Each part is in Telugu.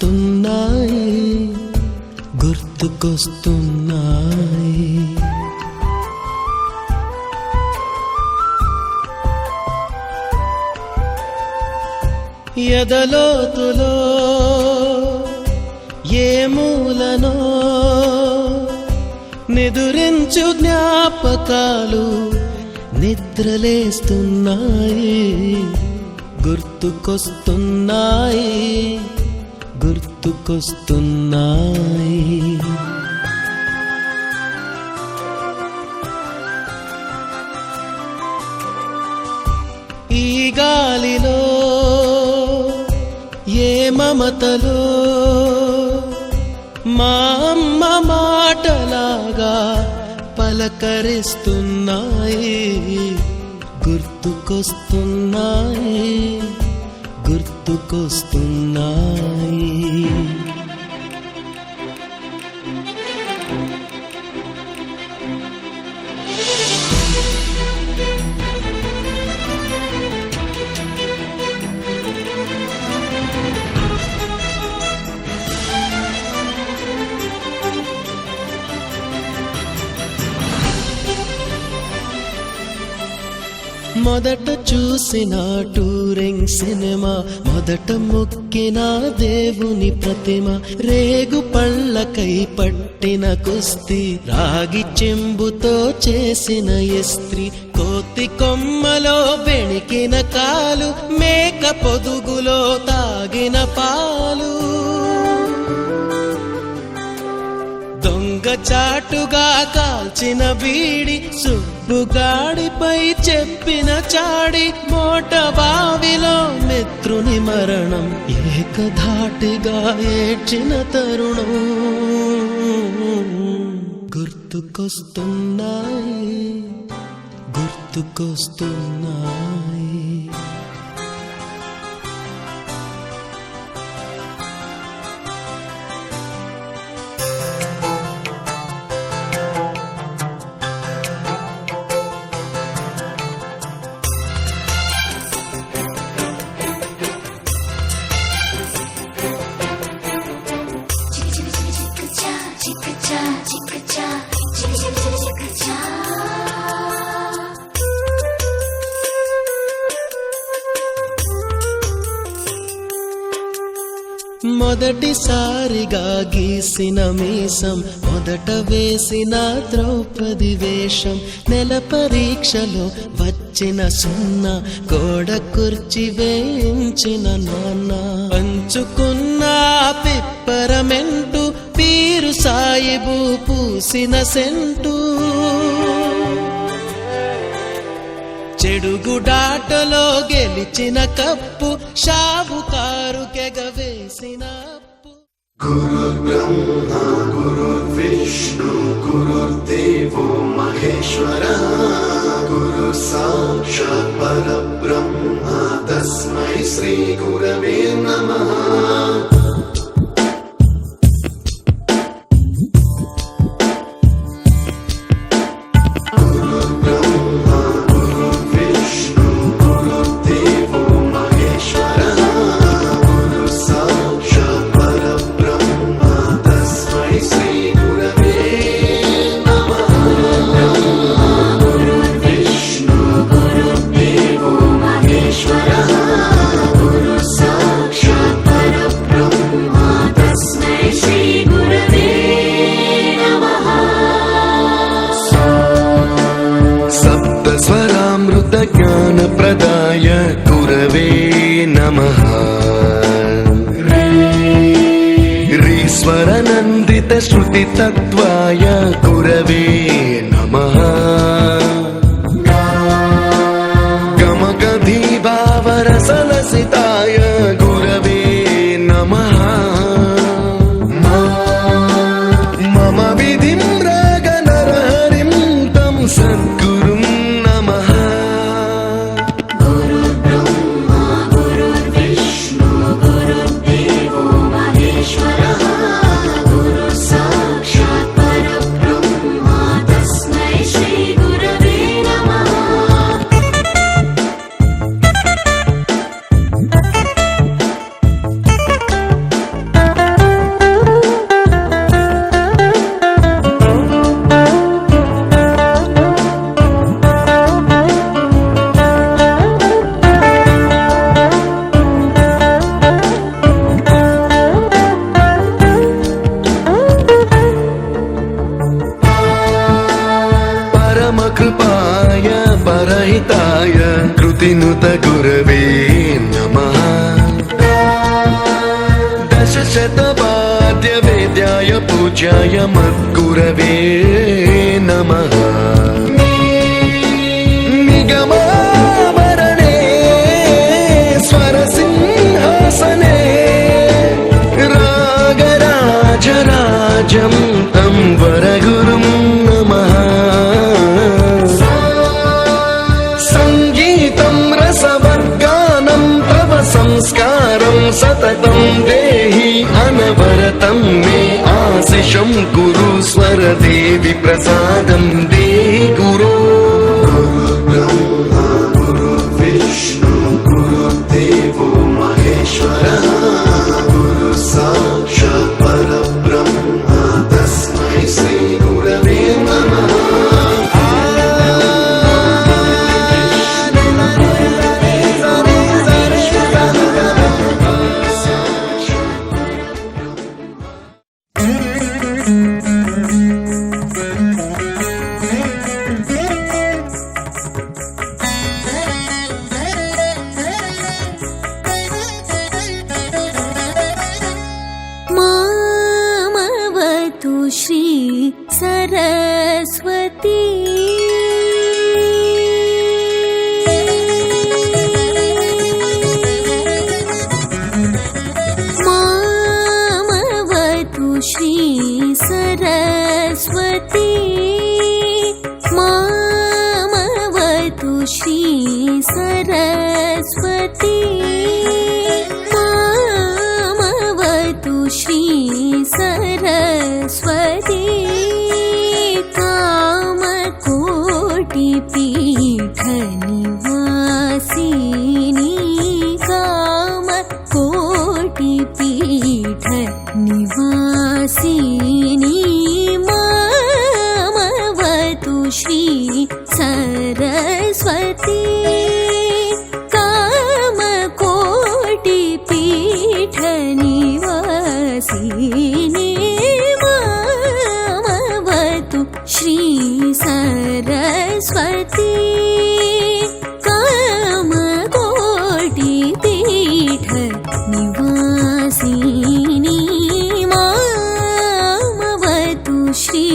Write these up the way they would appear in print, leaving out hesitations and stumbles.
గుర్తుకొస్తున్నాయి గుర్తుకొస్తున్నాయి ఎదలోతులో జ్ఞాపకాలు నిద్రలేస్తున్నాయి, గుర్తుకొస్తున్నాయి, గుర్తుకొస్తున్నాయి. ఈ గాలిలో ఏ మమతలో మా అమ్మ మాటలాగా పలకరిస్తున్నాయి, గుర్తుకొస్తున్నాయి, గుర్తుకొస్తున్నాయి. మొదట చూసిన టూరింగ్ సినిమా, మొదట మొక్కిన దేవుని ప్రతిమ, రేగు పళ్ళకై పట్టిన కుస్తీ, రాగి చెంబుతో చేసిన ఇస్త్రీ, కోతి కొమ్మలో బెణికిన కాలు, మేక పొదుగులో తాగిన పాలు, దొంగ చాటుగా కాల్చిన బీడి, సుబ్బుగాడిపై చెప్పిన చాడి, మోట బావిలో మిత్రుని మరణం, ఏకధాటిగా ఏడ్చిన తరుణం, గుర్తుకొస్తున్నాయి, గుర్తుకొస్తున్నాయి. మొదటిసారిగా గీసిన మీసం, మొదట వేసిన ద్రౌపది వేషం, నెల పరీక్షలో వచ్చిన సున్నా, గోడ కుర్చీ వేయించిన నాన్న, పంచుకున్న పిప్పరమెంటు, పీరు సాయిబు పూసిన సెంటు, చెడుగుడాటలో గెలిచిన కప్పు, షావుకారు కెగవేసిన అప్పు. గురుర్ బ్రహ్మ గురుర్ విష్ణు గురుర్దేవో మహేశ్వరః, గురు సాక్షాత్ పరబ్రహ్మ తస్మై శ్రీ గురవే నమః. ज्ञानप्रदाय गुरवे नमः. ईश्वरनन्दित श्रुतितत्त्वाय गुरवे नमः. गमगधीभावरसलसिताय गुरवे नमः. मम विधिं रागनरहरिं तं सद्गुरुं नमः. शतवाद्य वेद्याय पूज्याय मद्गुरवे नमः। निगमाभरणे स्वरसिंहासने रागराजराजं तं वरगुरुं नमः। संगीतं रसवर्गानं तव संस्कारं सततं देहि अनवरतं मे आशिषं कुरु स्वरदेवि प्रसादं देहि गुरो। गुरुब्रह्मा गुरुर्विष्णु गुरुर्देवो महेश्वरः गुरु साक्षात् परब्रह्म तस्मै श्री गुरवे नमः। मामवतु श्री सरस्वती। मामवतु श्री सरस्वती। मामवतु श्री सरस्वती। मामवतु श्री सरस्वती। कामकोटिपीठनिवासिनी कामकोटिपीठनिवासिनी मामवतु श्री सरस्वती। कामकोटिपीठनिवासिनी मामवतु श्री सरस्वती। कामकोटिपीठनिवासिनी मामवतु श्री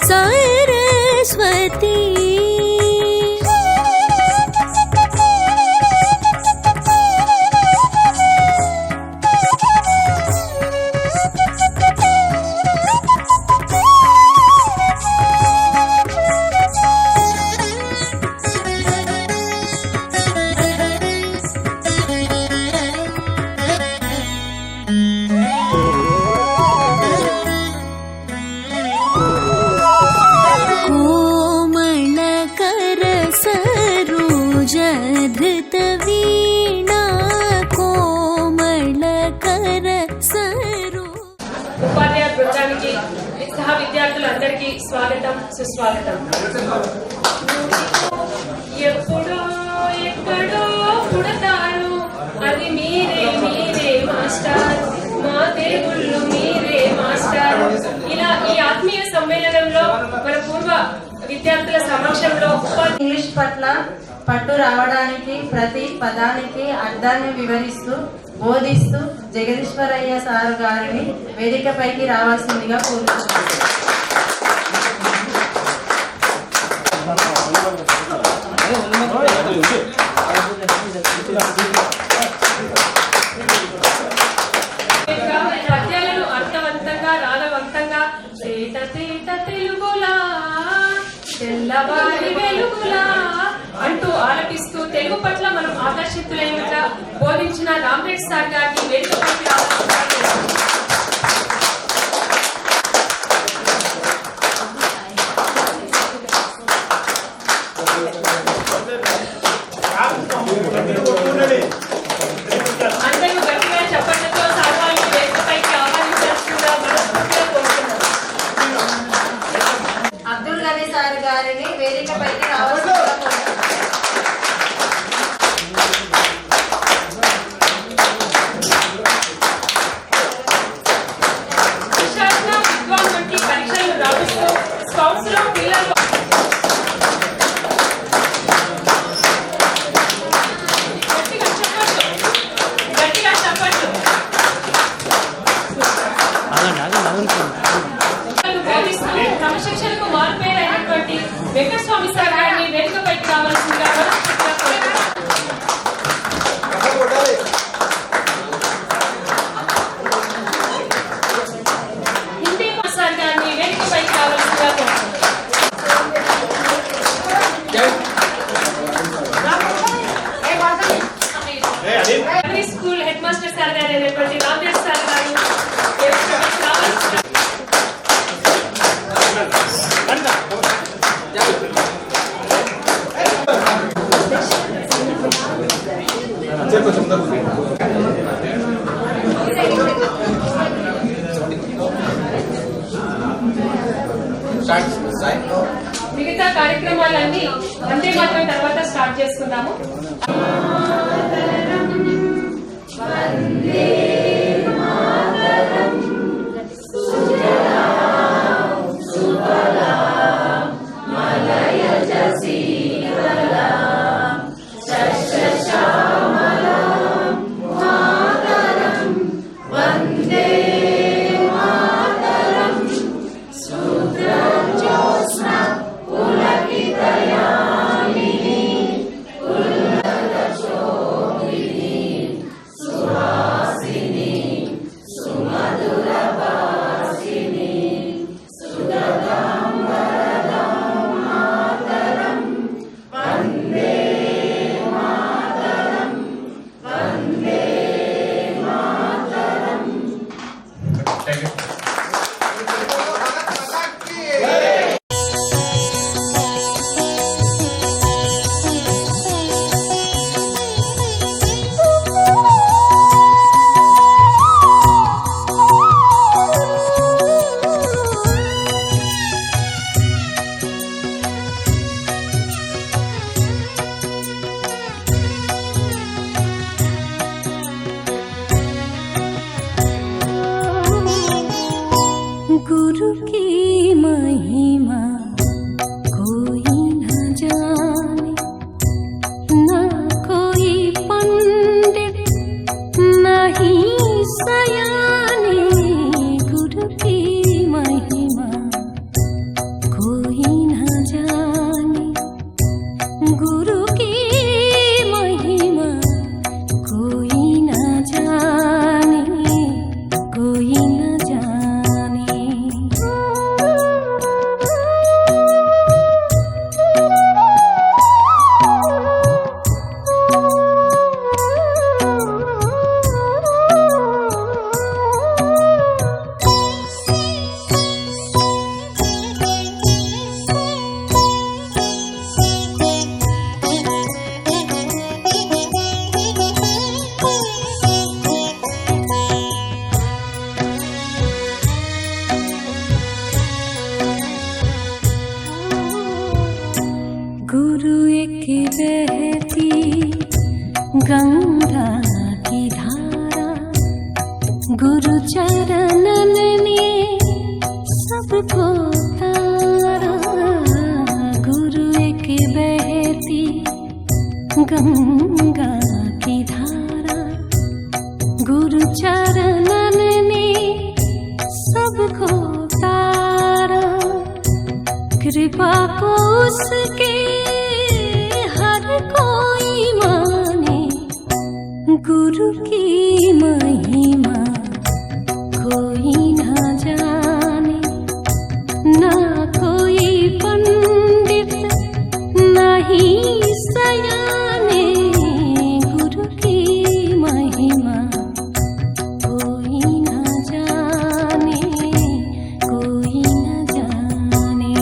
सरस्वती। कोमलकर सरोजधृतवीणा कोमलकर सरो। ఉపాధ్యాయ బృందానికి సహ విద్యార్థులందరికీ స్వాగతం సుస్వాగతం. ఎప్పుడో ఎక్కడో పుడతారు అది మీరే మీరే మాస్టర్ మా దేవుళ్ళు మీరే మాస్టర్. ఇలా ఈ ఆత్మీయ సమ్మేళనంలో మన పూర్వ విద్యార్థుల సమక్షంలో ఇంగ్లీష్ పట్ల పట్టు రావడానికి ప్రతి పదానికి అర్థాన్ని వివరిస్తూ బోధిస్తూ జగదీశ్వరయ్య సార్ గారిని వేదికపైకి రావాల్సిందిగా కోరుతున్నాను. పద్యాలను అర్థవంతంగా రాలవంతంగా తేట తేట తెలుగులా తెల్లవారి వెలుగులా అంటూ ఆలపిస్తూ తెలుగు పట్ల మనం ఆకర్షితులైనగా బోధించిన రామరెడ్డి సార్ గారిని వేదికపైకి రావాల్సిందిగా అందరూ గట్టిగా చప్పట్లతో సార్ గారిని వేదికపైకి ఆహ్వానించాల్సిందిగా మనస్ఫూర్తిగా కోరుతున్నాం. అబ్దుల్ గనీ సార్ గారిని వేదికపైకి రావాల్సిందిగా కోరుతున్నాను. మిగతా కార్యక్రమాలన్నీ వందే మాత్రం తర్వాత స్టార్ట్ చేసుకుందాము. गुरु की महिमा कोई न जाने, ना कोई पंडित नहीं सयाने। गुरु की महिमा कोई न जाने, गुरु की महिमा कोई न जाने, कोई न जाने। गुरु एक बहती गंगा की धारा, गुरु चरणन ने सबको तारा। गुरु एक बहती गंगा की धारा, गुरु चरणन ने सबको तारा। कृपा को उसके हर कोई माने, गुरु की महिमा कोई न जाने, ना कोई पंडित नहीं सयाने। गुरु की महिमा कोई न जाने, कोई न जाने।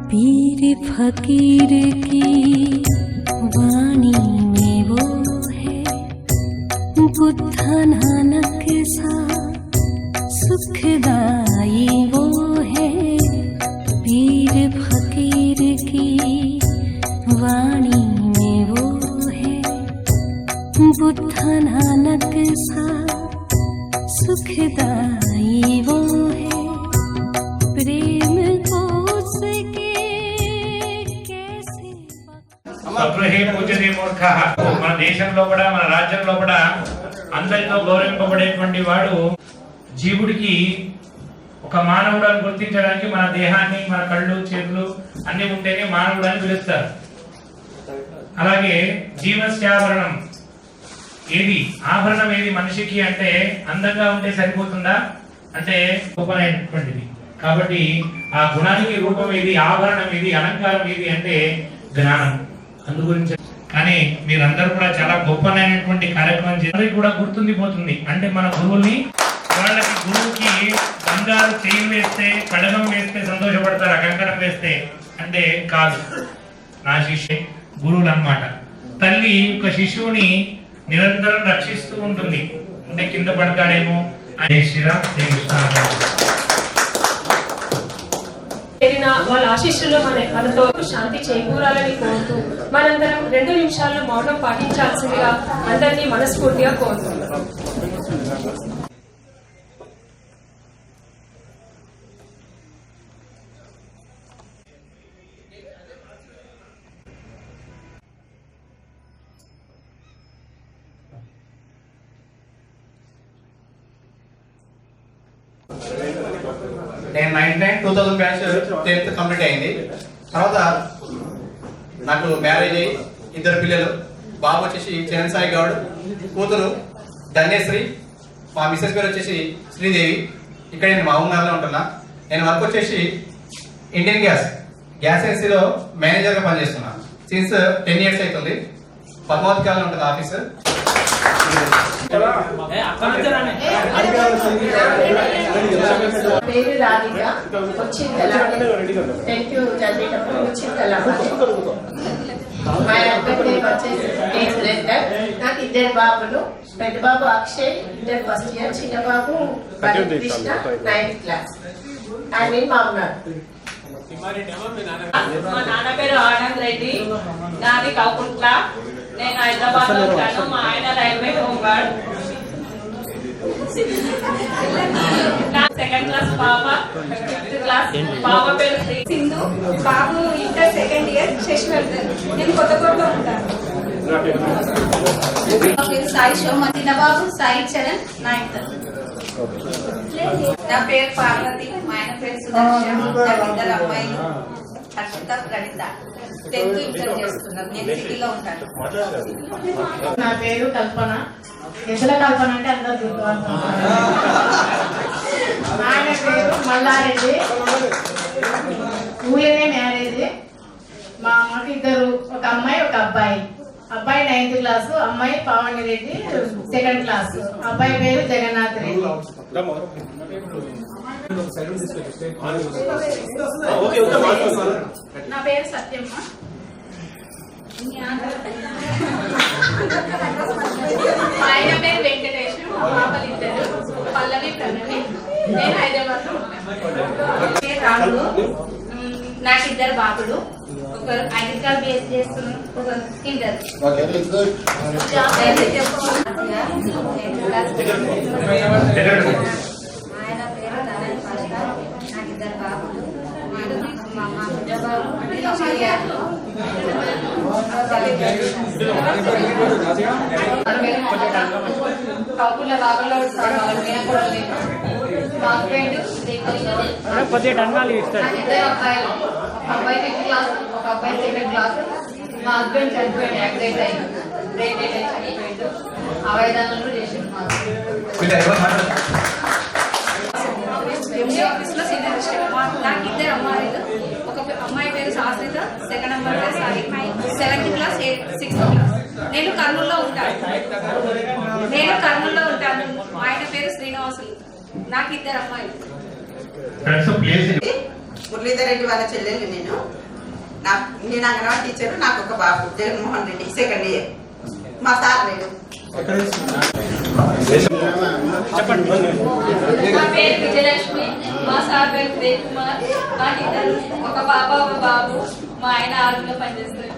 पीर फकीर की वाणी में वो है, बुद्ध नानक सा सुखदाई वो है। पीर फकीर की वाणी में वो है, बुद्ध नानक सा सुखदाई वो है। प्रेम को उसके कैसे సగృహే పూజతే మూర్ఖః. మన దేశంలో కూడా మన రాజ్యంలో కూడా అందరితో గౌరవింపబడేటువంటి వాడు జీవుడికి ఒక మానవుడు అని గుర్తించడానికి మన దేహాన్ని, మన కళ్ళు, చేతులు అన్ని ఉంటేనే మానవుడు అని పిలుస్తారు. అలాగే జీవస్యావరణం, ఏది ఆభరణం ఏది మనిషికి అంటే అందంగా ఉంటే సరిపోతుందా అంటే గొప్పనైనటువంటిది. కాబట్టి ఆ గుణానికి రూపం ఏది, ఆభరణం ఏది, అలంకారం ఏది అంటే జ్ఞానం. అందు గురించి కానీ మీరందరూ కూడా చాలా గొప్పనైనటువంటి కార్యక్రమం చేసి కూడా గుర్తుండిపోతుంది. అంటే మన గురువుల్ని వాళ్ళకి గురువుకి బంగారు చెయ్యి వేస్తే కడగం వేస్తే సంతోషపడతారు, కంకణం వేస్తే అంటే కాదు. నా శిష్యే గురువులు అన్నమాట. తల్లి ఒక శిశువుని నిరంతరం రక్షిస్తూ ఉంటుంది. అంటే కింద పడతాడేమో అనే వాళ్ళ ఆశీస్సులు మనతో శాంతి చేకూరాలని కోరుతూ మనందరం 2 నిమిషాల్లో మౌనం పాటించాల్సిందిగా అందరినీ మనస్ఫూర్తిగా కోరుతున్నాం. నేను 99-2000 బ్యాచ్ 10th కంప్లీట్ అయింది. తర్వాత నాకు మ్యారేజ్ అయ్యి 2 పిల్లలు. బాబు వచ్చేసి చరణ్ సాయి గౌడ్, కూతురు ధన్యశ్రీ, మా మిస్సెస్ పేరు వచ్చేసి శ్రీదేవి. ఇక్కడ నేను మహబూబ్నగర్లో ఉంటున్నా. నేను వర్క్ వచ్చేసి ఇండియన్ గ్యాస్ ఏజెన్సీలో మేనేజర్గా పనిచేస్తున్నా. సిన్స్ 10 years అవుతుంది. పద్మావతి కాలంలో ఉంటుంది ఆఫీస్. పేరు రాధిక. వచ్చిందల 10th చదివేటప్పుడు వచ్చిందల. మా హస్బెండ్ పేరు వచ్చేసి సురేందర్. నాకు 2 బాబులు. పెద్ద బాబు అక్షయ్, ఇంటర్ ఫస్ట్ ఇయర్. చిన్న బాబు కృష్ణ 9th క్లాస్. ఆయన మా ఉన్నారు. మా నాన్న పేరు ఆనంద్ రెడ్డి, నాది కౌకుంట్ల. నేను హైదరాబాద్ లో ఉంటాను. మా ఆయన రైల్వే హోంగార్డ్. 2nd క్లాస్ పాప, 5th క్లాస్ పాప పేరు సింధు. బాబు ఇంటర్ 2nd ఇయర్ శశివర్ధన్. నేను కొత్తకోటలో ఉంటాను. సాయి శోమ. చిన్న బాబు సాయి చరణ్ 9th. నా పేరు పార్వతి. మా ఆయన పేరు సుదర్శన్. నాకు 2 అమ్మాయిలు, హర్షిత, ప్రణిత. 10th ఇంటర్ చేస్తున్నారు. నేను సిటీలో ఉంటాను. నా పేరు కల్పన. ఎసల కల్పన అంటే అందరూ గుర్తుపడుతున్నారు. ఆయన పేరు మల్లారెడ్డి. ఊళ్ళనే మ్యారేజ్. మా అమ్మకి 2, ఒక అమ్మాయి ఒక అబ్బాయి. అబ్బాయి 9th క్లాసు, అమ్మాయి పావని రెడ్డి 2nd క్లాసు. అబ్బాయి పేరు జగన్నాథ్ రెడ్డి. నా పేరు సత్యమ్మ. మా ఆయన పేరు వెంకటేష్. మా పాపలు 2, పల్లవి, ప్రణవి. నేను హైదరాబాద్ లో ఉంటాను. నాకు 2 బాబులు. ఒకరు అగ్రికల్చర్ బేస్ చేస్తున్నారు, ఒకరు ఇంటర్. ఆయన పేరు నారాయణ భాష. నాకు 2 బాబులు. మా పెద్ద బాబు కౌకుల బాబులో మా హస్బెండ్ 2 అబ్బాయిలు. అబ్బాయి 5th క్లాస్, ఒక అబ్బాయి 2nd క్లాస్. మా హస్బెండ్ చనిపోయాడు, యాక్సిడెంట్ అయింది. బ్రెయిన్ డెడ్ అయి చనిపోయాడు. అవైధానంలో చేసింది మా ఆఫీస్ లో సీనియర్ అసిస్టెంట్. నాకు 2 అమ్మాయిలు. ఒక అమ్మాయి పేరు శాస్త్రిత, 2nd అమ్మాయి పేరు Sarika. 7th class, 6th class. నేను కర్నూలులో ఉంటాను. ఆయన పేరు శ్రీనివాసులు. నాకు 2 అమ్మాయిలు. మురళీధర్ రెడ్డి వాళ్ళ చెల్లెలు నేను. నేను అంగన్వాడీ టీచర్. నాకు ఒక బాబు జగన్మోహన్ రెడ్డి 2nd ఇయర్. మా సార్ లేడు. నా పేరు విజయలక్ష్మి. మా సార్ పేరు ఉదయ్ కుమార్. నాకు 2, ఒక పాప ఒక బాబు. మా ఆయన ఆర్మీలో పనిచేస్తారు.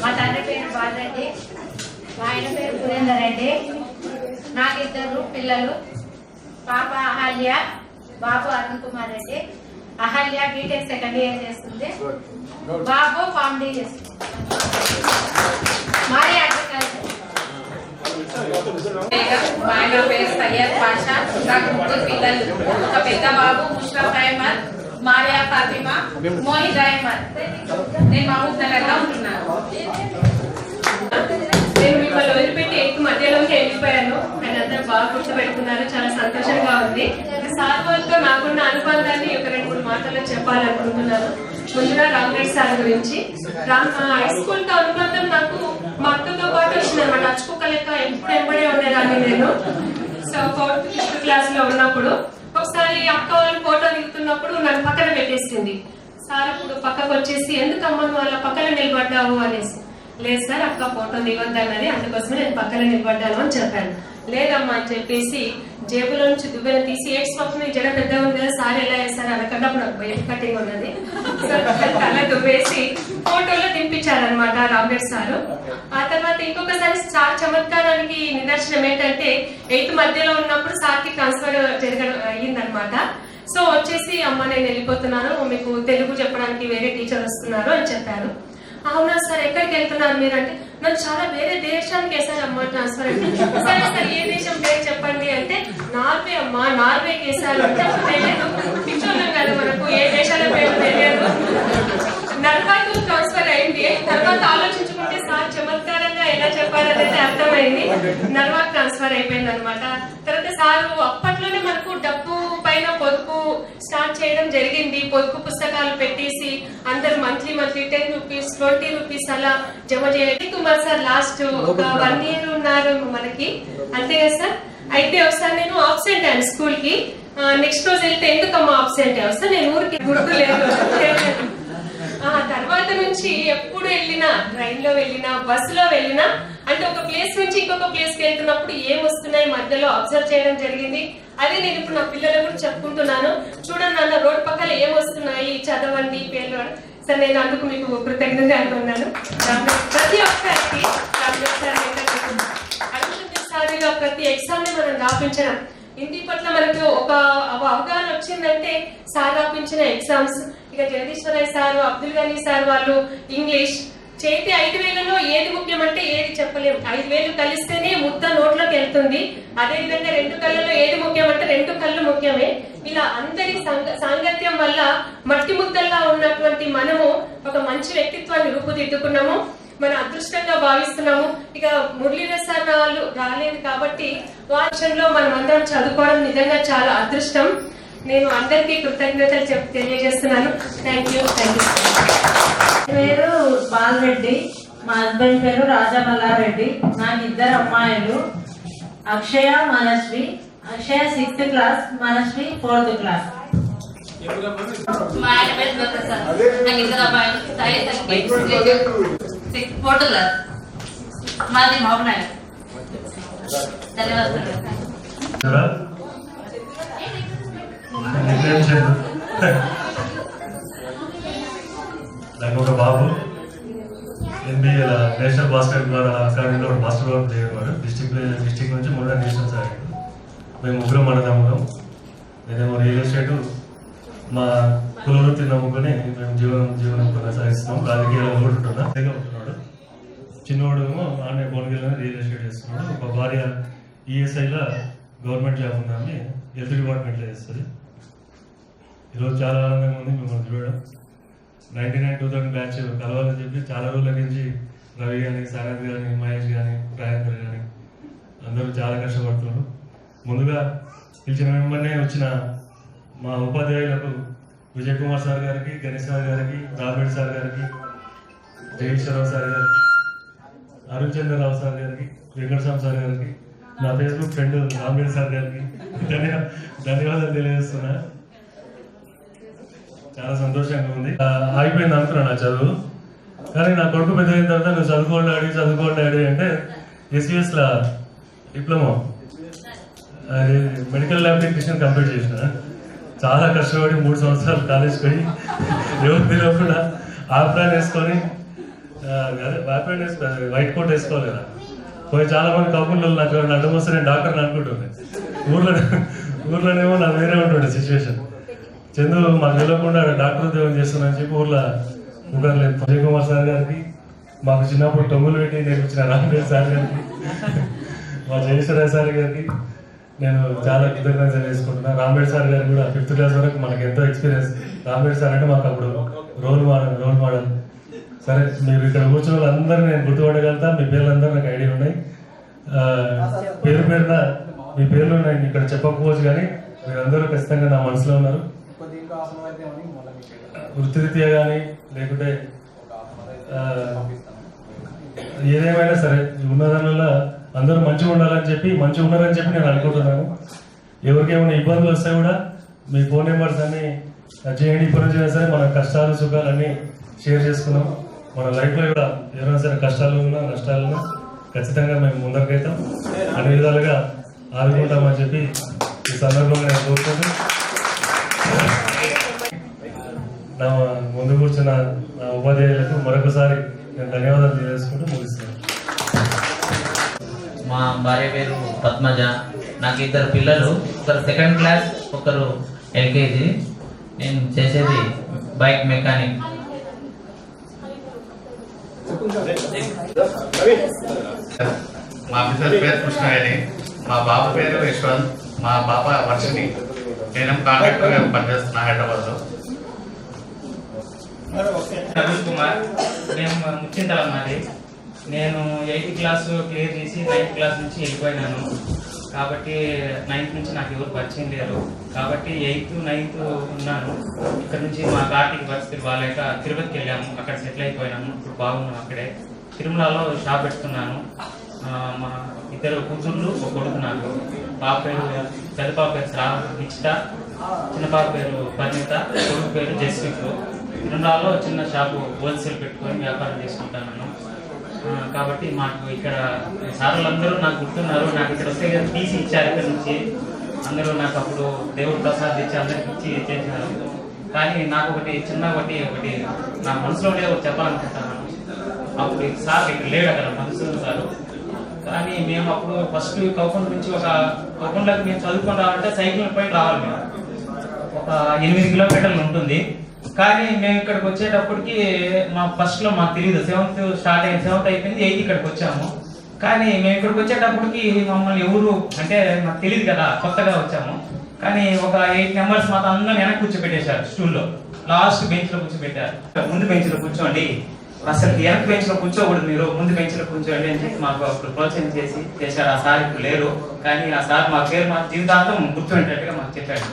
మా తండ్రి పేరు బాలరెడ్డి. మా ఆయన పేరు సురేందర్ రెడ్డి. నాకు 2 పిల్లలు. పాప అహల్య, బాబు Arun Kumar Reddy. Ahalya BTech 2nd year చేస్తుంది. బాబు ఫార్మ్ డి చేస్తుంది. మాది అగ్రికల్చర్. మా ఆయన పేరు సయ్యద్ పాషా. నాకు 3 పిల్లలు. ఒక పెద్ద బాబు ముష్రఫ్ అహ్మద్, మారియా ఫాతిమా, మోహిద్ అహ్మద్. నేను మహబూబ్ నగర్ లో ఉంటున్నాను. గుర్తుపెడుతున్నారు, చాలా సంతోషంగా ఉంది. సార్ వాళ్ళతో నాకున్న అనుబంధాన్ని ఒక 2-3 మాటల్లో చెప్పాలనుకుంటున్నాను. ముందుగా రామరెడ్డి సార్ గురించి, హై స్కూల్ తో అనుబంధం నాకు మా అక్కతో పాటు వచ్చింది అనమాట. అచ్చుకుక్క లెక్క ఎప్పుడు ఎంబడే ఉండేదాన్ని నేను. సో 4th, 5th క్లాస్ లో ఉన్నప్పుడు ఒకసారి అక్క వాళ్ళు ఫోటో దిగుతున్నప్పుడు నన్ను పక్కన పెట్టేసింది. సార్ ఇప్పుడు పక్కకు వచ్చేసి ఎందుకమ్మా నువ్వు అలా పక్కన నిలబడ్డావు అనేసి, లేదు సార్ అక్క ఫోటో దిగొద్దన్నది, అందుకోసమే నేను పక్కన నిలబడ్డాను అని చెప్పాను. లేదమ్మా అని చెప్పేసి జేబులో నుంచి దువ్వెన తీసి ఎయిడ్స్ పక్కన జడ పెద్దగా ఉంది కదా సార్ ఎలా వేస్తారు అనకుండా నాకు బయట కటింగ్ ఉన్నది, తల దువ్వేసి ఫోటోలో దింపించారనమాట రామరెడ్డి సారు. ఆ తర్వాత ఇంకొకసారి సార్ చమత్కారానికి నిదర్శనం ఏంటంటే 8th మధ్యలో ఉన్నప్పుడు సార్కి ట్రాన్స్ఫర్ జరగడం అయ్యిందనమాట. సో వచ్చేసి అమ్మ నేను వెళ్ళిపోతున్నాను, మీకు తెలుగు చెప్పడానికి వేరే టీచర్ వస్తున్నారు అని చెప్పారు. అవునా సార్ ఎక్కడికి వెళ్తున్నారు మీరు అంటే, నన్ను చాలా వేరే దేశానికి వేసారు అమ్మ ట్రాన్స్ఫర్ అంటే. సరే సార్ ఏ దేశం పేరు చెప్పండి అంటే, నార్వే అమ్మ, నార్వేకి వేసారు అంటే తెలియదు, పిచ్చోళ్ళం కదా మనకు ఏ దేశాల పేరు తెలియదు. నర్వాకు ట్రాన్స్ఫర్ అయింది. తర్వాత ఆలోచించుకుంటే సార్ చమత్కారంగా ఎలా చెప్పారనేది అర్థమైంది. నర్వాకు ట్రాన్స్ఫర్ అయిపోయింది అనమాట. తర్వాత సార్ అప్పట్లోనే మనకు డబ్బు పైన పొదుపు స్టార్ట్ చేయడం జరిగింది. పొదుపు పుస్తకాలు పెట్టేసి అందరు మంత్లీ 10 రూపీస్ 20 రూపీస్ అలా జమ చేయండి. కుమార్ సార్ లాస్ట్ ఒక 1 year ఉన్నారు మనకి, అంతే కదా సార్. అయితే ఒకసారి నేను ఆబ్సెంట్ అయ్యాను స్కూల్ కి. నెక్స్ట్ రోజు వెళ్తే ఎందుకమ్మా ఆబ్సెంట్ అయ్యా వస్తా, నేను ఊరికి గుర్తు లేదు. తర్వాత నుంచి ఎప్పుడు వెళ్ళినా, ట్రైన్ లో వెళ్ళినా, బస్సులో వెళ్ళినా, అంటే ఒక ప్లేస్ నుంచి ఇంకొక ప్లేస్ కి వెళ్తున్నప్పుడు ఏం వస్తున్నాయి మధ్యలో అబ్జర్వ్ చేయడం జరిగింది. అదే నేను ఇప్పుడు నా పిల్లల గురించి చెప్పుకుంటున్నాను. చూడండి అన్న రోడ్ పక్కన ఏం వస్తున్నాయి చదవండి పేర్లు. సార్ నేను అందుకు మీకు కృతజ్ఞతగా అనుకున్నాను. ప్రతి ఒక్కరికి సారిగా ప్రతి ఎగ్జామ్ ని మనం రాపించడం, హిందీ పట్ల మనకు ఒక అవగాహన వచ్చిందంటే సార్ రాపించిన ఎగ్జామ్స్. ఇక జగదీశ్వరయ్య సార్, అబ్దుల్ గనీ సార్ వాళ్ళు ఇంగ్లీష్. చేతి 5,000లో ఏది ముఖ్యం అంటే ఏది చెప్పలేము. 5,000 కలిస్తేనే ముద్ద నోట్లోకి వెళ్తుంది. అదే విధంగా 2 కళ్ళలో ఏది ముఖ్యం అంటే 2 కళ్ళు ముఖ్యమే. ఇలా అందరి సాంగత్యం వల్ల మట్టి ముద్దల్లా ఉన్నటువంటి మనము ఒక మంచి వ్యక్తిత్వాన్ని రూపుదిద్దుకున్నాము. మన అదృష్టంగా భావిస్తున్నాము. ఇక మురళీధర్ సార్ వాళ్ళు రాలేదు కాబట్టి వాచంలో మనం అందరం చదువుకోవడం నిజంగా చాలా అదృష్టం. నేను అందరికీ కృతజ్ఞతలు తెలియజేస్తున్నాను. Thank you. పేరు బాలరెడ్డి, మా హస్బెండ్ పేరు రాజా మల్లారెడ్డి. నాకు 2 అమ్మాయిలు, అక్షయ, మనశ్రీ. అక్షయ 6th class, Manasri 4th class. మా ఆయన పేరు ప్రసాద్. నాకు 2 అమ్మాయిలు, 4th క్లాస్. మాది మహబూబ్నగర్. ధన్యవాదాలు. నాకు ఒక బాబు NBA నేషనల్ బాస్కెట్బాల్ అకాడమీలో బాస్కెట్బాల్ ప్లేయర్ వాడు. డిస్టిక్ నుంచి 3 నేషనల్స్ ఆడాడు. మేము 3 అన్నదమ్ములం. నేనేమో రియల్ ఎస్టేట్ మా కులవృత్తి నమ్ముకొని మేము జీవనం కొనసాగిస్తున్నాం. రాజకీయాల్లో కూడా ఉంటున్నాడు. చిన్నవాడు ఏమో ఆమె భువనగిరిలోనే రియల్ ఎస్టేట్ చేస్తున్నాడు. ఒక భార్య ESIలో గవర్నమెంట్ జాబ్ ఉందని హెల్త్ డిపార్ట్మెంట్లో చేస్తుంది. ఈరోజు చాలా ఆనందంగా ఉంది మిమ్మల్ని చూడడం. 99-2000 బ్యాచ్ కలవాలని చెప్పి చాలా రోజుల నుంచి రవి కానీ, సాగర్ కానీ, మహేష్ కానీ, ప్రయాంకర్ కానీ అందరూ చాలా కష్టపడుతున్నారు. ముందుగా పిలిచిన వెంబడే వచ్చిన మా ఉపాధ్యాయులకు విజయ్ కుమార్ సార్ గారికి, గణేష్ సార్ గారికి, రామరెడ్డి సార్ గారికి, జగేశ్వరరావు సార్ గారికి, అరుణ్ చంద్రరావు సార్ గారికి, వెంకటస్వామి సార్ గారికి, నా ఫేస్బుక్ ఫ్రెండ్ రామరెడ్డి సార్ గారికి ధన్యవాదాలు తెలియజేస్తున్నా. చాలా సంతోషంగా ఉంది. ఆగిపోయింది అనుకున్నా నా చదువు, కానీ నా కొడుకు పెద్ద అయిన తర్వాత నువ్వు చదువుకోండి అంటే SVSలో డిప్లొమా అది మెడికల్ ల్యాబ్ టెక్నీషియన్ కంప్లీట్ చేసిన. చాలా కష్టపడి 3 సంవత్సరాలు కాలేజ్కి పోయి ఎవరు తెలియకుండా ఆప్రాన్ వేసుకొని వైట్ కోట్ వేసుకోవాలి కదా పోయి చాలా మంది కబుర్లు నాకు అడ్డం వస్తే నేను డాక్టర్ని అనుకుంటుండే. ఊర్లోనేమో నాకు వేరే ఉంటుండే సిచ్యువేషన్. చందు మాకు తెలియకుండా డాక్టర్ ఉద్యోగం చేస్తున్నాను చెప్పి ఊర్లో ఊగర్లేదు. విజయ్ కుమార్ సార్ గారికి, మాకు చిన్నప్పుడు తొమ్ములు పెట్టి నేర్పించిన రామరెడ్డి సార్ గారికి, మా జగేశ్వరరావు సార్ గారికి నేను చాలా కృతజ్ఞతలు తెలియజేసుకుంటున్నాను. రామరెడ్డి సార్ గారికి కూడా 5th క్లాస్ వరకు మనకు ఎంతో ఎక్స్పీరియన్స్. రామరెడ్డి సార్ అంటే మాకు అప్పుడు రోల్ మోడల్. సరే మీరు ఇక్కడ కూర్చున్న వాళ్ళందరూ నేను గుర్తుపట్టగలుగుతా. మీ పేర్లందరూ నాకు ఐడియా ఉన్నాయి. పేరున మీ పేర్లు నేను ఇక్కడ చెప్పకపోవచ్చు, కానీ మీరందరూ ఖచ్చితంగా నా మనసులో ఉన్నారు. వృత్తిరీత్యా కానీ లేకుంటే ఏదేమైనా సరే ఉన్నదానివల్ల అందరూ మంచిగా ఉండాలని చెప్పి మంచిగా ఉన్నారని చెప్పి నేను అనుకుంటున్నాను. ఎవరికేమైనా ఇబ్బందులు వస్తే కూడా మీ ఫోన్ నెంబర్స్ అన్ని చేయండి. ఇప్పటి నుంచి అయినా సరే మన కష్టాలు సుఖాలన్నీ షేర్ చేసుకున్నాం. మన లైఫ్లో కూడా ఏమైనా సరే కష్టాలు ఉన్నా నష్టాలు ఉన్నా ఖచ్చితంగా మేము ముందరికైతాం, అన్ని విధాలుగా ఆదుకుంటామని చెప్పి ఈ సందర్భంగా నేను కోరుకుంటూ నా ముందు కూర్చున్న నా ఉపాధ్యాయులకు మరొకసారి నేను ధన్యవాదాలు తెలియజేసుకుంటూ ముగిస్తున్నాను. మా భార్య పేరు పద్మజ. నాకు 2 పిల్లలు, ఒకరు 2nd క్లాస్, ఒకరు LKG. నేను చేసేది బైక్ మెకానిక్. మా పిల్లల పేరు కృష్ణవేణి, మా బాబు పేరు యశ్వంత్, మా పాప వర్షిణి. నేను కాంట్రాక్టర్గా పనిచేస్తున్నా హైదరాబాద్లో. రవీష్ కుమార్, మేము ముచ్చింతలం మాది. నేను 8th క్లాస్ క్లియర్ చేసి 9th క్లాస్ నుంచి వెళ్ళిపోయినాను. కాబట్టి 9th నుంచి నాకు ఎవరు పరిచయం లేరు. కాబట్టి 8th 9th ఉన్నాను. ఇక్కడ నుంచి మా ఆర్థిక పరిస్థితులు బాగాలేక తిరుపతికి వెళ్ళాము, అక్కడ సెటిల్ అయిపోయినాము. ఇప్పుడు బాగున్నాం అక్కడే. తిరుమలలో షాప్ పెట్టుకున్నాను. మా 2 కూతుర్లు, 1 కొడుకు. నాకు పాప పేరు, పెద్ద పాప పేరు నిచ్చిత, చిన్న పాప పేరు పరిణిత, కొడుకు పేరు జస్విక్. తిరుమలలో చిన్న షాపు హోల్సేల్ పెట్టుకొని వ్యాపారం చేసుకుంటాను. కాబట్టి మాకు ఇక్కడ సార్లందరూ నాకు గుర్తున్నారు. నాకు ఇక్కడ వస్తే తీసి ఇచ్చారు ఇక్కడ నుంచి. అందరూ నాకు అప్పుడు దేవుడు ప్రసాద్ ఇచ్చి అందరికి ఇచ్చి చేశారు. కానీ నాకు ఒకటి నా మనసులో ఉండేది ఒకటి చెప్పాలనుకుంటున్నాను. అప్పుడు సార్ ఇక్కడ లేడు అక్కడ మనసు సార్. కానీ మేము అప్పుడు ఫస్ట్ కౌకొండ నుంచి కౌకొండకి మేము చదువుకొని రావాలంటే సైకిల్ పై రావాలి. మేము ఒక 8 కిలోమీటర్లు ఉంటుంది. కానీ మేము ఇక్కడికి వచ్చేటప్పటికి మా ఫస్ట్లో మాకు తెలియదు. 7th స్టార్ట్ అయింది, 7th అయిపోయింది, 8th ఇక్కడికి వచ్చాము. కానీ మేము ఇక్కడికి వచ్చేటప్పటికి మమ్మల్ని ఎవరు అంటే నాకు తెలియదు కదా, కొత్తగా వచ్చాము. కానీ ఒక 8 మెంబర్స్ మాతో అందరూ వెనక్కి కూర్చోబెట్టేశారు. స్టూల్లో లాస్ట్ బెంచ్లో కూర్చోబెట్టారు. ముందు బెంచ్లో కూర్చోండి, అసలు వెనక్కి బెంచ్లో కూర్చోకూడదు, మీరు ముందు బెంచ్లో కూర్చోండి అని చెప్పి మాకు అప్పుడు ప్రోత్సాహం చేశారు. ఆ సార్ ఇప్పుడు లేరు, కానీ ఆ సార్ మా పేరు మా జీవితాంతం గుర్తుండేటట్టుగా మాకు చెప్పాడు.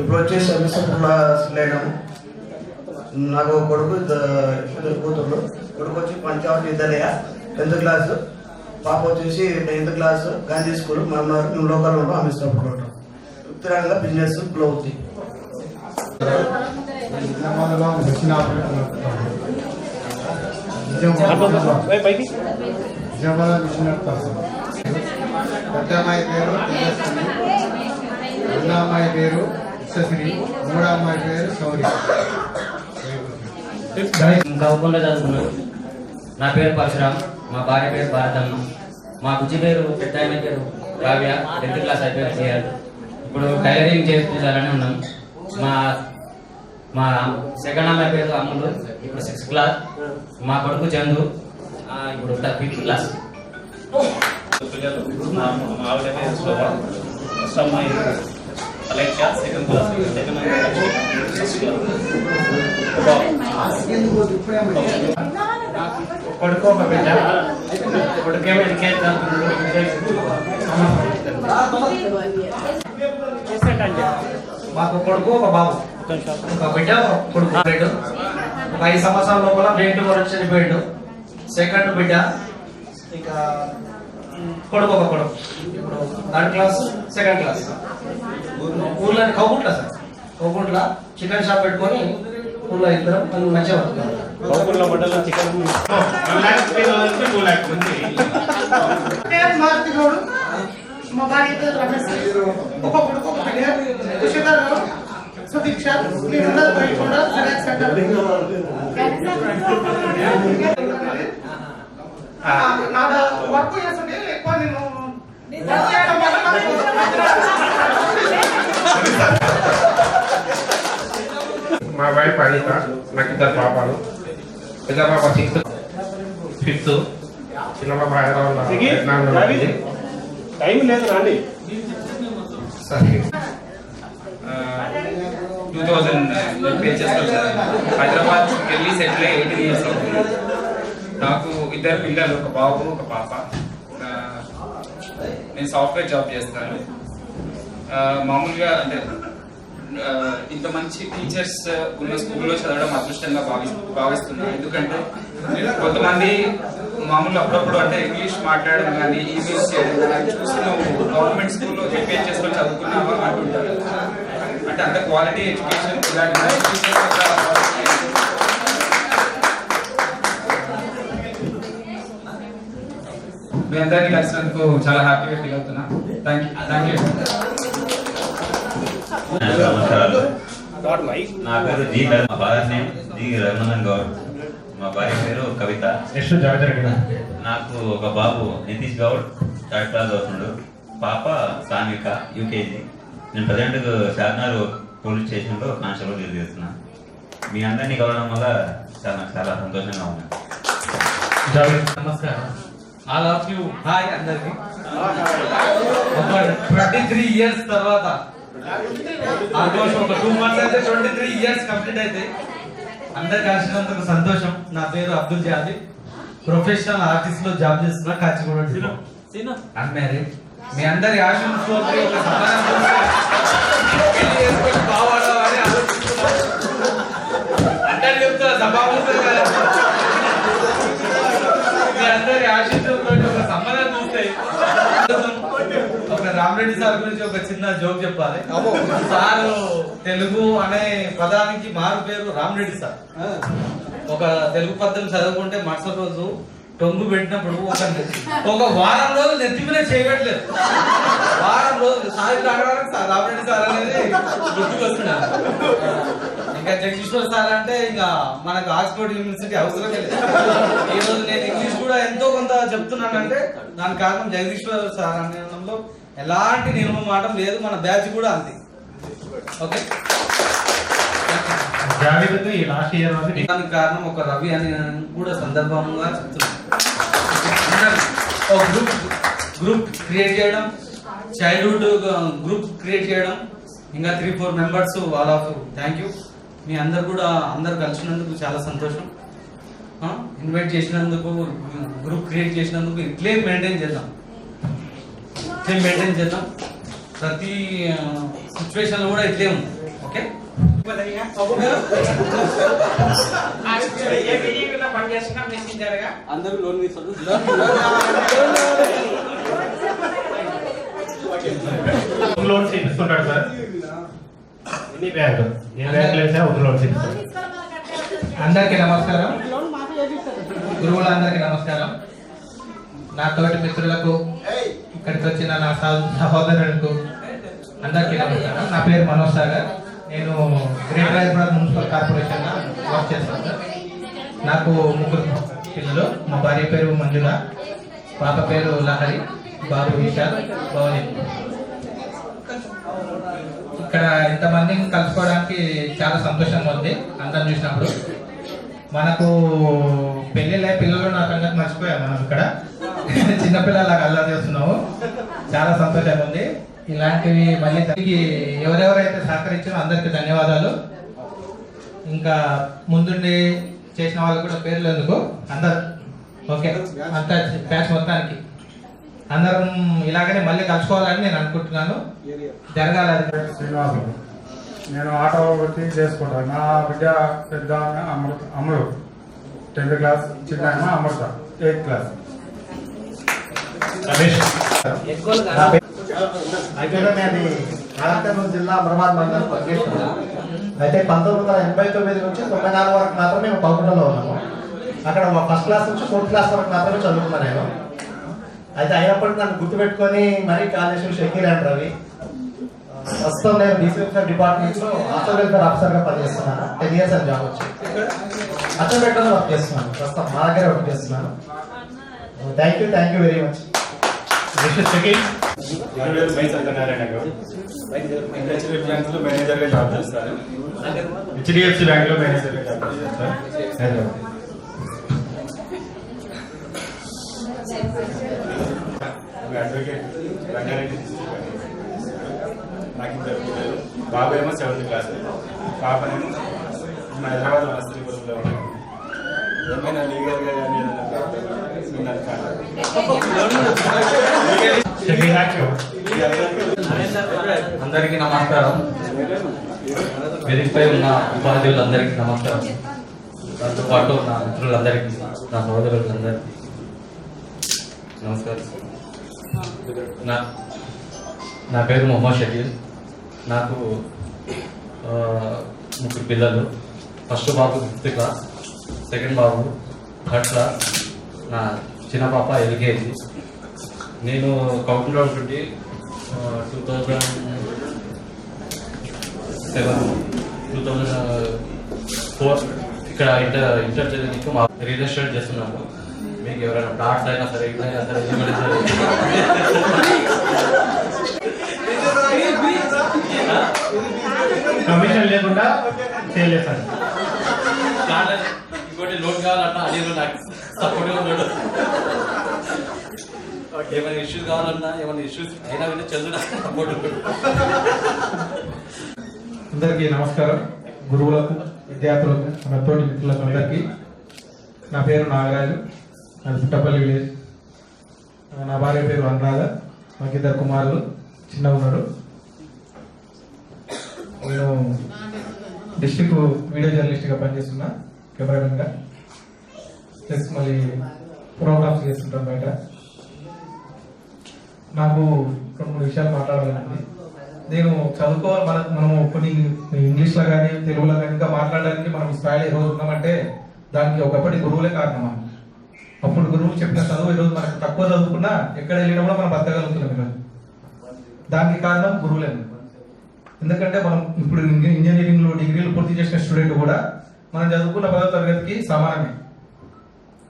ఇప్పుడు వచ్చేసి లేనాము. నాకు కొడుకు 2 కూతుర్లు. కొడుకు వచ్చి పంచావతి విద్యాలయ 10th క్లాసు, పాప వచ్చేసి 10th క్లాసు గాంధీ స్కూల్. మేము లోకల్ ఉంటాం, అమిస్టాపూర్లో ఉంటాం. వృత్తిరంగా బిజినెస్ క్లోత్. పెద్ద అమ్మాయి పేరు తేజస్వి, రెండో అమ్మాయి పేరు ఉషశ్రీ, మూడో అమ్మాయి పేరు శౌరి. కౌకొండ చదువుకున్నాను. నా పేరు పరశురామ్, మా భార్య పేరు భారతమ్మ. మా బుజ్జి పేరు పెద్ద అమ్మాయి పేరు కావ్య, 10th క్లాస్ అయిపోయి చేయాలి. ఇప్పుడు టైలరింగ్ చేయాలని ఉన్నాం. మా 2nd అమ్మాయి పేరు అమ్ములు, ఇప్పుడు 6th క్లాస్. మా కొడుకు చందు, ఇప్పుడు 5th క్లాస్. ఆవిడ పేరు శోభ, ఫస్ట్ అమ్మాయి అలెక్సా, 2nd క్లాస్, సెకండ్ కొడుకు ఒక బిడ్డ, కొడుకేమో ఎల్కేజీ మాకు కొడుకు ఒక బాబు, ఒక బిడ్డ, కొడుకు. ఒక 5 సంవత్సరాల లోపల బ్రెయిన్ ట్యూమర్ వచ్చి చనిపోయాడు. 2nd బిడ్డ, ఇంకా కొడుకు ఒక కొడుకు. ఇప్పుడు 3rd క్లాస్, 2nd క్లాస్. ఊర్లో కౌగుంట్ల సార్, కౌగుంట్ల చికెన్ షాప్ పెట్టుకొని ఊళ్ళో ఇద్దరం మంచిగా పడుతున్నాం. మా భార్య పేరు రమేష్, ఒక కొడుకు, ఒక బిడ్డ, కుషిధర్ గారు, సుదీక్ష. నేను ఉన్నది బయటకుండా నా వర్క్ చేస్తుంటే ఎక్కువ నేను మా వైఫ్ అనిత, నాకు 2 పాపలు. పెద్ద పాప 6th, 5th, చిన్నబాబు హైదరాబాద్ టైం లేదు రండి. 2000 పే చేస్తాను. హైదరాబాద్కి వెళ్ళి సెటిల్ అయ్యి 18 years అవుతుంది. నాకు 2 పిల్లలు, ఒక బాబు ఒక పాప. నేను సాఫ్ట్వేర్ జాబ్ చేస్తాను. మామూలుగా అంటే ఇంత మంచి టీచర్స్ ఉన్న స్కూల్లో చదవడం అదృష్టంగా భావిస్తున్నాను. ఎందుకంటే కొంతమంది మామూలు అప్పుడప్పుడు అంటే ఇంగ్లీష్ మాట్లాడడం కానీ ఈమెయిల్స్ చేయడం కానీ చూసి నువ్వు గవర్నమెంట్ స్కూల్లో పే చేసుకొని చదువుకున్నావా అంటుంటారు. అంటే అంత క్వాలిటీ ఎడ్యుకేషన్ మీ అందరినీ కలిసినందుకు చాలా హ్యాపీగా ఫీల్ అవుతున్నా. Thank you. నమస్కారాలు. నా పేరు జీ. మా ఫాదర్ నేమ్ జీ రఘునందన్ గౌడ్. మా భార్య పేరు కవిత. నాకు ఒక బాబు నితీష్ గౌడ్ 3rd class అవుతున్నాడు. పాప సాన్విక యూకేజీ. నేను ప్రజెంట్ షాద్నగర్ పోలీస్ స్టేషన్లో కానిస్టేబుల్ డ్యూటీ చేస్తున్నాను. మీ అందరినీ కలవడం వల్ల చాలా సంతోషంగా ఉంది. నమస్కారం. ఆల్ ఆఫ్ యూ హాయ్ అందరికి. 23 years తర్వాత ఆల్మోస్ట్ ఒక 2 months అయితే 23 years కంప్లీట్ అయితే అందరు కలిసినందుకు సంతోషం. నా పేరు అబ్దుల్ జాది. ప్రొఫెషనల్ ఆర్టిస్ట్ లో జాబ్ చేస్తున్నా కాచిగూడ. అన్మ్యారీడ్. మీ అందరి ఆశీస్సుతో ఒక సమాధానం బావాడని ఆలోచిస్తున్నాను. అందరు చెప్తారు సభాముఖంగా కదా. మీ అందరి ఆశీస్సుతో ఒక సంబంధం చూస్తే ఒక రామరెడ్డి సార్ గురించి ఒక చిన్న జోక్ చెప్పాలి. సార్ తెలుగు అనే పదానికి మారు పేరు రామరెడ్డి సార్. ఒక తెలుగు పద్యం చదువుకుంటే మరుసటి రోజు టొంగు పెట్టినప్పుడు ఒక వారం రోజులు నెత్తి మీద చేయబెట్టలేదు. వారం రోజులు సాయంత్రం ఆడడానికి రామరెడ్డి సార్ అనేది గుర్తుకు వస్తున్నాడు. ఇంకా జగదీశ్వర్ సార్ అంటే ఇంకా మనకు ఆక్స్ఫర్డ్ యూనివర్సిటీ అవసరం లేదు. ఈ రోజు నేను ఇంగ్లీష్ కూడా ఎంతో కొంత చెప్తున్నానంటే దాని కారణం జగదీశ్వర్ సార్ అనడంలో ఎలాంటి నిర్మమాటం లేదు. మన బ్యాచ్ కూడా అంతే. ఓకే. దానికి కారణం ఒక రవి అని కూడా సందర్భంగా చెప్తున్నాను. గ్రూప్ క్రియేట్ చేయడం, చైల్డ్హుడ్ గ్రూప్ క్రియేట్ చేయడం, ఇంకా 3-4 members all of thank you. మీ అందరు కలిసినందుకు చాలా సంతోషం. ఇన్వైట్ చేసినందుకు, గ్రూప్ క్రియేట్ చేసినందుకు ఇట్లే మెయింటైన్ చేద్దాం. ప్రతి సిచ్యువేషన్ లో కూడా ఇట్లే ఉంది. ఓకే. అందరూ లోన్ లోన్ చేపిస్తుంటాడు సార్. ఎన్ని బ్యాంకు ఏ బ్యాంకులో వేసా ఒక లోన్ చేపిస్తాడు. అందరికీ నమస్కారం. గురువులందరికీ నమస్కారం. నా తోటి మిత్రులకు, ఇక్కడికి వచ్చిన నా సహోదరులకు అందరికీ నమస్కారం. నా పేరు మనోజ్ సాగర్. నేను greater Hyderabad municipal corporation work చేస్తాను. నాకు 3 పిల్లలు. మా భార్య పేరు మంజుల, పాప పేరు లహరి, బాబు విశాల్, భవని. ఇక్కడ ఇంతమందిని కలుసుకోవడానికి చాలా సంతోషంగా ఉంది. అందరం చూసినప్పుడు మనకు పిల్లలు నా సంగతి మర్చిపోయాం. మనం ఇక్కడ చిన్నపిల్లలాగా అల్లరి చేస్తున్నాము. చాలా సంతోషంగా ఉంది. ఇలాంటివి మళ్ళీ ఎవరెవరైతే సహకరించారో అందరికి ధన్యవాదాలు. ఇంకా ముందుండి చేసిన వాళ్ళు కూడా పేర్లు ఎందుకు అందరు ఓకే. అంతా బ్యాచ్ మొత్తానికి అందరం ఇలాగనే మళ్ళీ కలుసుకోవాలని నేను అనుకుంటున్నాను. జరగాలి. శ్రీనివాసం. నేను ఆటో వచ్చి చేసుకుంటాను. నా బిడ్డ పెద్ద అమలు 10th class, చిన్న అమృత 8th class. అయితే నేను అనంతపురం జిల్లా అమరాబాద్ మండలం పనిచేస్తున్నాను. అయితే 1989 నుంచి 94 వరకు మాత్రమే మేము పల్కొండలో ఉన్నాము. అక్కడ 1st class నుంచి 4th class వరకు మాత్రమే చదువుకున్నాను నేను. అయితే అయినప్పటికీ నన్ను గుర్తుపెట్టుకొని మరీ కాలేజీ షకీర్ అండ్ రవి. ప్రస్తుతం నేను డీసీ డిపార్ట్మెంట్లో ఆఫ్టర్ వెల్ఫేర్ ఆఫీసర్గా పనిచేస్తున్నాను. 10 years అని జాబ్ వచ్చి అచ్చంపేటలో వర్క్ చేస్తున్నాను. ప్రస్తుతం మా దగ్గర వర్క్ చేస్తున్నాను. Thank you very much. మేనేజర్గా జాబ్ చేస్తాను. హెచ్డిఎఫ్సి బ్యాంక్లో మేనేజర్గా జాబ్ చేస్తాను హైదరాబాద్. నాకు ఇద్దరు పిల్లలు. బాబు ఏమో 7th క్లాస్, పాపనేమో మన హైదరాబాద్ వనస్థలిపురంలో ఉన్నాను. ఏమైనా లీగల్గా కానీ అందరికీ నమస్కారం. వేదికపై ఉన్న ఉపాధ్యాయులందరికీ నమస్కారం. దాంతో పాటు నా మిత్రులందరికీ, నా సోదరులందరికీ నమస్కారం. నా పేరు మొహమ్మద్ షకీల్. నాకు 3 పిల్లలు. ఫస్ట్ బాబు 5th క్లాస్, సెకండ్ బాబు 3rd క్లాస్, నా చిన్న పాప LKG. నేను కౌంట్లో ఉంటుండి 2004 ఇక్కడ ఇంటర్ చదివించి మా రియల్ ఎస్టేట్ చేస్తున్నాను. మీకు ఎవరైనా ప్లాట్స్ అయినా సరే, ఇట్లయినా సరే, ఏమైనా సరే కమిషన్ లేకుండా చేయలేదు సార్. ఇంకోటి లోన్ కావాలన్నా అడిగి నాకు సపోర్ట్గా ఉన్నాడు. ఏమైనా ఇష్యూస్ కావాలన్నా, ఏమైనా ఇష్యూస్ అయినా వినే చదువు సపోర్ట్. అందరికీ నమస్కారం. గురువులకు, విద్యార్థులకు, మన తోటి మిత్రులకు అందరికీ. నా పేరు నాగరాజు, నాది పుట్టపల్లి విలేజ్. నా భార్య పేరు అనురాధ. మాకు 2 కుమారులు, చిన్నగా ఉన్నాడు. నేను డిస్ట్రిక్ట్ వీడియో జర్నలిస్ట్గా పనిచేస్తున్నా, కెమెరామెన్గా. ప్లస్ మళ్ళీ ప్రోగ్రామ్స్ చేస్తుంటాం బయట. నాకు 2-3 విషయాలు మాట్లాడాలండి. నేను చదువుకోవాలి, మనము కొన్ని ఇంగ్లీష్లో కానీ తెలుగులో కానీ ఇంకా మాట్లాడడానికి మనం ఈ స్థాయిలో ఈరోజు ఉన్నామంటే దానికి ఒకప్పటి గురువులే కారణమా. అప్పుడు గురువులు చెప్పిన చదువు ఈరోజు మనకు తక్కువ చదువుకున్నా ఎక్కడ వెళ్ళినా కూడా మనం బతకగలుగుతున్నాం ఈరోజు. దానికి కారణం గురువులే. ఎందుకంటే మనం ఇప్పుడు ఇంజనీరింగ్లో డిగ్రీలు పూర్తి చేసిన స్టూడెంట్ కూడా మనం చదువుకున్న 10వ తరగతికి సమానమే.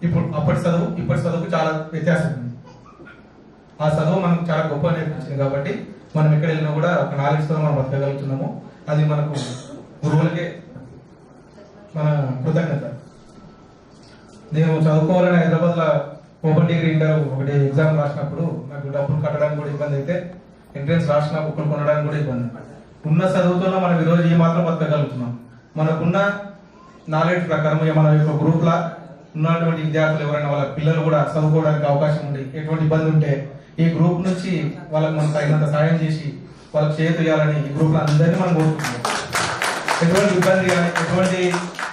ఇప్పుడు అప్పటి చదువు ఇప్పటి చదువుకు చాలా వ్యత్యాసం ఉంది. ఆ చదువు మనకు చాలా గొప్ప నేర్పించింది కాబట్టి మనం ఎక్కడ వెళ్ళినా కూడా ఒక నాలెడ్జ్తో మనం బతకగలుగుతున్నాము. అది మనకు గురువులకే మన కృతజ్ఞత. నేను చదువుకోవాలని హైదరాబాద్లో ఓపెన్ డిగ్రీ ఇంటర్ ఒకటి ఎగ్జామ్ రాసినప్పుడు నాకు డబ్బులు కట్టడానికి కూడా ఇబ్బంది అయితే, ఎంట్రెన్స్ రాసిన బుక్కులు కొనడానికి కూడా ఇబ్బంది. ఉన్న చదువుతున్నా మనం ఈరోజు ఈ మాత్రం బతకగలుగుతున్నాం. మనకున్న నాలెడ్జ్ ప్రకారం మన యొక్క గ్రూప్లో ఉన్నటువంటి విద్యార్థులు ఎవరైనా వాళ్ళ పిల్లలు కూడా చదువుకోవడానికి అవకాశం ఉంది, ఎటువంటి ఇబ్బంది ఉంటే ఈ గ్రూప్ నుంచి వాళ్ళకి మనం తగినంత సాయం చేసి వాళ్ళకి చేయాలని ఈ గ్రూప్లో అందరినీ మనం కోరుకుంటున్నాం. ఎటువంటి ఇబ్బంది కానీ, ఎటువంటి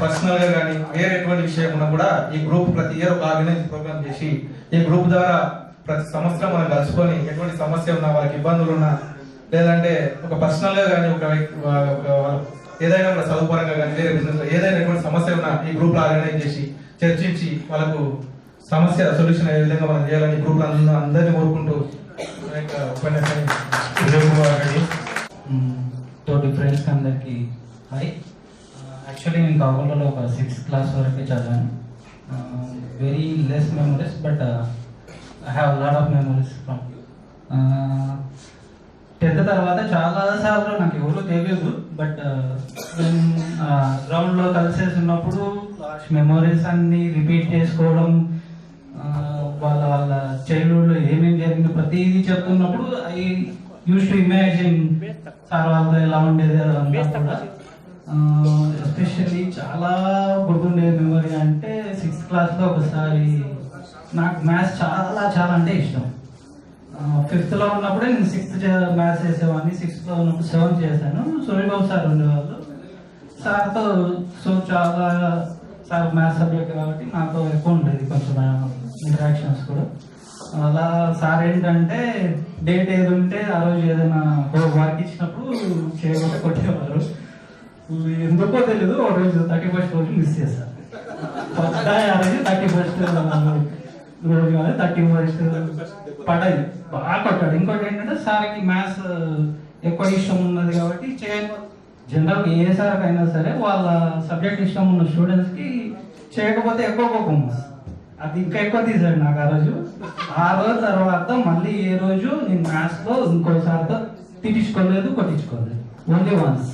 పర్సనల్గా కానీ వేరే ఎటువంటి విషయం ఉన్నా కూడా ఈ గ్రూప్ ప్రతి ఇయర్ ఒక ఆర్గనైజ్ ప్రోగ్రామ్ చేసి ఈ గ్రూప్ ద్వారా ప్రతి సంవత్సరం మనం కలుసుకొని ఎటువంటి సమస్య ఉన్నా, వాళ్ళకి ఇబ్బందులు ఉన్నా, లేదంటే ఒక పర్సనల్గా కానీ ఒక ఏదైనా కూడా చదువుపరంగా కానీ వేరే బిజినెస్ ఏదైనా ఎటువంటి సమస్య ఉన్నా ఈ గ్రూప్లో ఆర్గనైజ్ చేసి చర్చించి వాళ్ళకు సమస్య సొల్యూషన్ ఏ విధంగా మనం చేయాలని గ్రూప్లో అందరినీ కోరుకుంటూ తోటి ఫ్రెండ్స్ అందరికీ హాయ్. యాక్చువల్లీ నేను కాకుండా ఒక 6th క్లాస్ వరకే చదివాను. Very less memories but I have lot of memories from 10th తర్వాత చాలాసార్లు నాకు ఎవరు తెలియదు, బట్ గ్రౌండ్లో కలిసేసి ఉన్నప్పుడు మెమరీస్ అన్ని రిపీట్ చేసుకోవడం, వాళ్ళ వాళ్ళ చైల్డ్హుడ్లో ఏమేమి జరిగింది ప్రతిదీ చెప్తున్నప్పుడు I use to imagine sir వాళ్ళతో ఎలా ఉండేది అదంతా కూడా. ఎస్పెషల్లీ చాలా గుర్తుండే మెమరీ అంటే 6th క్లాస్లో ఒకసారి నాకు మ్యాథ్స్ చాలా చాలా అంటే ఇష్టం. 5th ఉన్నప్పుడే నేను 6th మ్యాథ్స్ చేసేవాడిని, 6th ఉన్నప్పుడు 7th చేశాను. సూర్యబాబు సార్ ఉండేవాళ్ళు. సార్తో చాలా సార్ మ్యాథ్స్ సబ్జెక్ట్ కాబట్టి నాతో ఎక్కువ ఉండేది కొంచెం ఇంటరాక్షన్స్ కూడా. అలా సార్ ఏంటంటే డేట్ ఏది ఉంటే ఆ రోజు ఏదైనా వర్క్ ఇచ్చినప్పుడు చేయకుండా కొట్టేవారు. ఎందుకో తెలీదు, ఒక రోజు 31st రోజు మిస్ చేశాను. ఆ రోజు 31st రోజు కానీ 31st పడేది బాగా కొట్టాడు. ఇంకోటి ఏంటంటే సార్కి మ్యాథ్స్ ఎక్కువ ఇష్టం ఉన్నది కాబట్టి జనరల్గా ఏ సార్కి అయినా సరే వాళ్ళ సబ్జెక్ట్ ఇష్టం ఉన్న స్టూడెంట్స్కి చేయకపోతే ఎక్కువ కోపం అది ఇంకా ఎక్కువ తీసాడు నాకు ఆ రోజు. ఆ రోజు తర్వాత మళ్ళీ ఏ రోజు నేను మ్యాథ్స్లో ఇంకోసారితో తిట్టించుకోలేదు, కొట్టించుకోలేదు, ఓన్లీ వన్స్.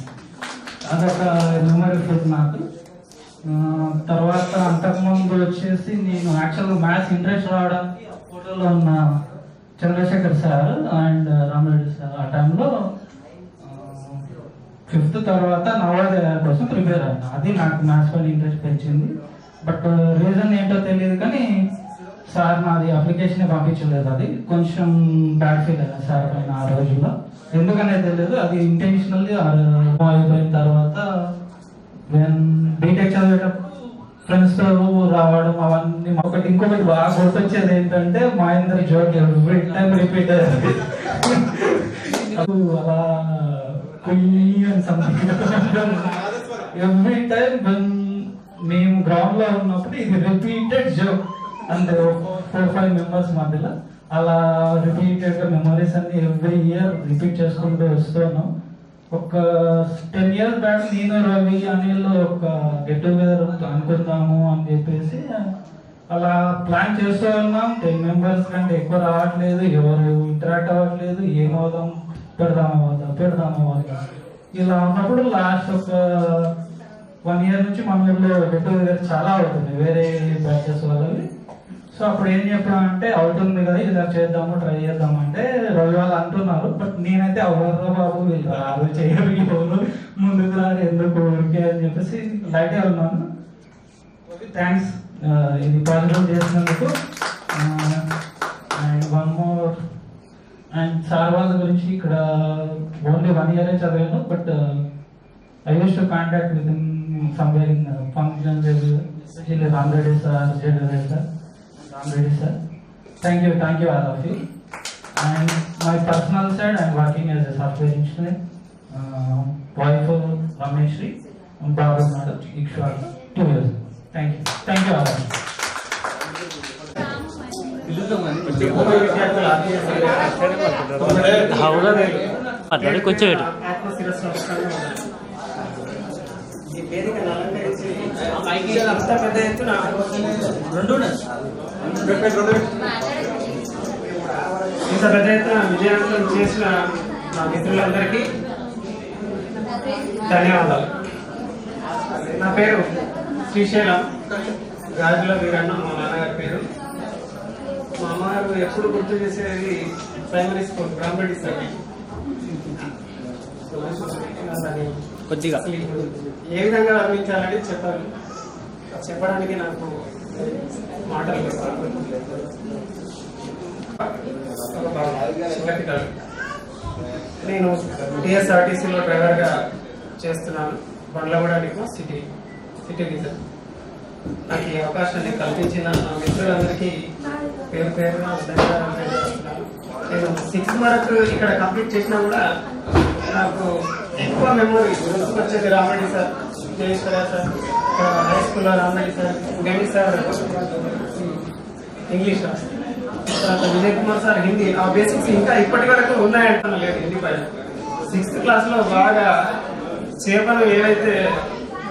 అదొక మెమరీ ఫుడ్ నాకు. తర్వాత అంతకుముందు వచ్చేసి నేను యాక్చువల్గా మ్యాథ్స్ ఇంట్రెస్ట్ రావడానికి ఆ ఫోటోలో ఉన్న Chandrasekhar sir and Ramareddy sir ఆ టైంలో 5th తర్వాత నవోదయ కోసం ప్రిపేర్ అయ్యాను. అది నాకు మ్యాథ్స్ పైన ఇంట్రెస్ట్ పెంచింది. బట్ రీజన్ ఏంటో తెలియదు కానీ సార్ నాది అప్లికేషన్ పంపించలేదు. అది కొంచెం బ్యాడ్ ఫీల్ అయ్యా సార్ పైన ఆ రోజుల్లో, ఎందుకనే తెలియదు. అది ఇంటెన్షనల్లీ అయిపోయిన తర్వాత బీటెక్ చదివేటప్పుడు ఫ్రెండ్స్ తో రావడం అవన్నీ ఇంకొకటి బాగా గుర్తొచ్చేది ఏంటంటే Mahendra joke every time repeat అయ్యేది. అలా ఎవ్రీ టైం మేము గ్రౌండ్ లో ఉన్నప్పుడు ఇది రిపీటెడ్ జోక్ అంతే 4-5 మెంబర్స్ మధ్యలో అలా రిపీటెడ్ గా మెమరీస్ అన్ని ఎవ్రీ ఇయర్ రిపీట్ చేసుకుంటూ వస్తున్నాం. ఒక 10 years బ్యాక్ నేను రవి అనిల్ ఒక గెట్ టుగెదర్ అనుకుందాము అని చెప్పేసి అలా ప్లాన్ చేస్తూ ఉన్నాం. 10 members కంటే ఎక్కువ రావట్లేదు, ఎవరు ఇంటరాక్ట్ అవ్వట్లేదు. ఏమవుదాం, పెడదామా ఇలా ఉన్నప్పుడు లాస్ట్ ఒక 1 year నుంచి మన ఊళ్ళో గెట్ టుగెదర్ చాలా అవుతుంది వేరే బ్యాచెస్ వాళ్ళవి. సో అప్పుడు ఏం చెప్పామంటే అవుతుంది కదా ఇలా చేద్దాము, ట్రై చేద్దాము అంటే రవి వాళ్ళు అంటున్నారు. బట్ నేనైతే ఎవరు బాబు వీళ్ళు రాదు చేయరు, ఎవరు ముందుకు రారు, ఎందుకు ఊరికే అని చెప్పేసి లైట్గా ఉన్నాను. ఓకే, థ్యాంక్స్ ఇది పాజిటివ్ చేసినందుకు. అండ్ 1 more అండ్ సార్ వాళ్ళ గురించి ఇక్కడ ఓన్లీ 1 year చదివాను. But I use to contact with somewhere in functions, especially Ramreddy sir, Jayadhar sir, Ramreddy sir. Thank you all of you. And my personal side, I am working as a software engineer. Wife of Rameshri, Babu Madam, Ikshwar, 2 years. Thank you all of you. అంత పెద్ద ఎత్తున ఇంత పెద్ద ఎత్తున విజయవంతం చేసిన నా మిత్రులందరికీ ధన్యవాదాలు. నా పేరు శ్రీశైలం గాజుల వీరన్న, మా నాన్నగారి పేరు. మా అమ్మగారు ఎప్పుడు గుర్తు చేసేది ప్రైమరీ స్కూల్ రామరెడ్డి సార్. కొద్దిగా ఏ విధంగా వర్ణించాలని చెప్పడానికి నాకు మాటలు నేను టీఎస్ఆర్టీసీలో డ్రైవర్గా చేస్తున్నాను. Bandlaguda city reason. నాకు ఈ అవకాశాన్ని కల్పించిన నా మిత్రులందరికీ పేరు పేరుగా ధన్యవాదాలు చేస్తున్నాను. నేను 6th వరకు ఇక్కడ కంప్లీట్ చేసినా కూడా నాకు ఎక్కువ మెమొరీ వచ్చేది రామరెడ్డి సార్, జయేశ్వర సార్, హై స్కూల్లో Rama Reddy sir, Ganesh sir English, తర్వాత విజయ్ కుమార్ సార్ హిందీ. ఆ బేసిక్స్ ఇంకా ఇప్పటి వరకు ఉన్నాయంటున్నా లేదు హిందీ పైన. 6th క్లాస్లో బాగా చేపలు ఏవైతే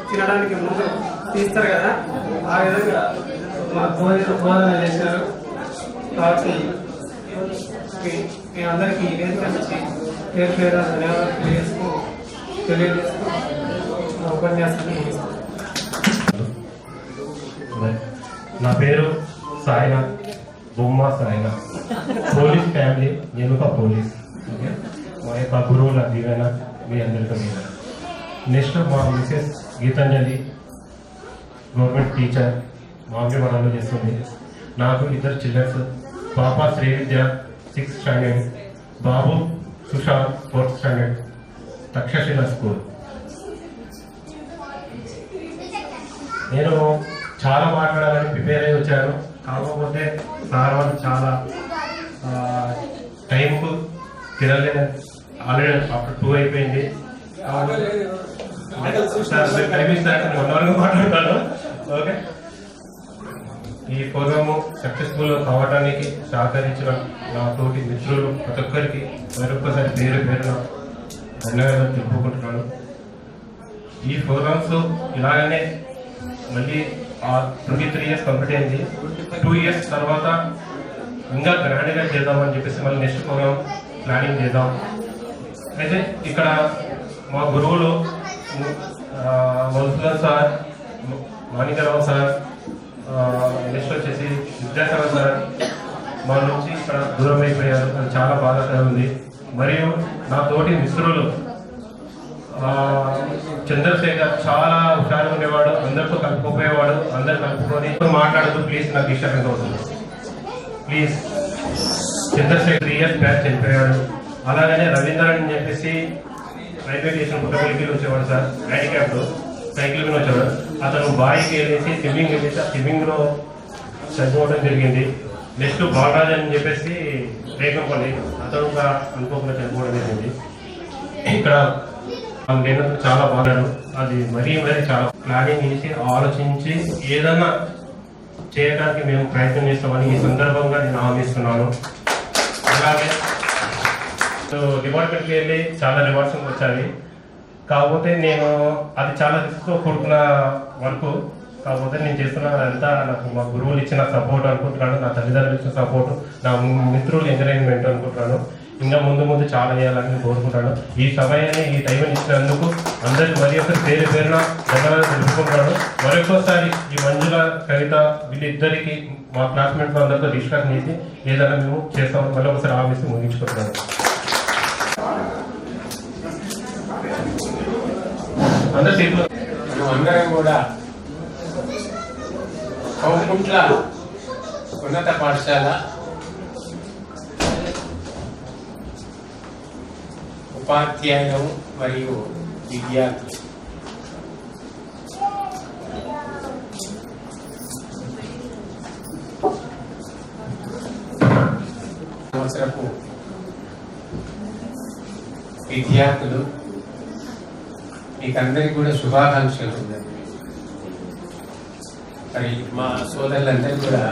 తినడానికి ముందు తీస్తారు కదా, ఆ విధంగా మా బోధన చేశారు. కాబట్టి మీ అందరికీ ఈ వేదిక నుంచి పేరు పేరు ధన్యవాదాలు తెలియజేస్తూ ఉపన్యాసాన్ని ముగిస్తాను. నా పేరు సాయినాథ్, బొమ్మ సాయినాథ్. పోలీస్ ఫ్యామిలీ, నేను ఒక పోలీస్. ఓకే, మా యొక్క గురువుల దీవెన మీ అందరికీ మీద. నెక్స్ట్ మా మిసెస్ గీతాంజలి గవర్నమెంట్ టీచర్ మామిడివరంలో చేస్తుంది. నాకు 2 చిల్డ్రన్స్. పాప శ్రీవిద్య 6th standard, బాబు Sushant 4th standard, Takshashila school. నేను చాలా మాట్లాడాలని ప్రిపేర్ అయ్యి వచ్చాను. కాకపోతే సార్ వాళ్ళు చాలా టైంకు తినలేదు. ఆల్రెడీ ఆఫ్టర్ 2 అయిపోయింది. టైం ఇస్తాను, 1 hour మాట్లాడతాను. ఓకే, ఈ ప్రోగ్రాము సక్సెస్ఫుల్ కావడానికి సహకరించిన నా తోటి మిత్రులు ప్రతి ఒక్కరికి మరొకసారి పేరు పేరున ధన్యవాదాలు తెలుపుకుంటున్నాను. ఈ ప్రోగ్రామ్స్ ఇలాగనే మళ్ళీ 23 years కంప్లీట్ అయింది. 2 years తర్వాత ఇంకా గ్రాండ్గా చేద్దామని చెప్పేసి మళ్ళీ నెక్స్ట్ ప్రోగ్రామ్ ప్లానింగ్ చేద్దాం. అయితే ఇక్కడ మా గురువులు Madhusudan sir, Manikrao sir, next వచ్చేసి విద్యాసాగర్ సార్ మా నుంచి ఇక్కడ దూరం అయిపోయారు. అది చాలా బాధాకరం ఉంది. మరియు నా తోటి మిత్రులు చంద్రశేఖర్ చాలా హుషారుగా ఉండేవాడు, అందరితో కలుపుకుపోయేవాడు, అందరు కలుపుకొని మాట్లాడుతూ ప్లీజ్ నాకు డిస్టర్బెన్స్ అవుతుంది ప్లీజ్. చంద్రశేఖర్ 3 years బ్యాక్ చనిపోయాడు. అలాగనే రవీంద్ర అని చెప్పేసి రైల్వే స్టేషన్ పుట్టపల్లికి వచ్చేవాడు సార్, హ్యాండిక్యాప్లో సైకిల్ మీద వచ్చేవాడు. అతను బాయికి వెళ్ళేసి స్విమ్మింగ్లో చనిపోవడం జరిగింది. నెక్స్ట్ బాలరాజ్ అని చెప్పేసి రేగంపల్లి, అతను కూడా అనుకోకుండా చనిపోవడం జరిగింది. ఇక్కడ లేనందుకు చాలా బాగాడు. అది మరీ చాలా ప్లానింగ్ చేసి ఆలోచించి ఏదన్నా చేయడానికి మేము ప్రయత్నం చేస్తామని ఈ సందర్భంగా నేను హామీస్తున్నాను. అలాగే డిపార్ట్మెంట్కి వెళ్ళి చాలా రివార్డ్స్ వచ్చాయి. కాకపోతే నేను అది చాలా రిస్క్ కూడుకున్న వర్క్. కాకపోతే నేను చేస్తున్న అంతా నాకు మా గురువులు ఇచ్చిన సపోర్ట్ అనుకుంటున్నాను, నా తల్లిదండ్రులు ఇచ్చిన సపోర్ట్, నా మిత్రులు ఎంకరేజ్మెంట్ అనుకుంటున్నాను. ఇంకా ముందు చాలా చేయాలని కోరుకుంటాను. ఈ సమయాన్ని ఈ టైం ఇచ్చినందుకు అందరికీ మరి ఒకరి పేరున ధన్యవాదాలు తెలుపుకుంటాను. మరొకసారి ఈ మంజుల, కవిత వీళ్ళిద్దరికి మా క్లాస్మేట్స్ అందరితో డిస్కస్ చేసి ఏదైనా మేము చేస్తామని మళ్ళీ ఒకసారి ఆఫీస్ ముగించుకుంటున్నాను. అందరం కూడా కౌకుంట్ల ఉన్నత పాఠశాల ఉపాధ్యాయులు మరియు విద్యార్థులు సంవత్సరపు విద్యార్థులు మీకందరికీ కూడా శుభాకాంక్షలు. మరి మా సోదరులందరికీ కూడా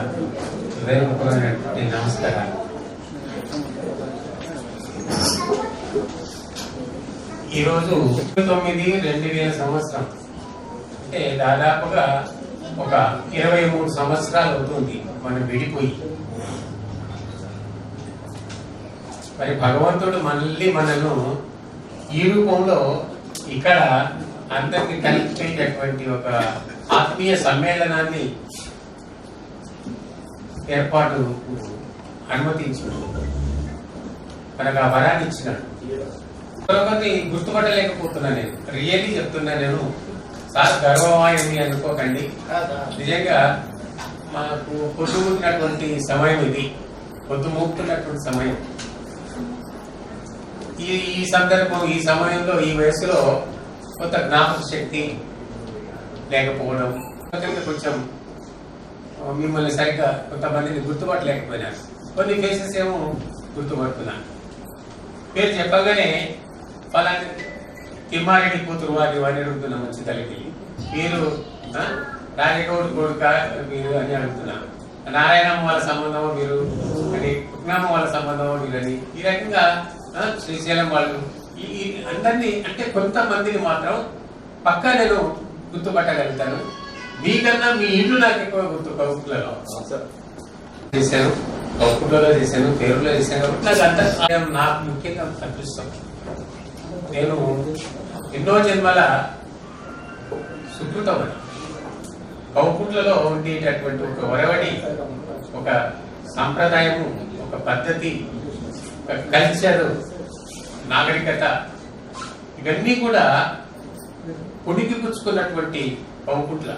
హృదయపూర్వకమైనటువంటి నమస్కారాలు. ఈరోజు 2009 సంవత్సరం అంటే దాదాపుగా ఒక 23 సంవత్సరాలు అవుతుంది మనం విడిపోయి. మరి భగవంతుడు మళ్ళీ మనను ఈ రూపంలో ఇక్కడ అందరికి కలిపేటటువంటి ఒక ఆత్మీయ సమ్మేళనాన్ని ఏర్పాటు అనుమతించాడు, మనకు ఆ వరాన్ని ఇచ్చినాడు. మరొకరిని గుర్తుపట్టలేకపోతున్నా నేను, రియల్లీ చెప్తున్నా నేను. సార్ గర్వమైంది అనుకోకండి, నిజంగా మాకు పొద్దుమూపినటువంటి సమయం ఇది, పొద్దుమూపుతున్నటువంటి సమయం. ఈ సందర్భం, ఈ సమయంలో, ఈ వయసులో కొంత జ్ఞాపక శక్తి లేకపోవడం, కొంచెం మిమ్మల్ని సరిగ్గా కొంతమందిని గుర్తుపట్టలేకపోయినాను. కొన్ని ఫేసెస్ ఏమో గుర్తుపడుతున్నాను. పేరు చెప్పగానే వాళ్ళని తిమ్మారెడ్డి కూతురు వారి అడుగుతున్నా, మంచి తల్లికి మీరు రాజగౌడ్ కొడుక మీరు అని అడుగుతున్నాను. నారాయణమ్మ వాళ్ళ సంబంధం మీరు అని, పుట్నామ వాళ్ళ సంబంధం మీరు అని, ఈ రకంగా శ్రీశైలం వాళ్ళు అందరినీ, అంటే కొంతమందిని మాత్రం పక్కా నేను గుర్తుపట్టగలుగుతాను. మీకన్నా మీ ఇల్లు నాకు ఎక్కువ కౌకుట్లలో చేశాను, కౌకుట్లలో చేశాను, పేరులో చేశాను. నాకు అంత నాకు ముఖ్యంగా అనిపిస్తాం. నేను ఎన్నో జన్మల సుకృతం అని కౌకుట్లలో ఉండేటటువంటి ఒక ఒరవడి, ఒక సంప్రదాయము, ఒక పద్ధతి, ఒక కల్చర్, నాగరికత, ఇవన్నీ కూడా పుడికి పుచ్చుకున్నటువంటి కౌకుట్ల.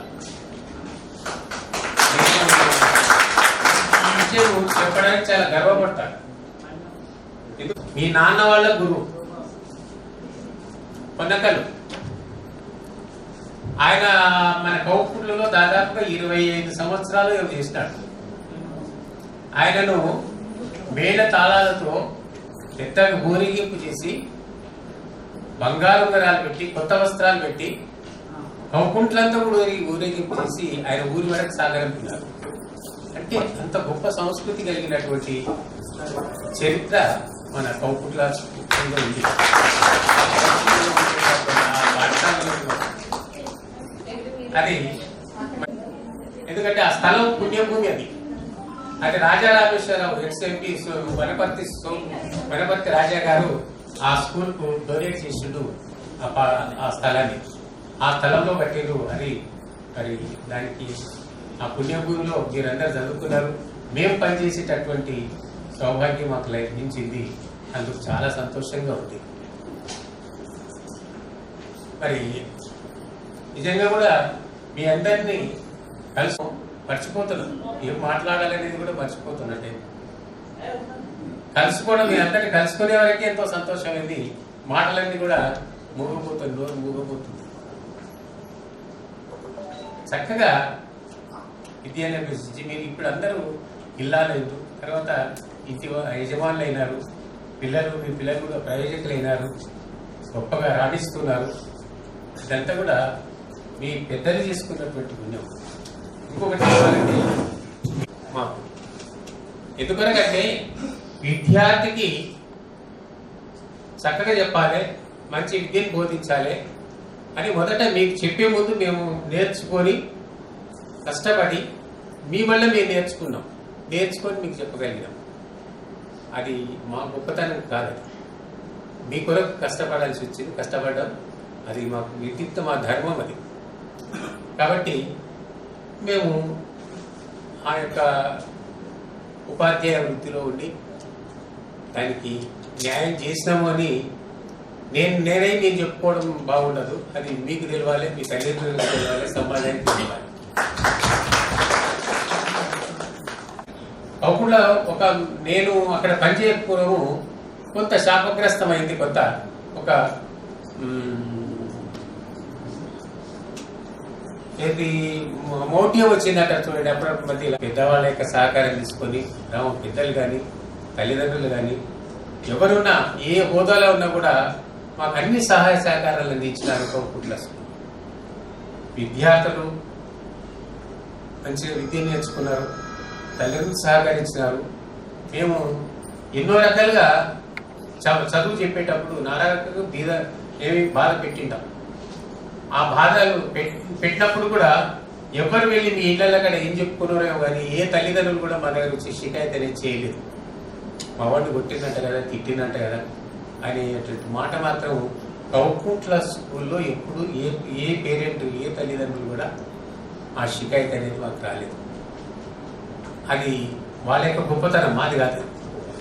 ఈ విషయం చెప్పడానికి చాలా గర్వపడతాను. మీ నాన్న వాళ్ళ గురువు పొన్నకలు, ఆయన మన కౌకుట్లలో దాదాపుగా 25 సంవత్సరాలు చేసినాడు. ఆయనను మేళ తాళాలతో పెద్దగా ఊరేగింపు చేసి, బంగారు ఉంగరాలు పెట్టి, కొత్త వస్త్రాలు పెట్టి, కౌకుంట్లంతా కూడా ఊరేగింపు చేసి ఆయన ఊరి వరకు సాగరంపున్నారు. అంటే అంత గొప్ప సంస్కృతి కలిగినటువంటి చరిత్ర మన కౌకుట్ల ఉంది. అది ఎందుకంటే ఆ స్థలం పుణ్యభూమి. అది రాజా రామేశ్వరరావు ఎక్స్ఎంపీ వనపర్తి రాజా గారు ఆ స్కూల్ కు డొనేట్ చేసిండు ఆ స్థలాన్ని. ఆ స్థలంలో కట్టిండు. అది మరి దానికి ఆ పుణ్యభూమిలో మీరందరూ చదువుకున్నారు. మేము పనిచేసేటటువంటి సౌభాగ్యం మాకు లభించింది. అందుకు చాలా సంతోషంగా ఉంది. మరి నిజంగా కూడా మీ అందరినీ కలిసి మర్చిపోతున్నాం, ఏం మాట్లాడాలనేది కూడా మర్చిపోతున్నట్టే. కలుసుకోవడం మీ అందరినీ కలుసుకునే వరకే ఎంతో సంతోషమైంది. మాటలన్నీ కూడా మూగపోతుంది, నోరు మూగపోతుంది. చక్కగా విద్యను అభ్యసించి మీరు ఇప్పుడు అందరూ ఇల్లాలేదు, తర్వాత ఇంటి యజమానులు అయినారు, మీ పిల్లలు కూడా ప్రయోజకులైనారు, గొప్పగా రాణిస్తున్నారు. ఇదంతా కూడా మీ పెద్దలు చేసుకున్నటువంటి పుణ్యం. ఇంకొకటి చెప్పాలంటే మాకు ఎందుకనకంటే విద్యార్థికి చక్కగా చెప్పాలి, మంచి విద్యను బోధించాలి అని మొదట మీకు చెప్పే ముందు మేము నేర్చుకొని కష్టపడి మీ వల్ల మేము నేర్చుకొని మీకు చెప్పగలిగినాం. అది మా గొప్పతనం కాదు, మీ కొరకు కష్టపడాల్సి వచ్చింది, కష్టపడడం అది మాకు విద్యుత్ మా ధర్మం అది. కాబట్టి మేము ఆ యొక్క ఉపాధ్యాయ వృత్తిలో ఉండి దానికి న్యాయం చేసినాము అని నేను చెప్పుకోవడం బాగుండదు. అది మీకు తెలియాలి, మీ తల్లిదండ్రులకు తెలియాలి, సమాజానికి తెలియాలి. కాకుండా నేను అక్కడ పనిచేయకపోవడము కొంత శాపగ్రస్తమైంది. కొంత ఒక ఏది మోటివ్ వచ్చింది అక్కడ చూడండి. అప్పుడప్పుడు మధ్య పెద్దవాళ్ళ యొక్క సహకారం తీసుకొని పెద్దలు కానీ తల్లిదండ్రులు కానీ ఎవరున్నా ఏ హోదాలో ఉన్నా కూడా మాకు అన్ని సహాయ సహకారాలు అందించినారు. కోరుకుంటున్న విద్యార్థులు మంచిగా విద్య నేర్చుకున్నారు, తల్లిదండ్రులు సహకరించినారు. మేము ఎన్నో రకాలుగా చదువు చెప్పేటప్పుడు నానా రకాలుగా ఏమి బాధ పెట్టింటాం. ఆ బాధలు పెట్టినప్పుడు కూడా ఎవరు వెళ్ళి మీ ఇళ్ళ కాడ ఏం చెప్పుకున్నారో కానీ ఏ తల్లిదండ్రులు కూడా మా దగ్గర వచ్చి షికాయత్ అనేది చేయలేదు. మా వాడిని కొట్టినట్టు కదా, తిట్టినట్టు కదా అనేటువంటి మాట మాత్రం కౌకుంట్ల స్కూల్లో ఎప్పుడు ఏ పేరెంట్ ఏ తల్లిదండ్రులు కూడా ఆ షికాయత్ అనేది మాకు రాలేదు. అది వాళ్ళ యొక్క గొప్పతనం, మాది కాదు,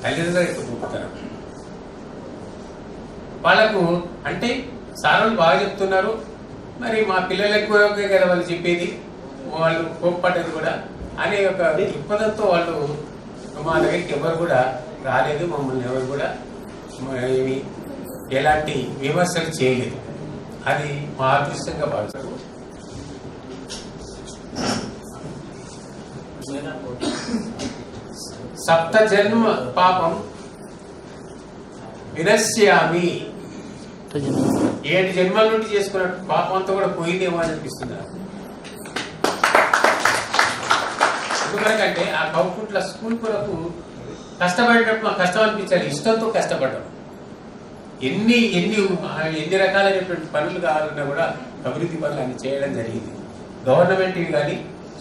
తల్లిదండ్రుల యొక్క గొప్పతనం. వాళ్ళకు అంటే సార్లు బాగా చెప్తున్నారు, మరి మా పిల్లలకు కదా వాళ్ళు చెప్పేది, వాళ్ళు కోప్పడ్డది కూడా అనే ఒక దృక్పథంతో వాళ్ళు మా దగ్గరికి ఎవరు కూడా రాలేదు. మమ్మల్ని ఎవరు కూడా ఏమి ఎలాంటి విమర్శలు చేయలేదు. అది మా అదృష్టంగా భావిస్తారు. సప్త జన్మ పాపం వినశ్యామి, 7 జన్మల నుండి చేసుకున్న పాపం అంతా కూడా పోయిందేమో అని అనిపిస్తుంది. ఎందుకంటే ఆ కౌకుంట్ల స్కూల్ కొరకు కష్టపడేటప్పుడు మాకు కష్టం అనిపించాలి, ఇష్టంతో కష్టపడ్డాం. ఎన్ని రకాలైనటువంటి పనులు కావాలన్నా కూడా అభివృద్ధి పనులు అన్ని చేయడం జరిగింది. గవర్నమెంట్ కానీ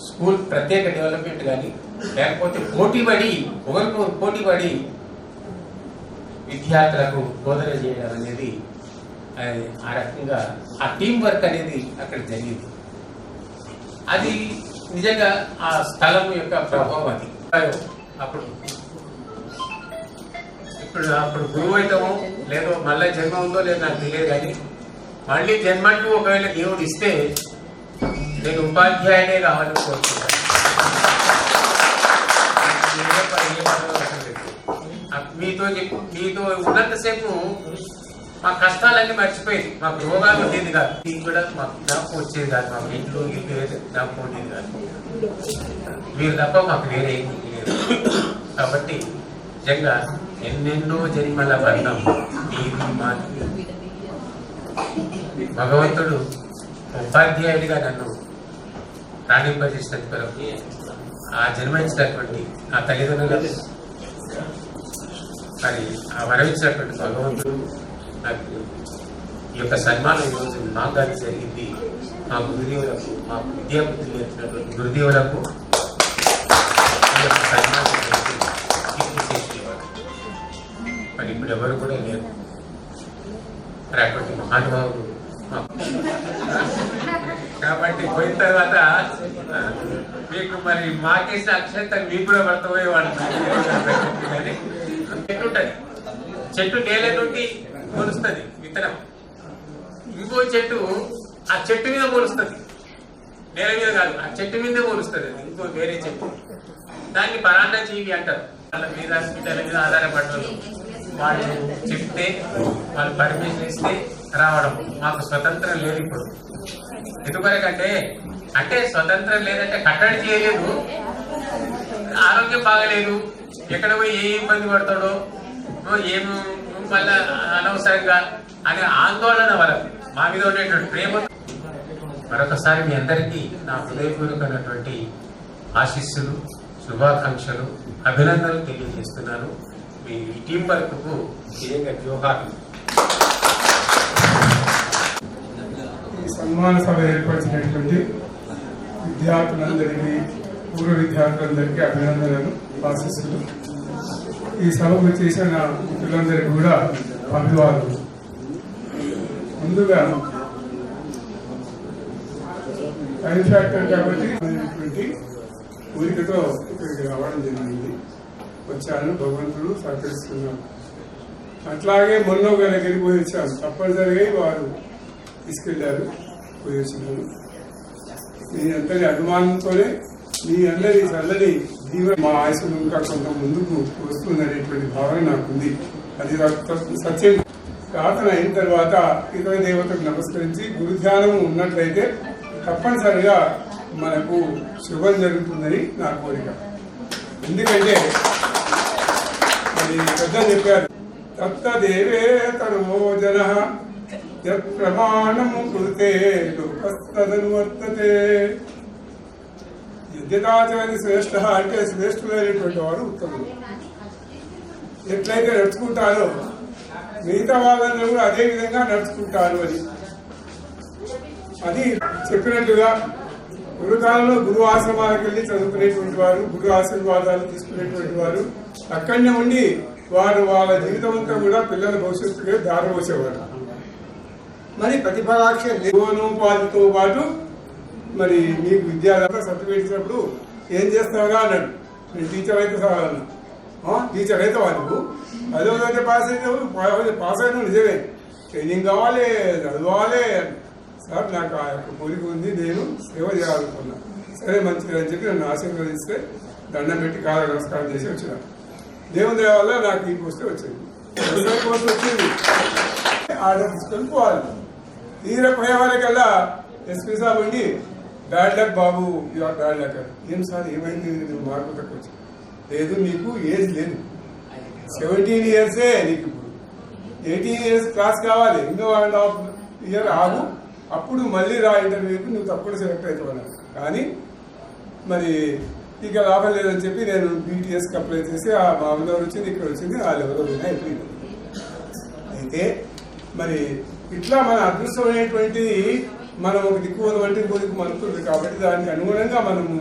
స్కూల్ ప్రత్యేక డెవలప్మెంట్ కానీ లేకపోతే ఒకరికొకరు పోటీపడి విద్యార్థులకు బోధన చేయడం అనేది ఆ రకంగా ఆ టీం వర్క్ అనేది అక్కడ జరిగింది. అది నిజంగా ఆ స్థలం యొక్క ప్రభావం. అది అప్పుడు గురువు అవుతామో లేదో మళ్ళీ జన్మ ఉందో లేదో నాకు తెలియదు, కానీ మళ్ళీ జన్మంటూ ఒకవేళ దేవుడు ఇస్తే నేను ఉపాధ్యాయుడే కావాలని కోరుకుంటాను. మీతో ఉన్నంతసేపు మా కష్టాలన్నీ మర్చిపోయింది, మాకు రోగాలు ఉండేది కాదు, ఇది కూడా మాకు జ్ఞాపకం వచ్చేది కాదు, మాకు ఇంట్లో జ్ఞాపకం ఉండేది కాదు. మీరు తప్ప మాకు వేరే లేదు. కాబట్టి నిజంగా ఎన్నెన్నో జన్మల బంధం భగవంతుడు ఉపాధ్యాయుడిగా నన్ను రాణింపజేసినందుకు ఆ జన్మించినటువంటి ఆ తల్లిదండ్రులకు మరి ఆ వరవించినటువంటి భగవంతుడు నాకు ఈ యొక్క సన్మానం ఈరోజు నాకు కానీ జరిగింది. మా గురుదేవులకు, మా విద్యాబుద్ధులు నేర్పినటువంటి గురుదేవులకు సన్మానం మరి ఇప్పుడు ఎవరు కూడా లేరు. మరి అటువంటి మహానుభావుడు కాబట్టి పోయిన తర్వాత మీకు మరి మాకేసిన అక్షంతలు మీకు కూడా పడతామోయేవాడు. కానీ చెట్టు ఉంటుంది, చెట్టు నేల నుండి కొలుస్తుంది విత్తనం. ఇంకో చెట్టు ఆ చెట్టు మీద పోలుస్తుంది, నేల మీద కాదు, ఆ చెట్టు మీదే పోలుస్తుంది. అది ఇంకో వేరే చెట్టు, దాన్ని పరాన్న జీవి అంటారు. వాళ్ళ మీద పిల్లల మీద ఆధారపడ్డారు. వాళ్ళు చెప్తే, వాళ్ళు పర్మిషన్ ఇస్తే రావడం. మాకు స్వతంత్రం లేదు ఇప్పుడు. ఎందుకంటే అంటే స్వతంత్రం లేదంటే కట్టడి చేయలేదు, ఆరోగ్యం బాగలేదు, ఎక్కడ పోయి ఏ ఇబ్బంది పడతాడో ఏం మళ్ళా అనవసరంగా అనే ఆందోళన వాళ్ళకి మా మీద ఉండేటువంటి ప్రేమ. మరొకసారి మీ అందరికీ నా హృదయపూర్వకమైనటువంటి ఆశీస్సులు, శుభాకాంక్షలు, అభినందనలు తెలియజేస్తున్నాను. మీ టీం వర్క్ కు ముఖ్యంగా జోహార్లు. ఈ సన్మాన సభ ఏర్పరిచినటువంటి విద్యార్థులందరికీ, పూర్వ విద్యార్థులందరికీ అభినందనలు, ఆశీస్సులు. ఈ సభకు చేసిన మిత్రులందరికీ కూడా అభివాదాలు. ముందుగా టైం ఫ్యాక్టర్ కాబట్టి కోరికతో ఇక్కడికి రావడం జరిగింది. వచ్చాను, భగవంతుడు సహకరిస్తున్నాను. అట్లాగే మొన్న ఒక దగ్గరికి పోయి వచ్చాను, తప్పనిసరిగా వారు తీసుకెళ్లారు, పోయి వచ్చినాను. మీ అందరి అభిమానంతోనే మీ అందరి చల్లని జీవన మా ఆయుష్ను ఇంకా కొంత ముందుకు వస్తుందనేటువంటి భావన నాకుంది. అది సత్యం. ప్రార్థన అయిన తర్వాత ఇతర దేవతకు నమస్కరించి గురుధ్యానం ఉన్నట్లయితే తప్పనిసరిగా మనకు శుభం జరుగుతుందని నా కోరిక. ఎందుకంటే అది పెద్దలు చెప్పారు, తత్తదేవేతరో జనః యత్ప్రమాణము కృతే లోకస్తదనువర్తతే. యజ్ఞాచార్య శ్రేష్ఠ అంటే శ్రేష్ఠులైనటువంటి వారు ఉత్తములు. ఎట్లయితే నడుచుకుంటారో మిగతా వాళ్ళందరూ కూడా అదే విధంగా నడుచుకుంటారు అని అది చెప్పినట్టుగా గురుకాలంలో గురు ఆశ్రమాలకు వెళ్ళి చదువుకునేటువంటి వారు, గురు ఆశీర్వాదాలు తీసుకునేటువంటి వారు అక్కడనే ఉండి వారు వాళ్ళ జీవితం అంతా కూడా పిల్లల భవిష్యత్తుగా దారపోసేవారు. మరి ప్రతిఫలాక్ష జీవనోపాధితో పాటు మరి మీకు విద్యార్థి సర్టిఫికేట్ ఇచ్చినప్పుడు ఏం చేస్తారా అన్నాడు. నేను టీచర్ అయితే అన్నా, టీచర్ అయితే వాళ్ళు అదో పాస్ అయినా నిజమే, ట్రైనింగ్ కావాలి, చదవాలి. సార్ నాకు ఆ యొక్క కోరిక ఉంది, నేను సేవ చేయాలనుకున్నా. సరే మంచిది అని చెప్పి నన్ను ఆశీర్వదిస్తే దండం పెట్టి కాల నమస్కారం చేసి వచ్చిన. దేవుని దయ వల్ల నాకు ఈ పోస్ట్ వచ్చింది, పోస్ట్ వచ్చింది. ఆర్డర్ తీసుకొని పోవాలి. తీర పోయే వాళ్ళకల్లా ఎస్పీ సాబ్ ఉండి bad luck Babu, your bad luck. ఏం సార్ ఏమైంది, నువ్వు మార్పు తక్కువ వచ్చి? లేదు, నీకు ఏజ్ లేదు, 17 ఇయర్సే నీకు. ఇప్పుడు 18 ఇయర్స్ క్లాస్ కావాలి, ఇంకో 1.5 ఇయర్ ఆగు, అప్పుడు మళ్ళీ రా ఇంటర్వ్యూకి, నువ్వు తప్పకుండా సెలెక్ట్ అవుతావన్నారు. కానీ మరి ఇక లాభం లేదని చెప్పి నేను BTSకి అప్లై చేసి ఆ మా ఊళ్ళో వచ్చింది, ఇక్కడ వచ్చింది, ఆ లెవెల్లో అయిపోయింది. అయితే మరి ఇట్లా మన అదృష్టమైనటువంటి మనం ఒక దిక్కు వంటి కోరిక మనకుంది కాబట్టి దానికి అనుగుణంగా మనము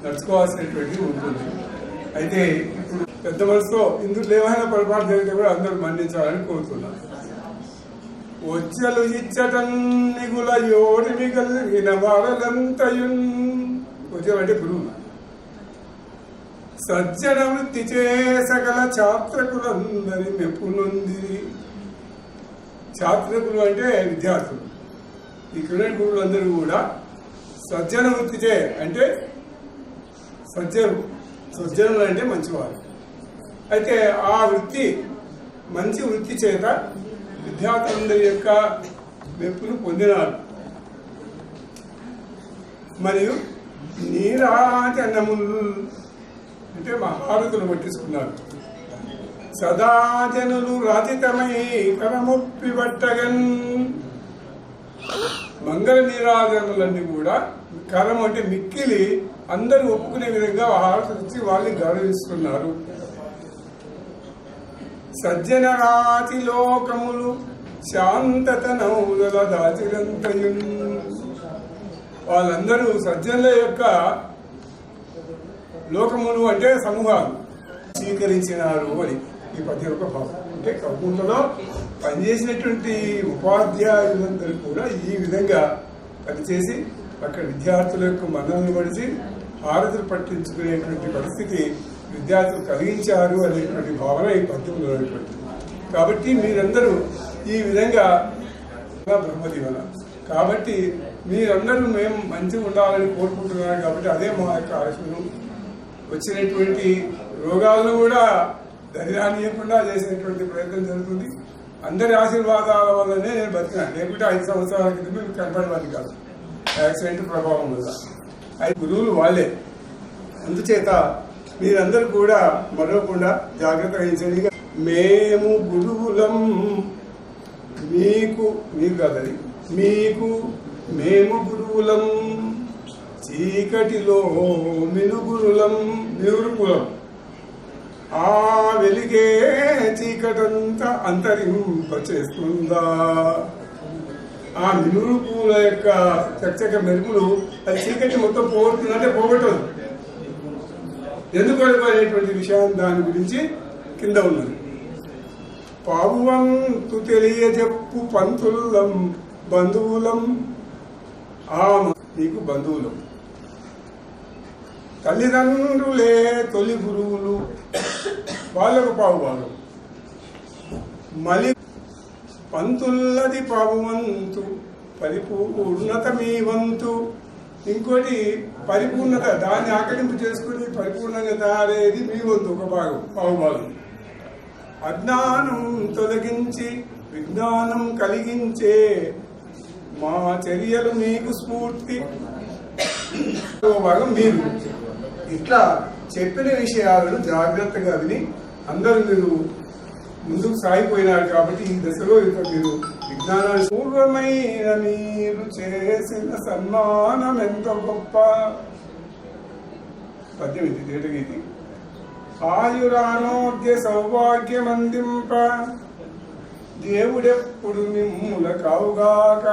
నడుచుకోవాల్సినటువంటిది ఉంటుంది. అయితే ఇప్పుడు పెద్ద మనసుతో ఇందులో ఏమైనా పొరపాటు జరిగితే కూడా అందరూ మన్నించాలని కోరుతున్నాను. వచ్చలు ఇచ్చటన్నిగుల యోడిమి కలిగిన వారలంతయున్. వచ్చలు అంటే గురువు. సజ్జన వృత్తి చే సకల ఛాత్రకులందరి మెప్పునుంది. ఛాత్రకులు అంటే విద్యార్థులు. ఇక్కడ గురువులందరూ కూడా సజ్జన వృత్తి చే అంటే సజ్జనులు అంటే మంచివారు. అయితే ఆ వృత్తి, మంచి వృత్తి చేత విద్యార్థులందరి యొక్క మెప్పును పొందినారు. మరియు నీరాజనములు అంటే మహారథులు పట్టించుకున్నారు. సదాజనులు రాజితమై కరముప్పి పట్టగన్. మంగళ నీరాజనులన్నీ కూడా కరం అంటే మిక్కిలి అందరూ ఒప్పుకునే విధంగా హారతులు ఇచ్చి వాళ్ళని గౌరవిస్తున్నారు. సజ్జన రాతి లోకములు శాంతత నౌదల దాచిరంతయు. వాళ్ళందరూ సజ్జనుల యొక్క లోకములు అంటే సమూహాలు స్వీకరించినారు అని ఈ పద్య యొక్క భావం. అంటే కౌకుంటలో పనిచేసినటువంటి ఉపాధ్యాయులందరూ కూడా ఈ విధంగా పనిచేసి అక్కడ విద్యార్థుల యొక్క మన్ననలు పడిచి హారతులు పట్టించుకునేటువంటి పరిస్థితి విద్యార్థులు కలిగించారు అనేటువంటి భావన ఈ పద్యంలో ఉన్నటువంటి. కాబట్టి మీరందరూ ఈ విధంగా బ్రహ్మదీవన. కాబట్టి మీరందరూ మేము మంచిగా ఉండాలని కోరుకుంటున్నాను. కాబట్టి అదే మా యొక్క ఆశను. వచ్చినటువంటి రోగాలను కూడా ధైర్యాన్నియకుండా చేసేటువంటి ప్రయత్నం జరుగుతుంది. అందరి ఆశీర్వాదాల వల్లనే నేను బతికినాను. లేకుంటే 5 సంవత్సరాల క్రితం మీకు కనపడేవాడిని కాదు యాక్సిడెంట్ ప్రభావం వల్ల. అయితే గురువులు వాళ్ళే. అందుచేత మీరందరూ కూడా మరవకుండా జాగ్రత్త వహించండి. మేము గురువులం మీకు కాదని మీకు మేము గురువులం చీకటిలో మినుగురులం నిరుపులం ఆ వెలిగే చీకటంతా అంతరింపచేస్తుందా. ఆ మినురు పూల యొక్క చక్కచక్క మెరుపులు అది చీకటి మొత్తం పోగొడుతుందంటే పోగొట్టదు. ఎందుకు అనేటువంటి విషయాన్ని దాని గురించి కింద ఉన్నది. పావువంతు తెలియజెప్పు పంతులం బంధువులం నీకు బంధువులం. తల్లిదండ్రులే తొలి గురువులు వాళ్ళకు పావువాళ్ళు. మలి పంతుల్లది పావువంతు పరిపూర్ణత మీ వంతు. ఇంకోటి పరిపూర్ణత దాన్ని ఆకలింపు చేసుకుని పరిపూర్ణంగా తయారయ్యేది మీ వంతు ఒక భాగం పావుభాగం. అజ్ఞానం తొలగించి విజ్ఞానం కలిగించే మా చర్యలు మీకు స్ఫూర్తి భాగం మీరు. ఇట్లా చెప్పిన విషయాలను జాగ్రత్తగా విని అందరూ మీరు ముందుకు సాగిపోయినారు. కాబట్టి ఈ దశలో ఇక మీరు విజ్ఞానాన్ని పూర్వమైన మీరు చేసిన సన్మానం ఎంత గొప్ప. 18 తేటగీతి. ఆయురారోగ్య సౌభాగ్యమందింప దేవుడెప్పుడు మిమ్ముల కావుగాక.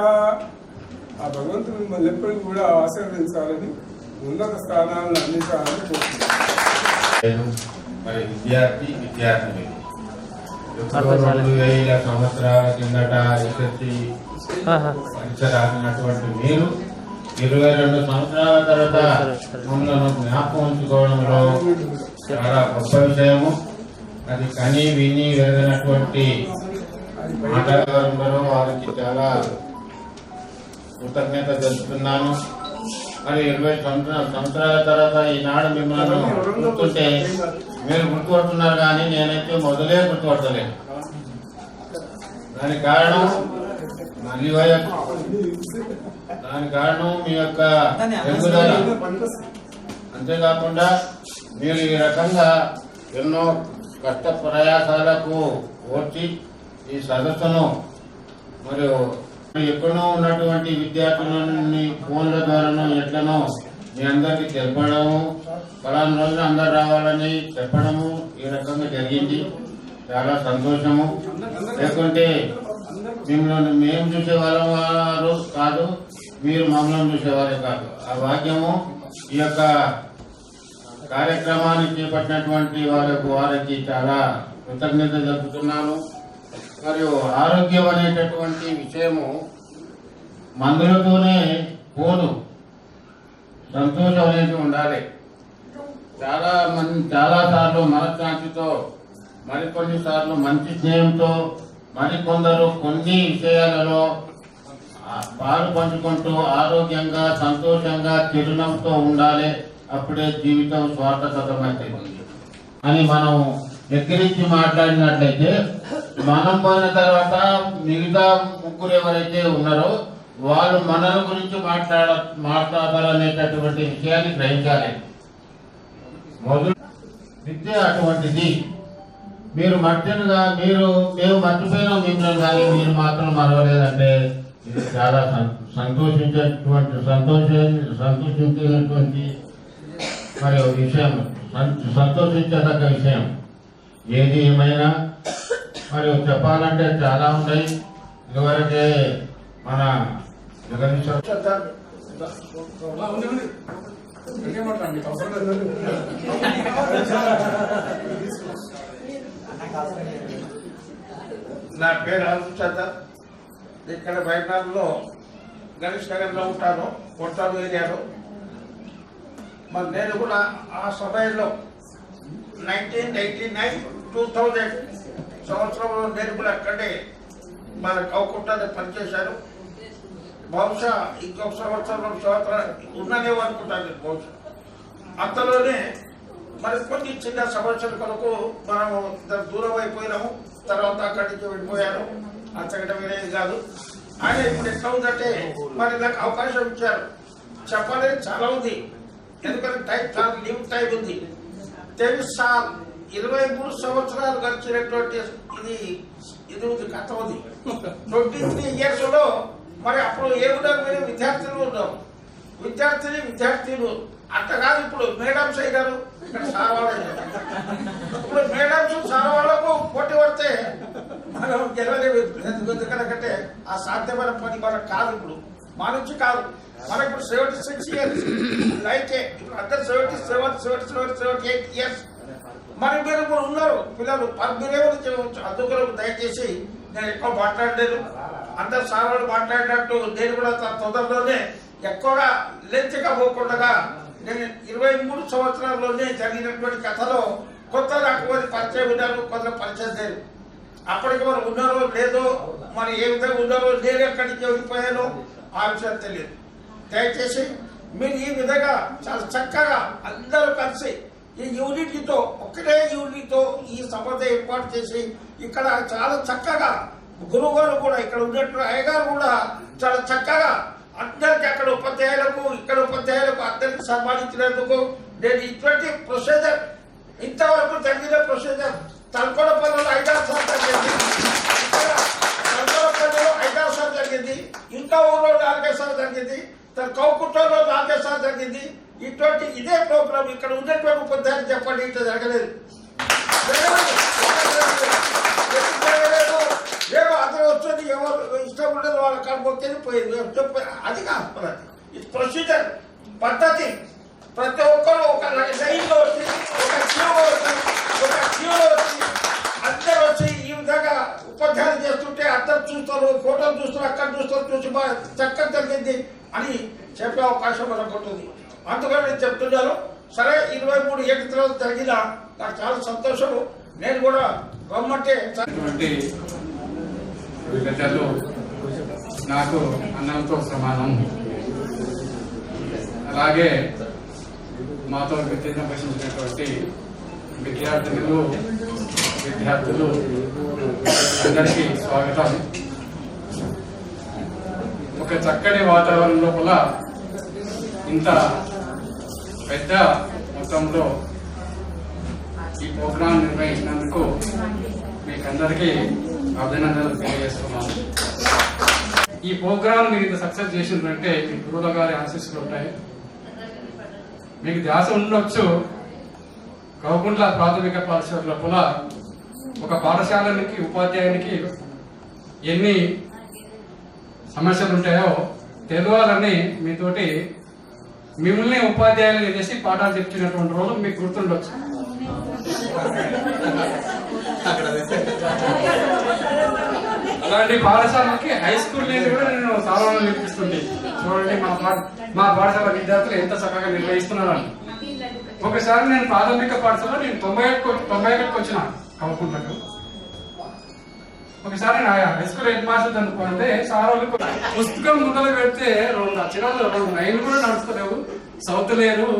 ఆ భగవంతుడు మిమ్మల్ని ఎప్పటికీ కూడా ఆశీర్వదించాలని ఉన్నత స్థానాలను అందించాలని కోరుతున్నాను. మరి విద్యార్థిని 2000 సంవత్సరాల కిందట ఎస్ఎస్సి పరీక్ష రాసినటువంటి మీరు 22 సంవత్సరాల తర్వాత మమ్మల్ని జ్ఞాపకం ఉంచుకోవడంలో చాలా గొప్ప విషయము. అది కని విని వెరగినటువంటి మాటగారుండరో వారికి చాలా కృతజ్ఞత తెలుపుతున్నాను. మరి 20 సంవత్సరాల తర్వాత ఈనాడు మిమ్మల్ని గుర్తుంటే మీరు గుర్తుపడుతున్నారు, కానీ నేనైతే మొదలే గుర్తుపడతలేను. దానికి కారణం మళ్ళీ దానికి కారణం మీ యొక్క పెరుగుదల. అంతేకాకుండా మీరు ఈ రకంగా ఎన్నో కష్ట ప్రయాసాలకు ఓర్చి ఈ సదస్సును మరియు ఎక్కడో ఉన్నటువంటి విద్యార్థులని ఫోన్ల ద్వారానో ఎట్లనో మీ అందరికీ తెలపడము, పలానా రోజున అందరు రావాలని చెప్పడము ఈ రకంగా జరిగింది. చాలా సంతోషము. లేకుంటే మిమ్మల్ని మేము చూసేవాళ్ళం వారు కాదు, మీరు మమ్మల్ని చూసేవారే కాదు. ఆ భాగ్యము ఈ యొక్క కార్యక్రమాన్ని చేపట్టినటువంటి వారికి చాలా కృతజ్ఞత జరుపుతున్నాను. మరియు ఆరోగ్యం అనేటటువంటి విషయము మందులతోనే పోదు, సంతోషం అనేది ఉండాలి. చాలా సార్లు మనశ్శాంతితో, మరికొన్ని సార్లు మంచి స్నేహంతో, మరికొందరు కొన్ని విషయాలలో పాలు పంచుకుంటూ ఆరోగ్యంగా సంతోషంగా చిరునవ్వుతో ఉండాలి. అప్పుడే జీవితం స్వార్థకతమైంది అని మనం ఎక్కిరించి మాట్లాడినట్లయితే మనం పోయిన తర్వాత మిగతా ముగ్గురు ఎవరైతే ఉన్నారో వాళ్ళు మనల గురించి మాట్లాడాలనేటటువంటి విషయాన్ని గ్రహించాలి. మొదలు విద్య అటువంటిది. మీరు మర్చినగా మేము మర్చిపోయినాం మిమ్మల్ని, కానీ మీరు మాత్రం మరవలేదంటే ఇది చాలా సంతోషించేటువంటి మరి విషయం, సంతోషించదగ్గ విషయం. ఏది ఏమైనా మరి చెప్పాలంటే చాలా ఉన్నాయి. ఇదివరకే మన జగదీశ్వర్ నా పేరు హనుచంద్ర. ఇక్కడ బయటలో గణేష్ నగర్లో ఉంటాను, కొట్టాలు ఏరియాలో. మరి నేను కూడా ఆ సమయంలో 1999-2000 సంవత్సరంలో నేను కూడా అక్కడే మన కౌకుంటానే పనిచేశాను. బహుశా ఇంకొక సంవత్సరం 2 సంవత్సరాలు ఉన్నదేమో అనుకుంటాను నేను బహుశా. అంతలోనే మరి కొన్ని చిన్న సమస్యల కొరకు మనము దూరం అయిపోయినాము. తర్వాత అక్కడి నుంచి వెళ్ళిపోయాను. అంతకంటే వేరేది కాదు. ఆయన ఇప్పుడు ఎట్లా ఉందంటే మరి నాకు అవకాశం ఇచ్చారు. చెప్పలేదు చాలా ఉంది, ఎందుకంటే టైం చాలా లిమిట్ టైం ఉంది. 23 సంవత్సరాలు గడిచినటువంటి ఇది ఉంది, కథ ఉంది. 23 years లో మరి అప్పుడు ఏమున్నారు, మీరు విద్యార్థులు ఉన్నాం, విద్యార్థులు అంత కాదు. ఇప్పుడు మేడమ్స్ అయినారు, ఇక్కడ సార్ వాళ్ళు అయినారు. ఇప్పుడు మేడమ్స్ సార్ వాళ్ళకు పోటీ పడితే మనం గెలవలేము. ఎందుకంటే ఆ సాధ్యమైన పని మనకు కాదు. ఇప్పుడు మా నుంచి కాదు. మనకి ఇప్పుడు 76 years అయితే ఇప్పుడు అందరు 77, 78 years. మరి మీరు కూడా ఉన్నారు పిల్లలు. మీరేమో అందుకు దయచేసి నేను ఎక్కువ మాట్లాడలేదు. అందరు సార్ వాళ్ళు మాట్లాడినట్టు నేను కూడా తొందరలోనే ఎక్కువగా లెంచగా పోకుండా నేను 23 సంవత్సరాల్లోనే జరిగినటువంటి కథలో కొత్త రకమైన పరిచయం ఉన్నారు, కొంత పరిచయం లేదు. అప్పటికి మరి ఉన్నారో లేదో, మరి ఏ విధంగా ఉన్నారో, నేను ఎక్కడి నుంచి వెళ్ళిపోయానో ఆ విషయం తెలియదు. దయచేసి మీరు ఈ విధంగా చాలా చక్కగా అందరూ కలిసి ఈ యూనిటీతో, ఒక్కటే యూనిటీతో ఈ సభ ఏర్పాటు చేసి ఇక్కడ చాలా చక్కగా గురువు గారు కూడా, ఇక్కడ ఉన్నట్టు అయ్యగారు కూడా చాలా చక్కగా అందరికి అక్కడ ఉపాధ్యాయులకు, ఇక్కడ ఉపాధ్యాయులకు అందరికి సన్మానించినందుకు నేను ఇటువంటి ప్రొసీజర్ ఇంతవరకు జరిగిన ప్రొసీజర్ తలకొండపల్లిలో 5 సార్లు జరిగింది, తలకొండపల్లిలో 5 సార్లు జరిగింది, ఇంకా ఊళ్ళో 4 సార్లు జరిగింది, కౌకుంటలో 4 సార్లు జరిగింది. ఇటువంటి ఇదే ప్రోగ్రామ్ ఇక్కడ ఉన్నటువంటి ఉపాధ్యాయులు చెప్పండి, ఇట్లా జరగలేదు. ఏమో అతను వచ్చేది ఎవరు ఇష్టం ఉండదు, వాళ్ళ కడుపుకి పోయింది. అది కాదు, ఇది ప్రొసీజర్ పద్ధతి. ప్రతి ఒక్కరు ఒక లైన్లో వచ్చి, ఒక క్యూలో వచ్చి అందరూ వచ్చి ఈ విధంగా ఉపాధ్యాయులు చేస్తుంటే అందరు చూస్తారు, ఫోటోలు చూస్తారు, అక్కడ చూస్తారు, చూసి బాగా చక్కగా జరిగింది అని చెప్పే అవకాశం మనకు ఉంటుంది. అందుకని నేను చెప్తున్నాను. సరే, 23 ఏళ్ళ తర్వాత జరిగిన నాకు చాలా సంతోషము. నేను కూడా రమ్మంటే పెద్దలు నాకు అన్నంతో సమానం. అలాగే మాతో విద్యను అభ్యసించినటువంటి విద్యార్థులు అందరికీ స్వాగతం. ఒక చక్కని వాతావరణం లోపల ఇంత పెద్ద మొత్తంలో ఈ ప్రోగ్రాం నిర్వహించినందుకు మీకందరికీ అభినందనలు తెలియజేస్తున్నాను. ఈ ప్రోగ్రాం మీరు ఇంత సక్సెస్ చేసిందంటే మీ గురువుల గారి ఆశీస్సులు ఉంటాయి. మీకు ధ్యాస ఉండొచ్చు, కౌకుంట్ల ప్రాథమిక పాఠశాల లోపల ఒక పాఠశాలకి ఉపాధ్యాయునికి ఎన్ని సమస్యలు ఉంటాయో తెలియాలని మీతోటి మిమ్మల్ని ఉపాధ్యాయులు చేసి పాఠాలు చెప్తున్నటువంటి రోజు మీకు గుర్తుండొచ్చు. అలాంటి పాఠశాలకి హై స్కూల్ నుంచి కూడా నేను సాధారణ నేర్పిస్తుంది. చూడండి మా పాఠశాల విద్యార్థులు ఎంత చక్కగా నిర్వహిస్తున్నారని. ఒకసారి నేను ప్రాథమిక పాఠశాల నేను 91కి వచ్చిన కౌకుంటకు. ఒకసారి నేను హై స్కూల్ హెడ్ మాస్టర్ అనుకుంటే సార్ వాళ్ళు పుస్తకం ముందర పెడితే 2 అక్షరాలు 2 లైన్లు కూడా నడుస్తలేవు, చదువుతలేరు.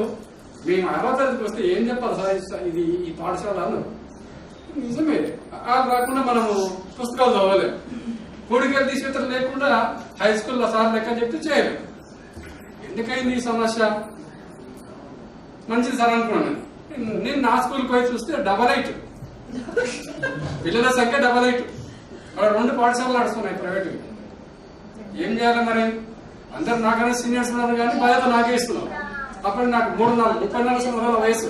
మేము 60 తరగతికి వస్తే ఏం చెప్పాలి సార్ ఇది ఈ పాఠశాల అన్నారు. నిజమే, అది కాకుండా మనము పుస్తకాలు చదవలేము. కూడికలు తీసుకెత్తలు లేకుండా హై స్కూల్లో సార్ లెక్క చెప్తే చేయలేము. ఎందుకైంది ఈ సమస్య? మంచిది సార్ అనుకున్నాను. నేను నా స్కూల్కి పోయి చూస్తే 88 పిల్లల సంఖ్య 88. అక్కడ 2 పాఠశాలలు నడుస్తున్నాయి ప్రైవేట్. ఏం చేయాలి మరి? అందరు నాకన్నా సీనియర్స్ ఉన్నారు కానీ బాధ్యత నాకే ఇస్తున్నారు. అప్పుడు నాకు 34 సంవత్సరాల వయసు.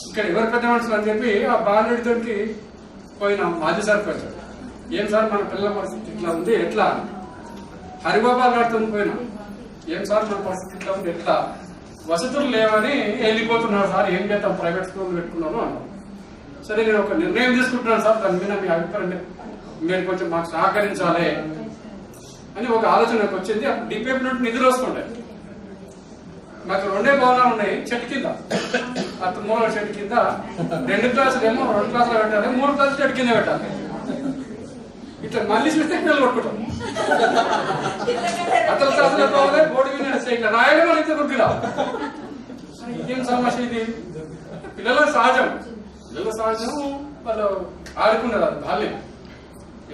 ఇక్కడ ఎవరు పెద్ద మనుషులు అని చెప్పి ఆ బాలుడితోటి పోయినా మాజీ సర్పంచ్, ఏం సార్ మన పిల్లల పరిస్థితి ఇట్లా ఉంది ఎట్లా? హరిబాబా గారితో పోయినా, ఏం సార్ మన పరిస్థితి ఇట్లా ఉంది ఎట్లా? వసతులు లేవని వెళ్ళిపోతున్నారు సార్, ఏం చేద్దాం ప్రైవేట్ స్కూల్ పెట్టుకున్నాను అన్నాను. సరే, నేను ఒక నిర్ణయం తీసుకుంటున్నాను సార్, దాని మీద మీ అభిప్రాయం మీరు కొంచెం మాకు సహకరించాలి అని ఒక ఆలోచనకు వచ్చింది. అప్పుడు డిపిఎఫ్ నుండి నిధులు వస్తుంటాయి. మాకు 2 భవనాలు ఉన్నాయి చెట్టు కింద. అతను 3వ చెట్టు కింద 2 క్లాసులు ఏమో 2 క్లాసులు పెట్టాలి, 3 క్లాసులు చెట్టు కింద పెట్టాలి. ఇట్లా ఇట్లా మళ్ళీ చూస్తే పిల్లలు కొట్టుకుంటాం. అతను క్లాసులో పోవాలి, బోర్డు మీద ఇట్లా రాయడం మన ఇద్దరు కొట్టుకురా. ఏం సమస్య ఇది? పిల్లల సహజం, వాళ్ళు ఆడుకున్నారు. అది బాల్యం.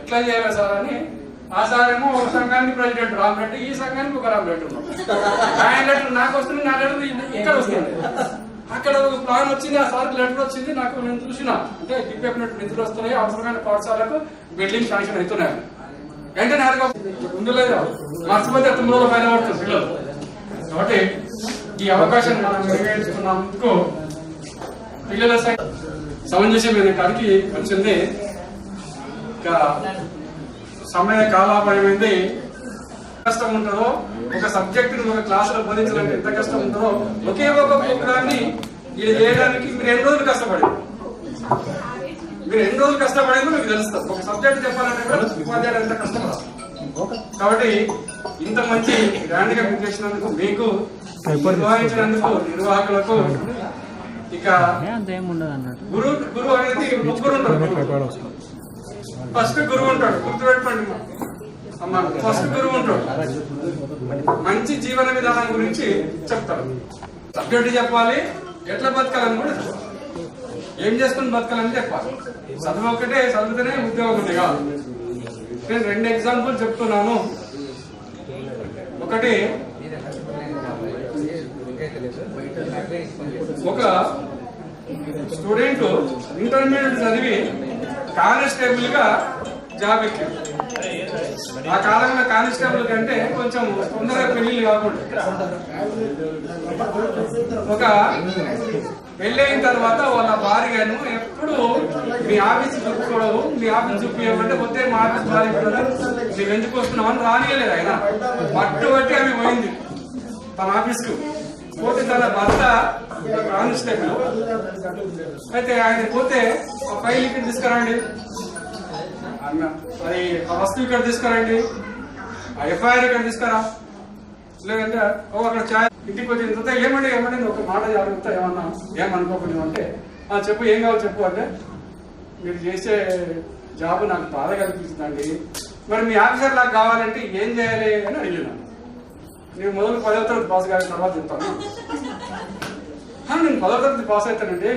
ఎట్లా చేయాలి సార్ అని ఆ సార్ ఏమో ఒక సంఘానికి ప్రెసిడెంట్ రామరెడ్డి, ఈ సంఘానికి ఒక రామరెడ్డి ఉన్నాం. ఆయన లెటర్ నాకు వస్తుంది, నా లెటర్ ఇక్కడ వస్తుంది. అక్కడ ఒక ప్లాన్ వచ్చింది, ఆ సార్ లెటర్ వచ్చింది నాకు. నేను చూసిన అంటే డిపార్ట్మెంట్ నిధులు వస్తున్నాయి, అవసరమైన పాఠశాలకు బిల్డింగ్ శాంక్షన్ అవుతున్నాయి. వెంటనే ముందు లేదు మర్చిపోతే 9 రోజుల పైన పడుతుంది పిల్లలు. కాబట్టి ఈ అవకాశం మనం వినియోగించుకున్నందుకు పిల్లల సమంజసమైన కాడికి వచ్చింది. ఇంకా సమయ కాలాపయమైంది. కష్టం ఉంటుందో ఒక సబ్జెక్ట్ ఒక క్లాసులో బోధించడానికి ఎంత కష్టం ఉంటుందో ఒకే ఒక ప్రోగ్రామ్ ని ఇది చేయడానికి మీరు ఎన్ని రోజులు కష్టపడింది, మీరు ఎన్ని రోజులు కష్టపడేందో మీకు తెలుస్తుంది. ఒక సబ్జెక్ట్ చెప్పాలంటే కూడా ఉపాధ్యాయులు ఎంత కష్టపడాలి. కాబట్టి ఇంత మంచి గ్రాండ్ గా మీకు చేసినందుకు, మీకు నిర్వహించినందుకు నిర్వాహకులకు, ఇక గురువు అనేది ముగ్గురు ఉంటారు. ఫస్ట్ గురువు ఉంటాడు, గుర్తుపెట్టుకోండి అమ్మా. ఫస్ట్ గురువు ఉంటాడు, మంచి జీవన విధానం గురించి చెప్తాడు. సబ్జెక్ట్ చెప్పాలి, ఎట్లా బతకాలని కూడా చెప్పాలి, ఏం చేసుకుని బతకాలని చెప్పాలి. చదువు ఒకటే, చదివితేనే ఉద్యోగం ఒకటి కాదు. నేను 2 ఎగ్జాంపుల్ చెప్తున్నాను. ఒకటి, ఒక స్టూడెంట్ ఇంటర్మీడియట్ చదివి కానిస్టేబుల్ గా జాబ్ ఎక్కాడు. ఆ కాలంలో కానిస్టేబుల్ కంటే కొంచెం తొందరగా పెళ్లిళ్ళు కాకుండా, ఒక పెళ్లి అయిన తర్వాత వాళ్ళ భార్యను ఎప్పుడు మీ ఆఫీస్ చూపుకోవడం, మీ ఆఫీస్ చూపించమంటే వద్దే మా ఆఫీస్ భార్య నువ్వు ఎందుకు వస్తున్నావు అని రానియలేదు. ఆయన పట్టుబట్టి ఆమె పోయింది తన ఆఫీస్ కు. పోతే తన భర్త కానిస్టేబుల్ అయితే ఆయన పోతే ఆ ఫైల్ ఇక్కడ తీసుకురండి, అది ఆ వస్తువు ఇక్కడ తీసుకురండి, ఆ ఎఫ్ఐఆర్ ఇక్కడ తీసుకురా, లేదంటే అక్కడ ఛాయ్ ఇంటికి వచ్చిన తర్వాత ఏమండి ఒక మాట అడుగుతా, ఏమన్నా ఏమనుకోకుండా అంటే చెప్పు, ఏం కావాలి చెప్పు అంటే, మీరు చేసే జాబ్ నాకు బాధ కల్పిస్తుందండి, మరి మీ ఆఫీసర్ నాకు కావాలంటే ఏం చేయాలి అని అడిగినా. నేను మొదలు 10వ తరగతి పాస్ కాని తర్వాత చెప్తాను. నేను 10వ తరగతి పాస్ అవుతానండి,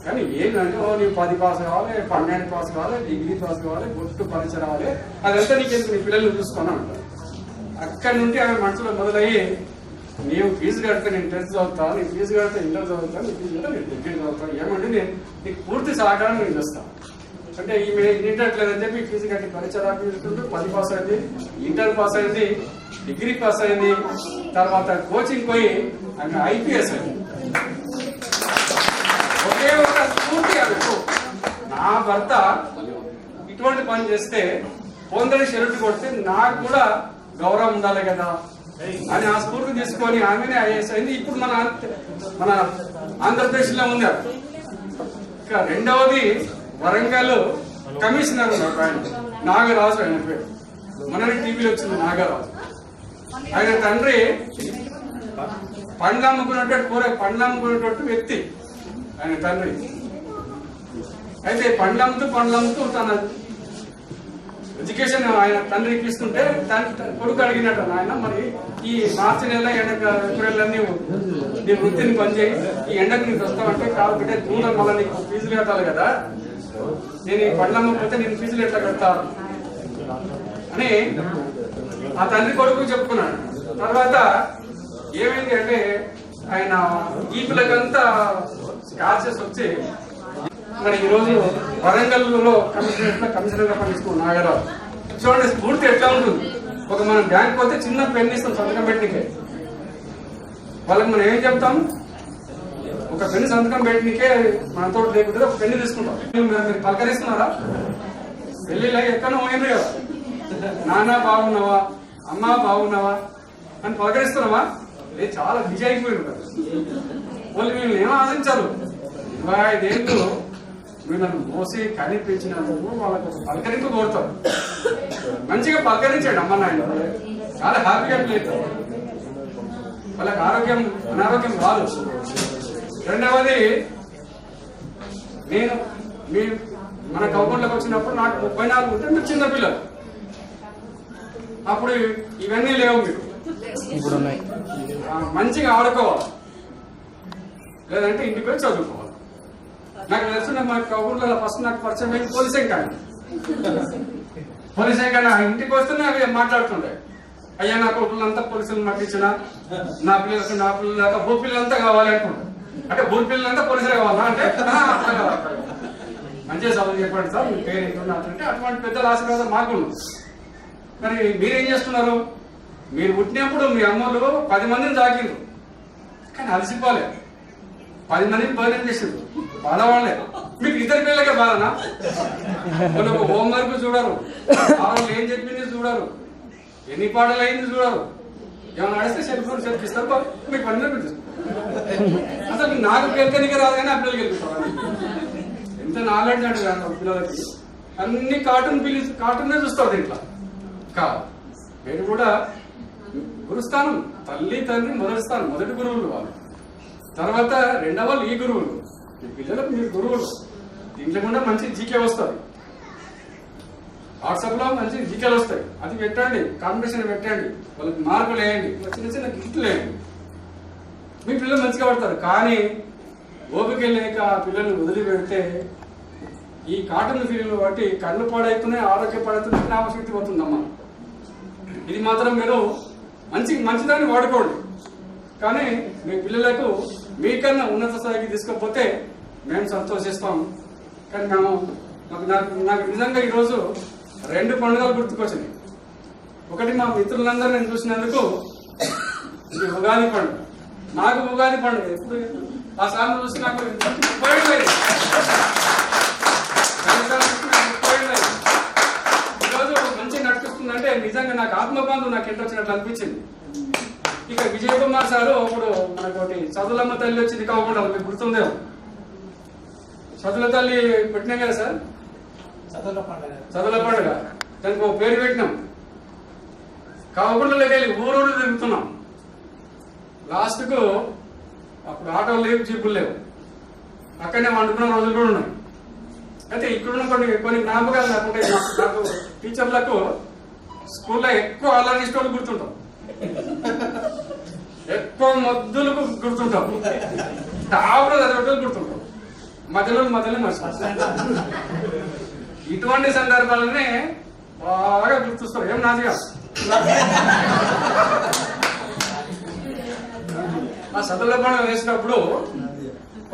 కానీ ఏంటంటే నీవు 10 పాస్ కావాలి, 12 పాస్ కావాలి, డిగ్రీ పాస్ కావాలి, బొట్టు పరీక్ష రావాలి, అదంతా నీకెందుకు, నీ పిల్లల్ని చూసుకున్నా అంటారు. అక్కడి నుండి ఆమె మనసులో మొదలయ్యి, నీవు ఫీజు కడితే నేను 10th చదువుతాను, నీ ఫీజు కడితే ఇంటర్ చదువుతాను, నీ ఫీజు కడితే నేను డిగ్రీ చదువుతాను, ఏమంటే నేను నీకు పూర్తి సహకారం నేను చేస్తాను అంటే ఈమె ఇంటర్లేదని చెప్పి ఫీజు కట్టి పరీక్ష రాకుంటూ 10 పాస్ అయింది, ఇంటర్ పాస్ అయింది, డిగ్రీ పాస్ అయింది. తర్వాత కోచింగ్ పోయి ఆమె IPS అయింది. ఒకే ఒక స్ఫూర్తి ఆమెకు, నా భర్త ఇటువంటి పని చేస్తే పొందని షెల్ట్ కొడితే నాకు కూడా గౌరవం ఉండాలి కదా అని ఆ స్ఫూర్తి తీసుకొని ఆమెనే IAS అయింది. ఇప్పుడు మన ఆంధ్రప్రదేశ్ లో ఉంది. ఇక రెండవది, వరంగల్ కమిషనర్ ఉన్నాడు ఆయన, నాగరాజు ఆయన పేరు. మన టీవీలో వచ్చింది నాగరాజు. ఆయన తండ్రి పండ్లు అమ్ముకునేటట్టు వ్యక్తి ఆయన తండ్రి. అయితే పండ్లమ్ముతూ తన ఎడ్యుకేషన్ ఆయన తండ్రి ఇప్పిస్తుంటే కొడుకు అడిగినట్టు, ఆయన మరి ఈ మార్చి నెల ఏప్రిల్ నీ వృత్తిని పనిచేయి, ఈ ఎండకు నీకు వస్తామంటే కాదు బిడ్డ, జూన్లో మళ్ళీ నీకు ఫీజులు కట్టాలి కదా, నేను ఈ పండ్లమ్మకపోతే నేను ఫీజులు ఎట్లా కడతా అని ఆ తండ్రి కొడుకు చెప్పుకున్నాడు. తర్వాత ఏమైంది అంటే ఆయన ఈ పిల్లకంతా స్కాచెస్ వచ్చి మరి ఈరోజు వరంగల్లో కమిషనర్ గా పనిచేస్తున్న నాగరాజు. చూడండి స్ఫూర్తి ఎట్లా ఉంటుంది. ఒక మనం బ్యాంక్ పోతే చిన్న పెన్ ఇస్తాం సంతకం పెట్టినకే, వాళ్ళకి మనం ఏం చెప్తాం, ఒక పెన్ను సంతకం పెట్టినకే మనతో లేకుంటే ఒక పెన్ను తీసుకుంటాం. మీరు పలకరిస్తున్నారా? పెళ్లిలో ఎక్కడో పోయింది కదా, నాన్న బాగున్నావా, అమ్మ బాగున్నావా అని పలకరిస్తున్నావా? ఇది చాలా బిజీ అయిపోయి ఉంటారు. వాళ్ళు వీళ్ళు ఏమో ఆశించారు, 25 ఏళ్ళు వీళ్ళని మోసి కనిపించినందుకు వాళ్ళకు ఒక పలకరింపు కోరుతారు. మంచిగా పలకరించండి అమ్మ నాయన, చాలా హ్యాపీగా ఫీల్ అవుతారు. వాళ్ళకి అనారోగ్యం రాదు. రెండవది, నేను మన కౌగుంట్లోకి వచ్చినప్పుడు నాకు 34 ఉంటే మీరు చిన్నపిల్లలు, అప్పుడు ఇవన్నీ లేవు మీకు. ఇప్పుడు ఉన్నాయి. మంచిగా ఆడుకోవాలి, లేదంటే ఇంటికి పోయి చదువుకోవాలి. నాకు తెలుసు మా ఊళ్ళో ఫస్ట్ నాకు పరిచయం అయింది పోలీస్ ఎంకాయ. పోలీస్ ఎంకాయ ఇంటికి వస్తేనే అవి మాట్లాడుతుండే, అయ్యా నా కొడుకులంతా పోలీసులు మట్టించిన, నా పిల్లలకు భూ పిల్లలంతా కావాలి అనుకుంటా. అంటే భూ పిల్లలంతా పోలీసులే కావాలా అంటే మంచిగా చదువు చెప్పండి సార్, మీ పేరు ఏంటంటే అటువంటి పెద్దల ఆశీర్వాదం మాకు. మరి మీరేం చేస్తున్నారు? మీరు పుట్టినప్పుడు మీ అమ్మలు 10 మందిని తాకిండ్రు, కానీ అలసిపోలే. 10 మందిని భోజనం చేసిండ్రు, బాధవాళ్ళే. మీకు 2 పిల్లలకే బాధనా? వాళ్ళు హోంవర్క్ చూడరు, వాళ్ళు ఏం చెప్పింది చూడరు, ఎన్ని పాటలు అయింది చూడరు. ఏమైనా నడిస్తే సెల్ఫోన్ సెల్ఫిస్తారు, మీకు 10 మంది పిలుస్తారు. అసలు నాకు గెలికనికే రాదు కానీ ఆ పిల్లలు గెలుపుతారు. ఎంత నాలెడ్జ్ అంటే పిల్లలకి అన్ని కార్టూనే చూస్తారు దీంట్లో. కాదు, మీరు కూడా గురుస్థానం, తల్లి తండ్రి మొదటి స్థానం, మొదటి గురువులు వాళ్ళు. తర్వాత రెండవ వాళ్ళు ఈ గురువులు, మీ పిల్లలకు మీరు గురువులు. దీంట్లో కూడా మంచి జీకే వస్తుంది, వాట్సాప్ లో మంచి జీకేలు వస్తాయి. అది పెట్టండి, కాంపిటీషన్ పెట్టండి, వాళ్ళకి మార్కులు వేయండి, చిన్న చిన్న గిఫ్ట్లు వేయండి, మీ పిల్లలు మంచిగా పడతారు. కానీ ఓపిక లేక పిల్లల్ని వదిలిపెడితే ఈ కార్టూన్ ఫీలింగ్ బట్టి కళ్ళు పాడవుతున్నాయి, ఆరోగ్యం పాడవుతున్నాయి, జ్ఞాపకశక్తి పోతుందమ్మా. ఇది మాత్రం మీరు మంచిదాన్ని వాడుకోండి. కానీ మీ పిల్లలకు మీకన్నా ఉన్నత స్థాయికి తీసుకపోతే మేము సంతోషిస్తాం. కానీ నాకు నిజంగా ఈరోజు 2 పండుగలు గుర్తుకొచ్చినాయి. ఒకటి మా మిత్రులందరూ నేను చూసినందుకు ఇది ఉగాది పండుగ. నాకు ఉగాది పండుగ ఎప్పుడు ఆ సార్లు చూసి నాకు 30 ఏళ్ళు అయింది. ఈరోజు మంచిగా నడిపిస్తుందంటే నిజంగా నాకు ఆత్మబంధం నాకు ఎంత వచ్చినట్లు అనిపించింది. ఇక విజయ్ కుమార్ సారు ఇప్పుడు మనకోటి చదువులమ్మ తల్లి వచ్చింది కాకుండా మీకు గుర్తుందేమో. చదువుల తల్లి పెట్టినాం కదా సార్, చదువుల పండుగ. దానికి ఒక పేరు పెట్టినాం. కావకుండలోకి వెళ్ళి ఊరు తిరుగుతున్నాం. లాస్ట్ కు అప్పుడు ఆటోలు లేవు, జీపులు లేవు, అక్కడనే వండుకున్న రోజులు కూడా ఉన్నాయి. అయితే ఇక్కడున్న కొన్ని జ్ఞాపకాలు లేకుంటే నాకు టీచర్లకు స్కూల్లో ఎక్కువ అల్లరిష్టోళ్ళు గుర్తుంటాం, ఎక్కువ మొద్దులకు గుర్తుంటాం, టాపులు చదివేటోళ్ళు గుర్తుంటాం, మధ్యలో మర్చిపోతాం. ఇటువంటి సందర్భాలనే బాగా గుర్తుస్తారు. ఏం నాదిగా ఆ సదుల పండుగ వేసినప్పుడు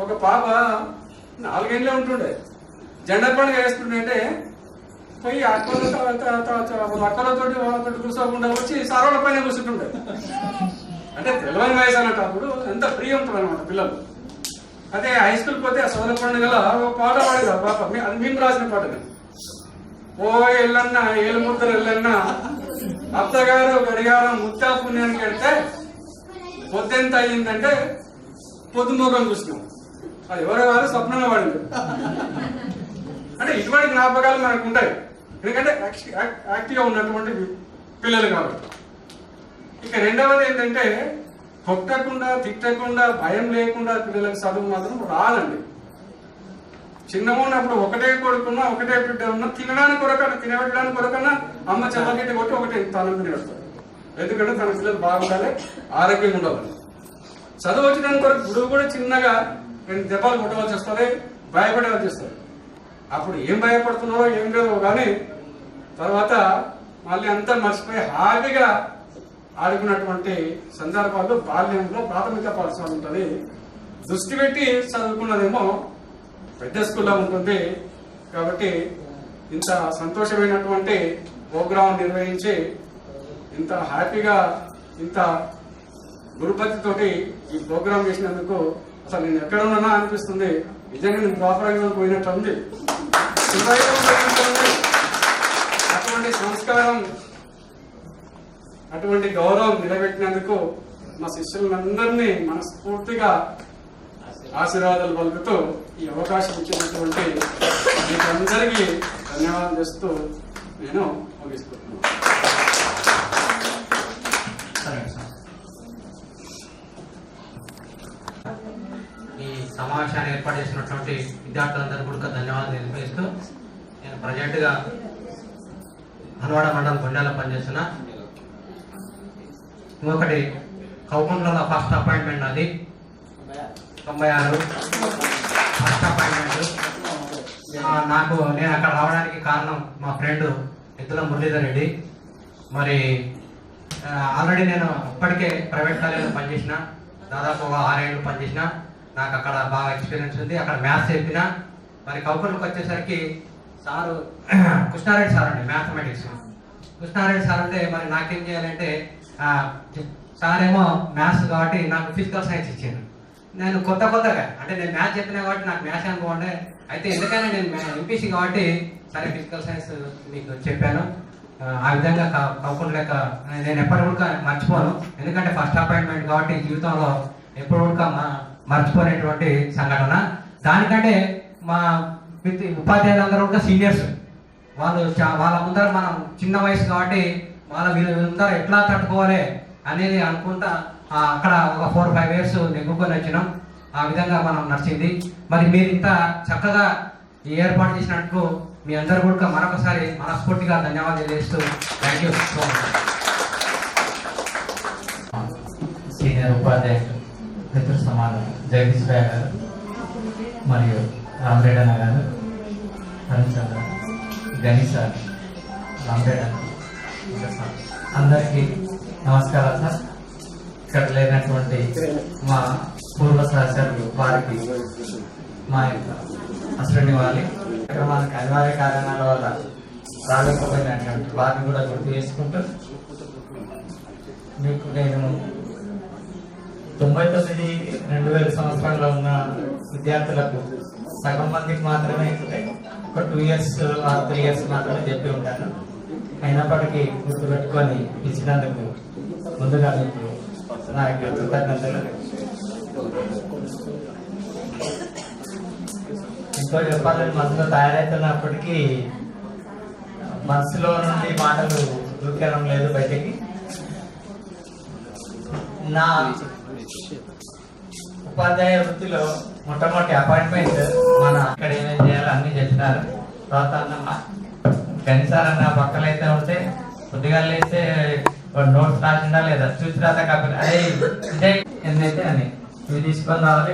ఒక పాప 4 ఏళ్ళే ఉంటుండే, జెండా పండుగ వేస్తుంటే పోయి అక్కలతోటి వాళ్ళతోటి కూర్చోకుండా వచ్చి సారోళ్ళ పైన కూర్చుంటుండే. అంటే తెలివని వయసు అన్నట్టు అప్పుడు ఎంత ఫ్రీ ఉంటుంది అనమాట పిల్లలు. అదే హై స్కూల్కి పోతే ఆ సదుల పండుగలో ఒక పాట పాడేది ఆ పాప, అది మేము రాసిన పాటని. ఓ ఎల్లన్నా ఏళ్ళు ముద్దరు ఎల్లన్నా అత్తగారు గడిగారం ముత్తా పుణ్యానికి వెళ్తే పొద్దెంత అయ్యిందంటే పొద్దుమోగం చూసినాం. అది ఎవరెవరు స్వప్నంగా పడింది. అంటే ఇటువంటి జ్ఞాపకాలు మనకు ఉంటాయి, ఎందుకంటే యాక్టివ్గా ఉన్నటువంటి పిల్లలు కాబట్టి. ఇక రెండవది ఏంటంటే కొట్టకుండా తిట్టకుండా భయం లేకుండా పిల్లలకు చదువు మాత్రం రాదండి. చిన్నగా ఉన్నప్పుడు ఒకటే కొడుకున్నా ఒకటే బిడ్డ ఉన్నా తినడానికి కొరకన్నా తినబెట్టడానికి కొరకన్నా అమ్మ చెల్లగట్టి కొట్టి ఒకటే తనం తినేస్తారు. ఎందుకంటే తన పిల్లలు బాగుండాలి, ఆరోగ్యంగా ఉండాలి. చదువు వచ్చడానికి కొరకు గురువు కూడా చిన్నగా 2 దెబ్బలు కొట్టవలసి వస్తుంది, భయపడవలసి వస్తుంది. అప్పుడు ఏం భయపడుతున్నారో ఏం లేదో కానీ తర్వాత మళ్ళీ అంతా మర్చిపోయి హ్యాపీగా ఆడుకున్నటువంటి సందర్భాల్లో బాల్యంలో ప్రాథమిక పాఠశాల ఉంటుంది. దృష్టి పెట్టి చదువుకున్నదేమో పెద్ద స్కూల్లో ఉంటుంది. కాబట్టి ఇంత సంతోషమైనటువంటి ప్రోగ్రాం నిర్వహించి ఇంత హ్యాపీగా ఇంత గురుపతితోటి ఈ ప్రోగ్రాం చేసినందుకు అసలు నేను ఎక్కడ ఉన్నానా అనిపిస్తుంది. నిజంగా నేను ప్రాపరంగా పోయినట్టు ఉంది. అటువంటి సంస్కారం, అటువంటి గౌరవం నిలబెట్టినందుకు మా శిష్యులందరినీ మనస్ఫూర్తిగా ఆశీర్వాదాలు పలుకుతూ ఈ అవకాశం ఇచ్చినటువంటి మీకందరికీ ధన్యవాదాలు చేస్తూ నేను ముగిస్తున్నాను. ఈ సమావేశాన్ని ఏర్పాటు చేసినటువంటి విద్యార్థులందరికీ కూడా ధన్యవాదాలు తెలియజేస్తూ, నేను ప్రజెంట్గా హన్వాడ మండలం గొండెలో పనిచేస్తున్న ఇంకొకటి కౌకుంట్లలో ఫస్ట్ అపాయింట్మెంట్ అది 96 ఫస్ట్ అపాయింట్మెంట్. నేను అక్కడ రావడానికి కారణం మా ఫ్రెండ్ ఎద్దుల మురళీధర్ రెడ్డి. మరి ఆల్రెడీ నేను అప్పటికే ప్రైవేట్ కాలేజీలో పనిచేసిన, దాదాపు ఒక 6 ఏళ్ళు పనిచేసిన. నాకు అక్కడ బాగా ఎక్స్పీరియన్స్ ఉంది. అక్కడ మ్యాథ్స్ చెప్పిన. మరి కౌకర్లకు వచ్చేసరికి సారు కృష్ణారెడ్డి సార్ అండి, మ్యాథమెటిక్స్ కృష్ణారెడ్డి సార్ అంటే మరి నాకేం చేయాలంటే సార్ ఏమో మ్యాథ్స్ కాబట్టి నాకు ఫిజికల్ సైన్స్ ఇచ్చాను. నేను కొత్తగా అంటే నేను మ్యాథ్స్ చెప్పినా కాబట్టి నాకు మ్యాథ్స్ అనుకోండి. అయితే ఎందుకైనా నేను ఎంపీసీ కాబట్టి సరే ఫిజికల్ సైన్స్ మీకు చెప్పాను. ఆ విధంగా కౌకుంట్ లేక నేను ఎప్పటి కూడా మర్చిపోను. ఎందుకంటే ఫస్ట్ అపాయింట్మెంట్ కాబట్టి జీవితంలో ఎప్పుడు కూడా మర్చిపోయినటువంటి సంఘటన. దానికంటే మా ఉపాధ్యాయులందరూ కూడా సీనియర్స్. వాళ్ళ ముందర మనం చిన్న వయసు కాబట్టి వీళ్ళ ముందర ఎట్లా తట్టుకోవాలి అనేది అనుకుంటా అక్కడ ఒక 4-5 years నెగ్గుకొని వచ్చినాం. ఆ విధంగా మనం నడిచింది. మరి మీరు ఇంత చక్కగా ఏర్పాటు చేసినట్టు మీ అందరూ కూడా మరొకసారి మనస్ఫూర్తిగా ధన్యవాదాలు తెలియజేస్తూ thank you so much. Senior ఉపాధ్యాయులు మిత్ర సమానం జగదీష్ రాయ్ గారు మరియు రామరెడ్డి అన్న గారు, రవిచంద్ర, గణేష్ సార్, రామరెడ్డి అన్న, అందరికీ నమస్కారం సార్. ఇక్కడ లేనటువంటి మా పూర్వ సహచరులు వారికి మా యొక్క అసలు వారి కార్యక్రమానికి అనివార్య కారణాల వల్ల రాలేకపోయినటువంటి వారిని కూడా గుర్తు చేసుకుంటూ మీకు నేను 99-2000 సంవత్సరాల్లో ఉన్న విద్యార్థులకు సగం మందికి మాత్రమే ఒక 2 years or 3 years మాత్రమే చెప్పి ఉంటాను. అయినప్పటికీ గుర్తుపెట్టుకొని ఇచ్చినందుకు ముందుగా మీకు నా యొక్క కృతజ్ఞతలు. ఇంకో చెప్పాలని మనసులో తయారవుతున్నప్పటికీ మనసులో నుండి మాటలు దూకడం లేదు బయటికి. నా ఉపాధ్యాయ వృత్తిలో మొట్టమొదటి అపాయింట్మెంట్ మన ఇక్కడ ఏమేమి చేయాలో అన్ని చెప్పినారు. తర్వాత కనీసారి నా పక్కన అయితే ఉంటే కొద్దిగా లేస్తే నోట్స్ రాసిందా లేదా చూసి రాదా కాపీ అదే ఇదే ఎన్నైతే అని ఇవి తీసుకొని రావాలి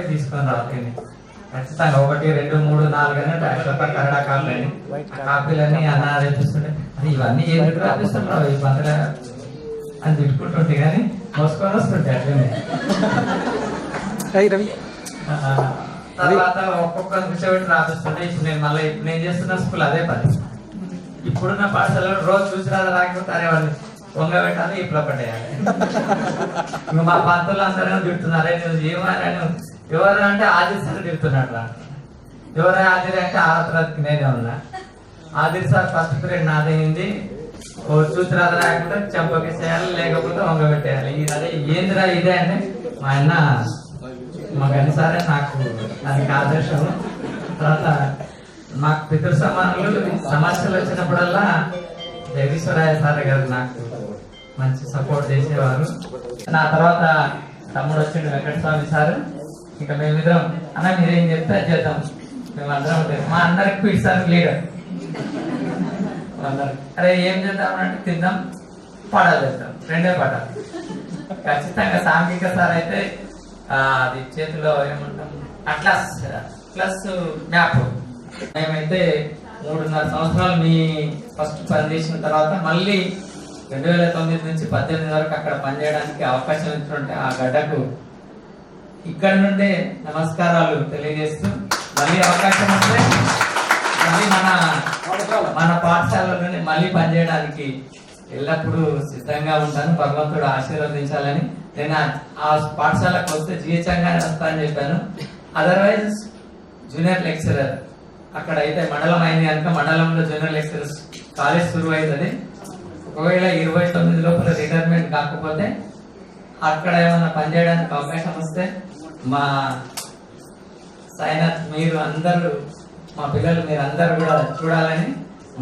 ఖచ్చితంగా 1, 2, 3, 4 అని కన్నడ కాపీలని కాపీలన్నీ అన్న రేపిస్తుంటే అది ఇవన్నీ ఎందుకు రాపిస్తున్నావు ఈ పంటల అని తిట్టుకుంటుంటే కానీ మోసుకొని వస్తుంటే అట్లనే. తర్వాత ఒక్కొక్కరు కూర్చోబెట్టి రాపిస్తుంటే ఇప్పుడు నేను చేస్తున్న స్కూల్ అదే పని. ఇప్పుడున్న పాఠశాలలో రోజు చూసి రాకపోతే అనేవాడిని వంగ పెట్టాలి, ఇప్పుడు పట్టేయాలి. ఇంకా మా పంతులు అందరూ తిడుతున్నారే నువ్వు ఏమని ఎవరు అంటే ఆదిర్ సార్ తిడుతున్నాడు రా. ఎవరైనా ఆదిర్ అంటే 6వ తరగతికి నేనే ఉన్నా. ఆదిర్ సార్ ఫస్ట్ పీరియడ్ నాదైంది. చూసి రాకుండా చెంపకేసేయాలి, లేకపోతే వంగ పెట్టేయాలి. అదే ఏందిరా ఇదే అంటే మా అన్న మా గని సారే నాకు దానికి ఆదర్శం. తర్వాత మాకు పితృ సమానులు సమస్యలు వచ్చినప్పుడల్లా జగదీశ్వరయ్య సార్ గారు నాకు మంచి సపోర్ట్ చేసేవారు. నా తర్వాత తమ్ముడు వచ్చిండు వెంకటస్వామి సార్. ఇంకా మేమిద్దరం అన్న మీరేం చెప్తే చేద్దాం మేమందరం ఉంటాం. మా అందరికి పిలిచారు లీడర్. అరే ఏం చేద్దామంటే తిందాం పాడాలు చేద్దాం, 2 పాఠాలు ఖచ్చితంగా. సాంఘిక సార్ అయితే అది చేతిలో ఏమంటాం అట్లాస్ ప్లస్ మ్యాప్. మేమైతే 3.5 సంవత్సరాలు మీ ఫస్ట్ పని చేసిన తర్వాత మళ్ళీ 2009 నుంచి 18 వరకు అక్కడ పనిచేయడానికి అవకాశం ఇచ్చినట్టు ఆ గడ్డకు ఇక్కడ నుండే నమస్కారాలు తెలియజేస్తూ మళ్ళీ అవకాశం వస్తే మళ్ళీ మన పాఠశాలలోనే మళ్ళీ పనిచేయడానికి ఎల్లప్పుడూ సిద్ధంగా ఉంటాను. భగవంతుడు ఆశీర్వదించాలని. నేను ఆ పాఠశాలకు వస్తే జీహెచ్ఎంగానే వస్తానని చెప్పాను. అదర్వైజ్ జూనియర్ లెక్చరర్ అక్కడ అయితే మండలం అయింది కనుక మండలంలో జూనియర్ లెక్చరర్స్ కాలేజ్ శురువు అవుతుంది. ఒకవేళ 29 లోపల రిటైర్మెంట్ కాకపోతే అక్కడ ఏమన్నా పనిచేయడానికి అవకాశం వస్తే మా సాయినాథ్ మీరు అందరూ మా పిల్లలు మీరు అందరూ కూడా చూడాలని,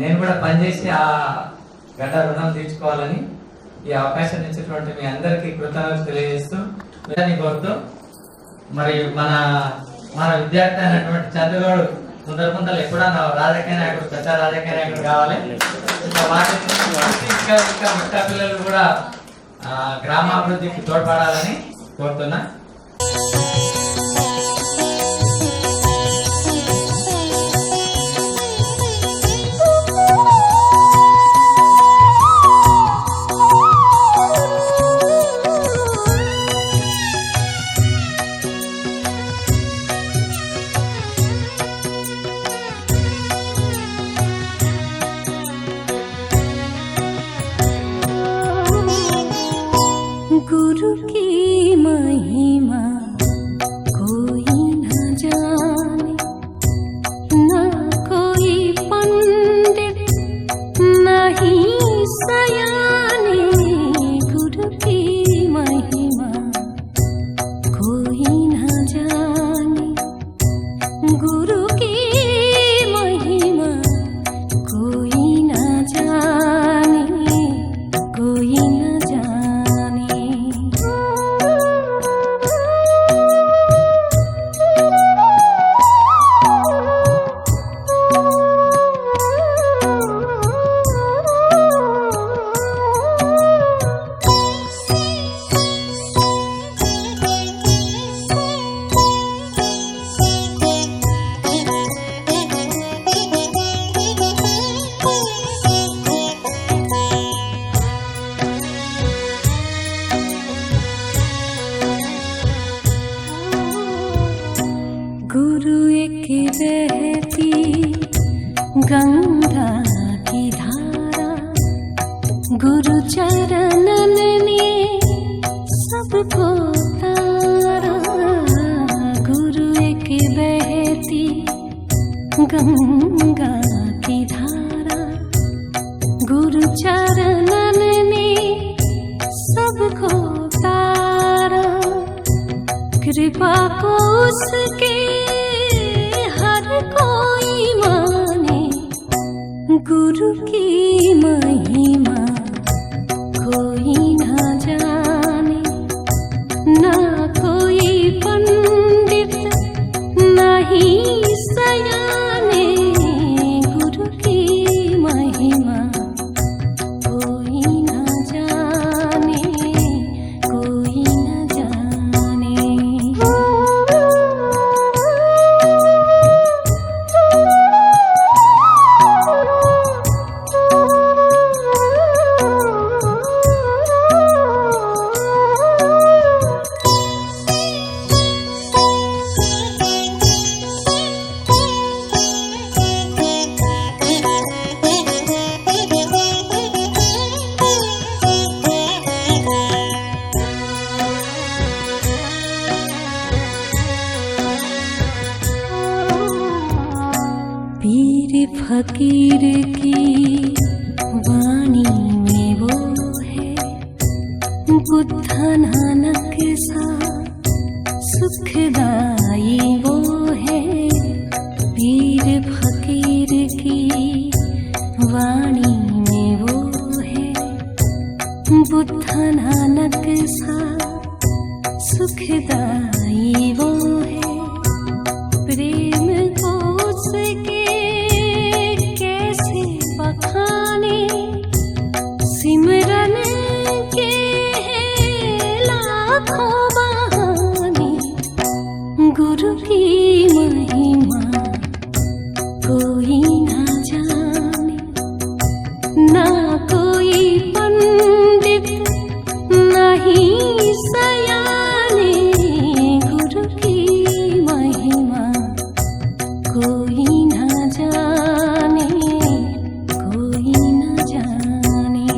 నేను కూడా పనిచేసి ఆ గడ్డ రుణం తీర్చుకోవాలని ఈ అవకాశం ఇచ్చినటువంటి మీ అందరికీ కృతజ్ఞతలు తెలియజేస్తూ కోరుతూ మరి మన విద్యార్థి అయినటువంటి చంద్రగౌడ్ ముందర ఎప్పుడన్నా రాజకీయ నాయకుడు, పెద్ద రాజకీయ నాయకుడు కావాలి. ఇంకా మిగతా పిల్లలు కూడా గ్రామాభివృద్ధికి తోడ్పడాలని కోరుతున్నా. गुरु की महिमा कोई न जाने, ना कोई पंडित नहीं सयाने। गुरु की महिमा कोई न जाने, गुरु की महिमा कोई न जाने, कोई न जाने। गुरु एक बहती गंगा की धारा, गुरु चरणन ने सबको तारा। गुरु एक बहती गंगा की धारा, गुरु चरणन ने सबको तारा। कृपा को उसके हर कोई माने, गुरु की महिमा कोई न जाने, ना कोई पंडित नहीं सयाने। गुरु की महिमा कोई न जाने, कोई न जाने। पीर फकीर की वाणी में वो है, बुद्ध नानक सा सुखदाई वो है। पीर फकीर की वाणी में वो है, बुद्ध नानक सा सुखदाई वो है। प्रेम को उसके कैसे बखाने, सिमरन के हैं लाखों बहाने। गुरु की महिमा कोई न जाने, ना कोई पंडित नहीं सयाने। गुरु की महिमा कोई न जाने, कोई न जाने।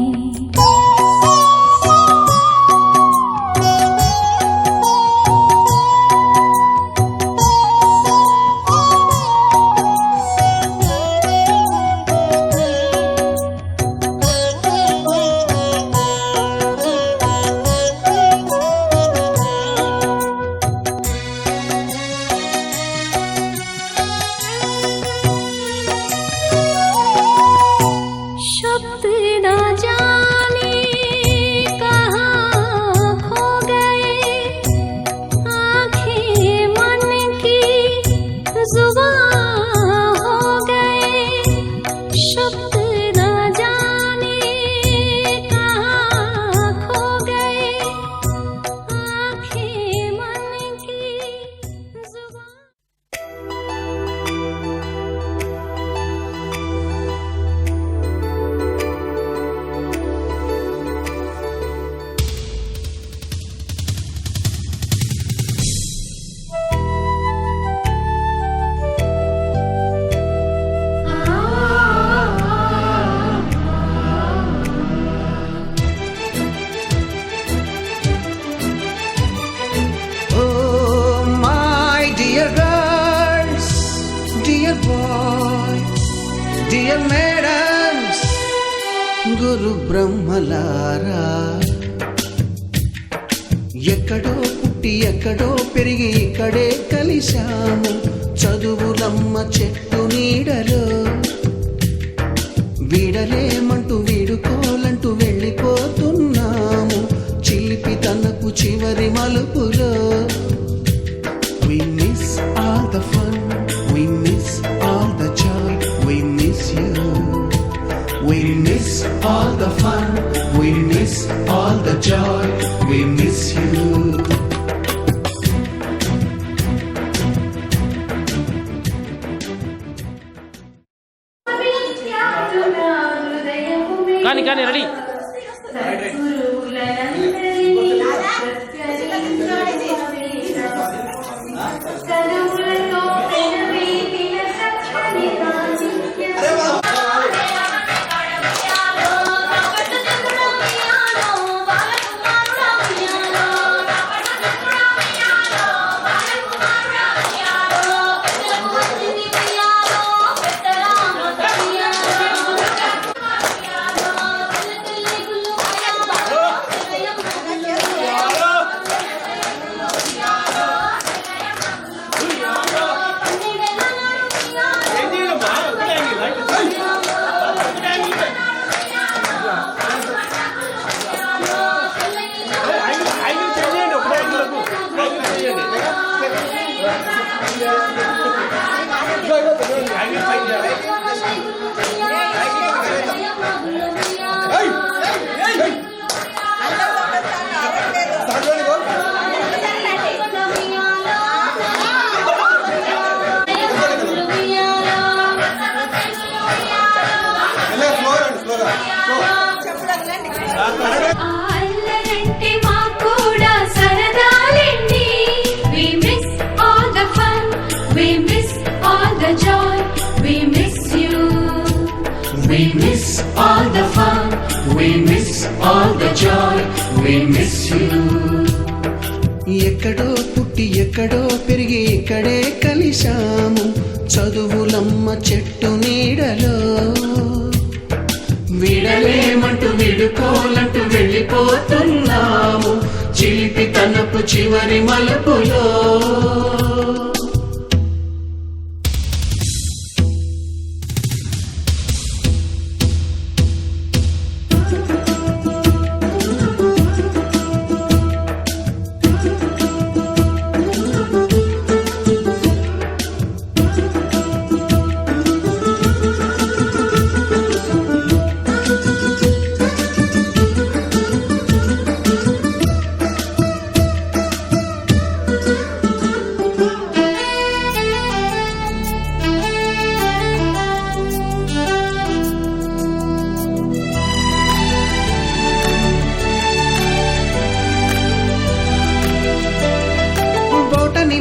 ముగ్గురు బ్రహ్మలారా ఎక్కడో పుట్టి ఎక్కడో పెరిగి ఇక్కడే కలిశాము చదువులమ్మ చెట్టు నీడలో వీడలేమంటూ వీడుకోలంటూ వెళ్ళిపోతున్నాము చిలిపి తనకు చివరి మలుపులో We miss all the fun, we miss all the joy, we miss you. We miss all the fun, we miss all the joy, we miss you. కానీ ready We miss all the fun, we miss all the joy, we miss you. ఎక్కడో పుట్టి ఎక్కడో పెరిగి ఇక్కడే కలిశాము చదువులమ్మ చెట్టు నీడలో వీడలేమంటూ విడుకోలంటూ వెళ్ళిపోతున్నాము చిలిపి తనపు చివరి మలుపులో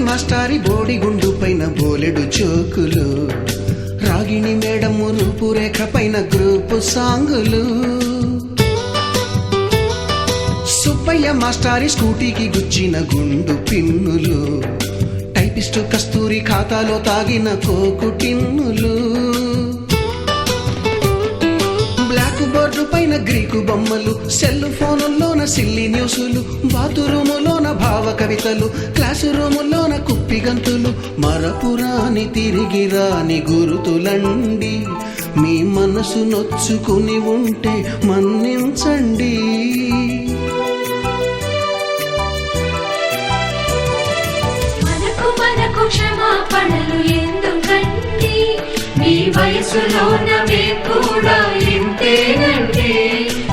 మాస్టారి బోడిగుండు పైన బోలెడు చోకులు రాగిణి మేడము రూపురేఖ పైన గ్రూపు సాంగులు సుబ్బయ్య మాస్టారి స్కూటీకి గుచ్చిన గుండు పిన్నులు టైపిస్టు కస్తూరి ఖాతాలో తాగిన కోకు టిన్నులు బ్లాక్ బోర్డు పైన గ్రీకు బొమ్మలు సెల్ ఫోనుల్లోన సిల్లి న్యూసులు బాతురూములోన భావ కవితలు క్లాసు రూముల్లోన కుప్పి గంతులు మరపురాని తిరిగి రాని గురుతులండి మీ మనసు నొచ్చుకుని ఉంటే మన్నించండి మనకు క్షమాపణలు ఎందుకండి మీ వయసులోన మేము కూడా ఇంతేనండి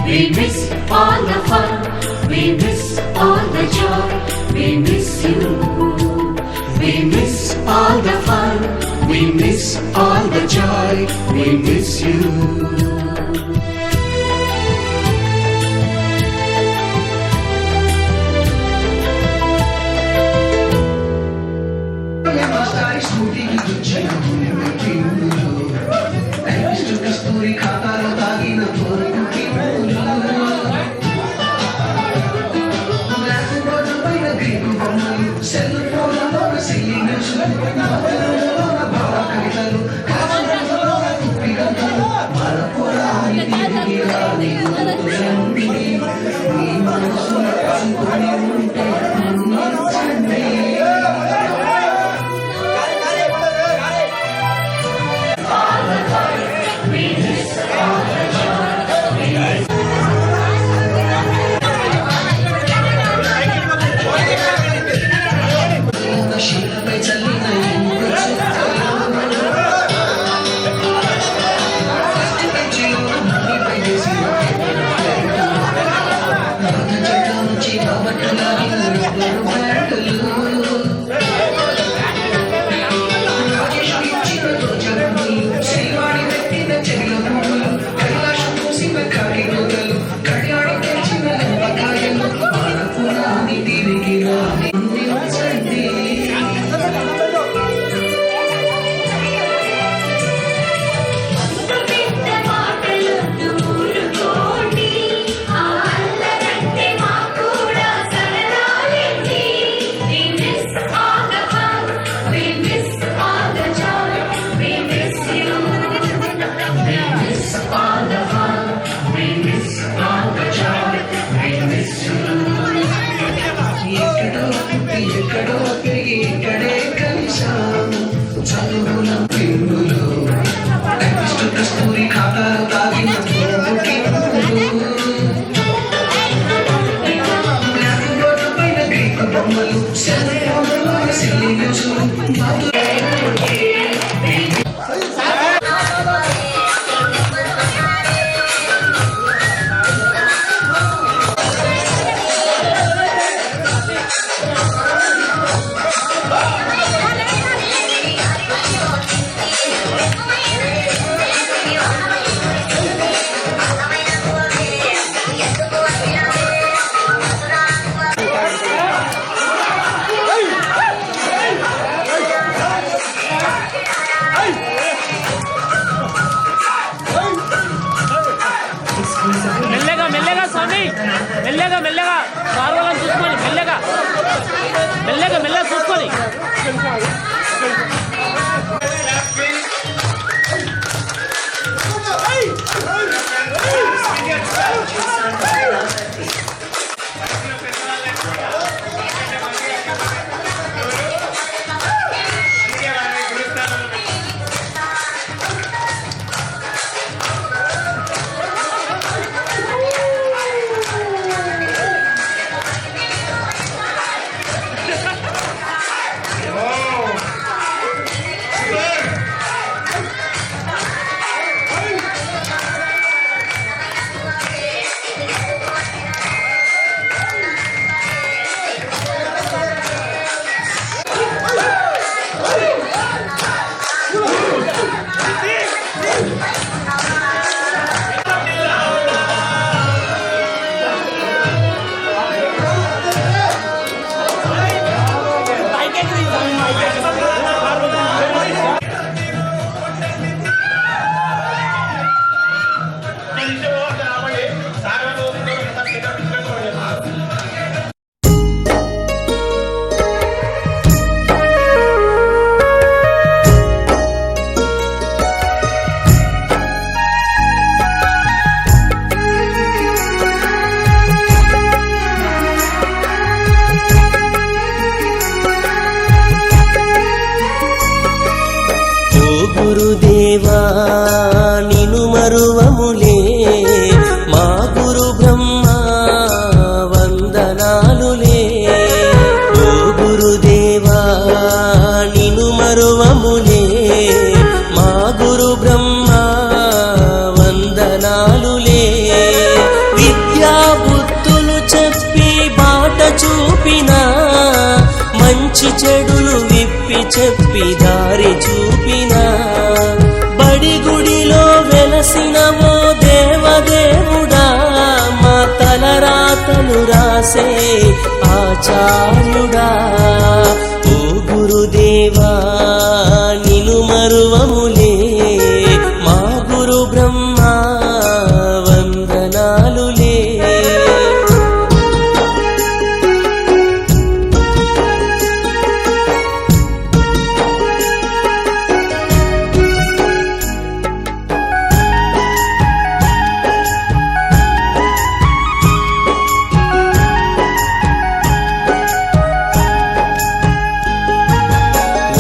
We miss all the fun, we miss all the joy, we miss you. We miss all the fun, we miss all the joy, we miss you. కస్తూరి ఖాతాలో తాగిన సెల్ ఫోన్లలో సిల్లి కవితలు మరపురాని తిరిగి రాని చదువుల పిండులు కస్తూరి ఖాతాలు తాగిన బొమ్మలు మెల్లగా మెల్లగా స్వామి మెల్లగా మెల్లగా పార్వలను చూసుకొని మెల్లగా మెల్లగా మెల్లగా చూసుకొని గురుదేవా నిను మరువములే మా గురు బ్రహ్మ వందనాలులే ఓ గురుదేవా నిను మరువములే మా గురు బ్రహ్మ వందనాలులే విద్యా బుద్ధులు చెప్పి బాట చూపిన మంచి చెడులు విప్పి చెప్పి దారి చూపిన బడి గుడిలో వెలసినవో దేవదేవుడా మా తలరాతలు రాసే ఆచార్యుడా ఓ గురుదేవా నిను మరువములే మా గురు బ్రహ్మ వందనాలులే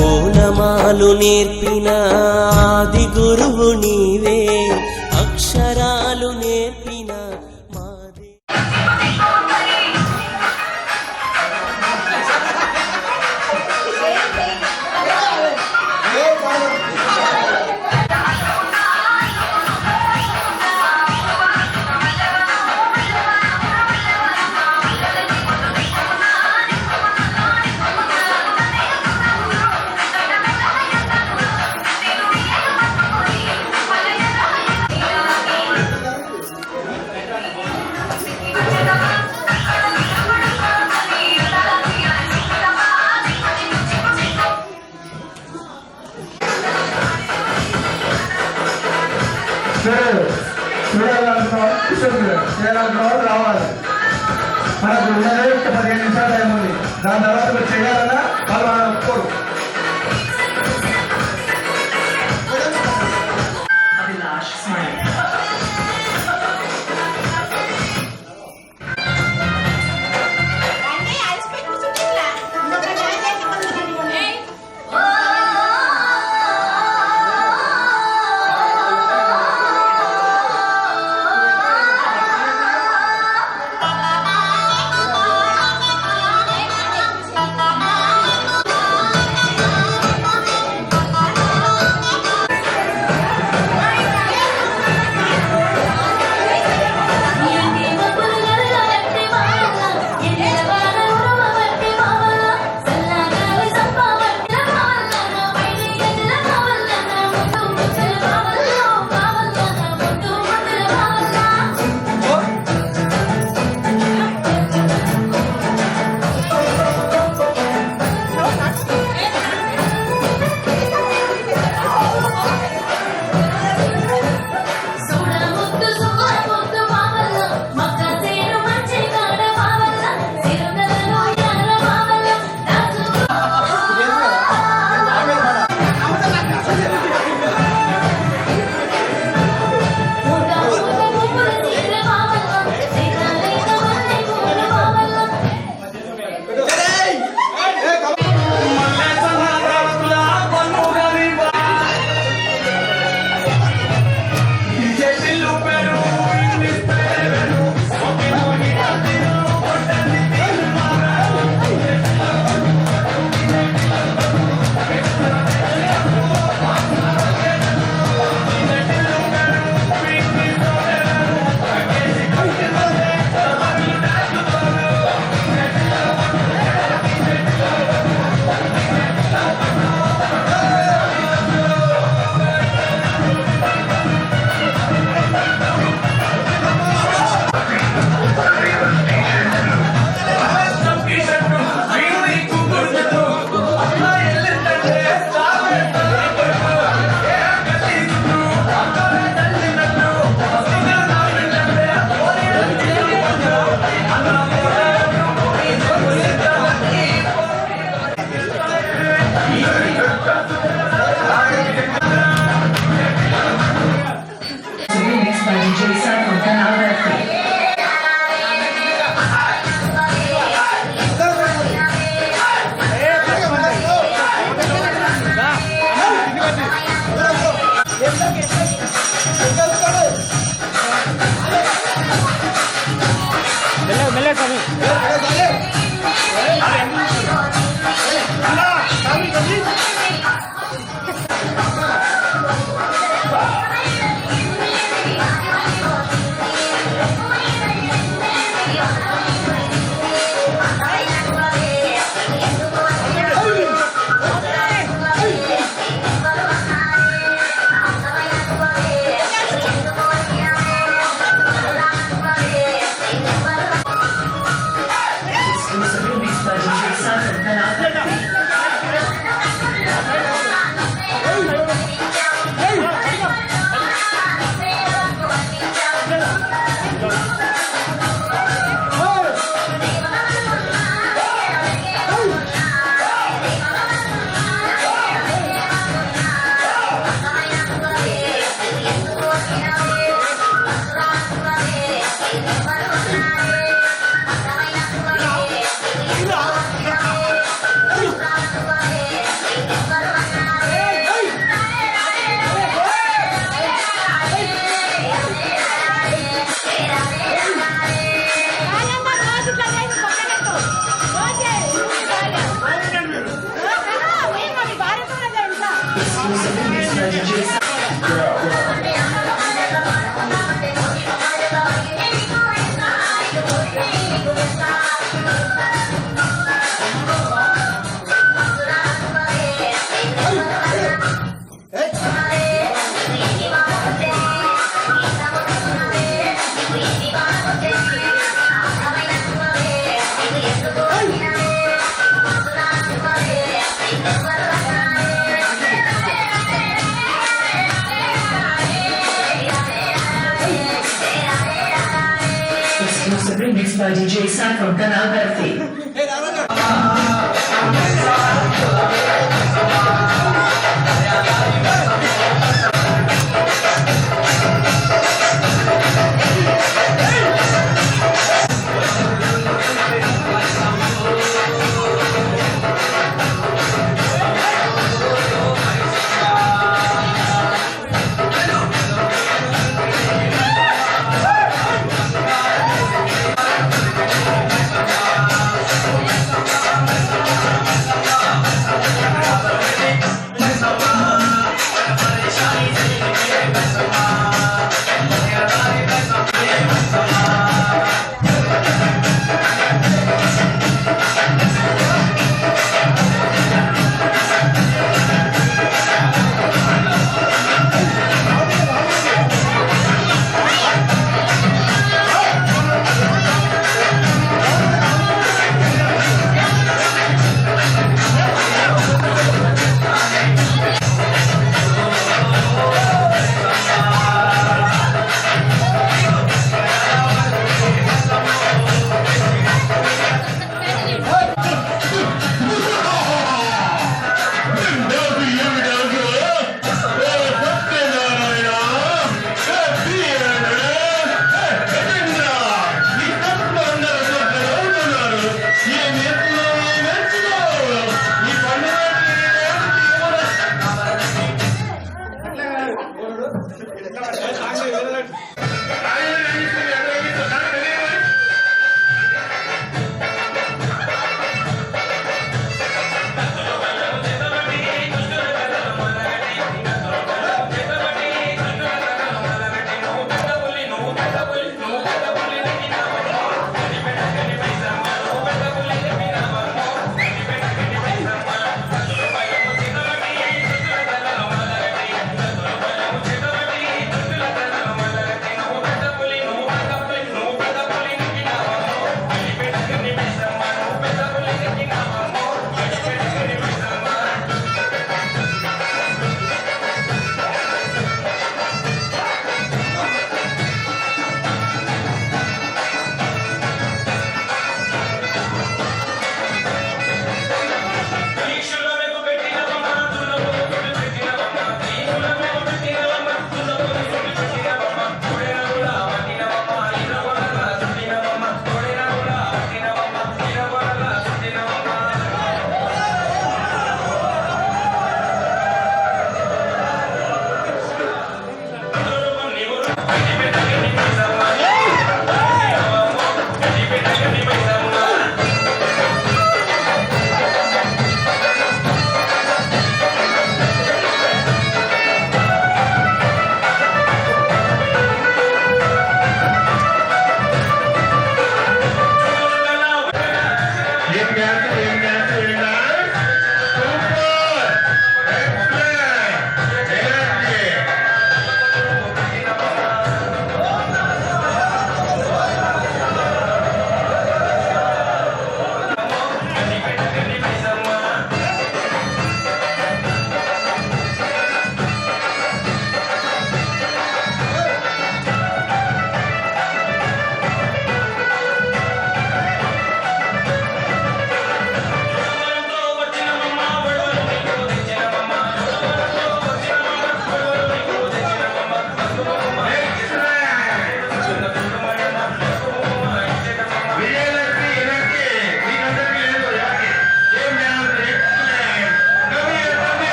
ఓనమాలు నేర్పిన ఆది గురువు నీవే అక్షరాలు నేర్పిన మాదే రావాలి మనకు ఉన్నదే 15 నిమిషాలు టైం ఉంది. దాని తర్వాత మీరు చేయాలన్నా వాళ్ళు మనం ఒప్పుకోరు. Remixed by DJ Sam from Canal Berti.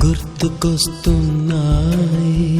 గుర్తుకొస్తున్నాయి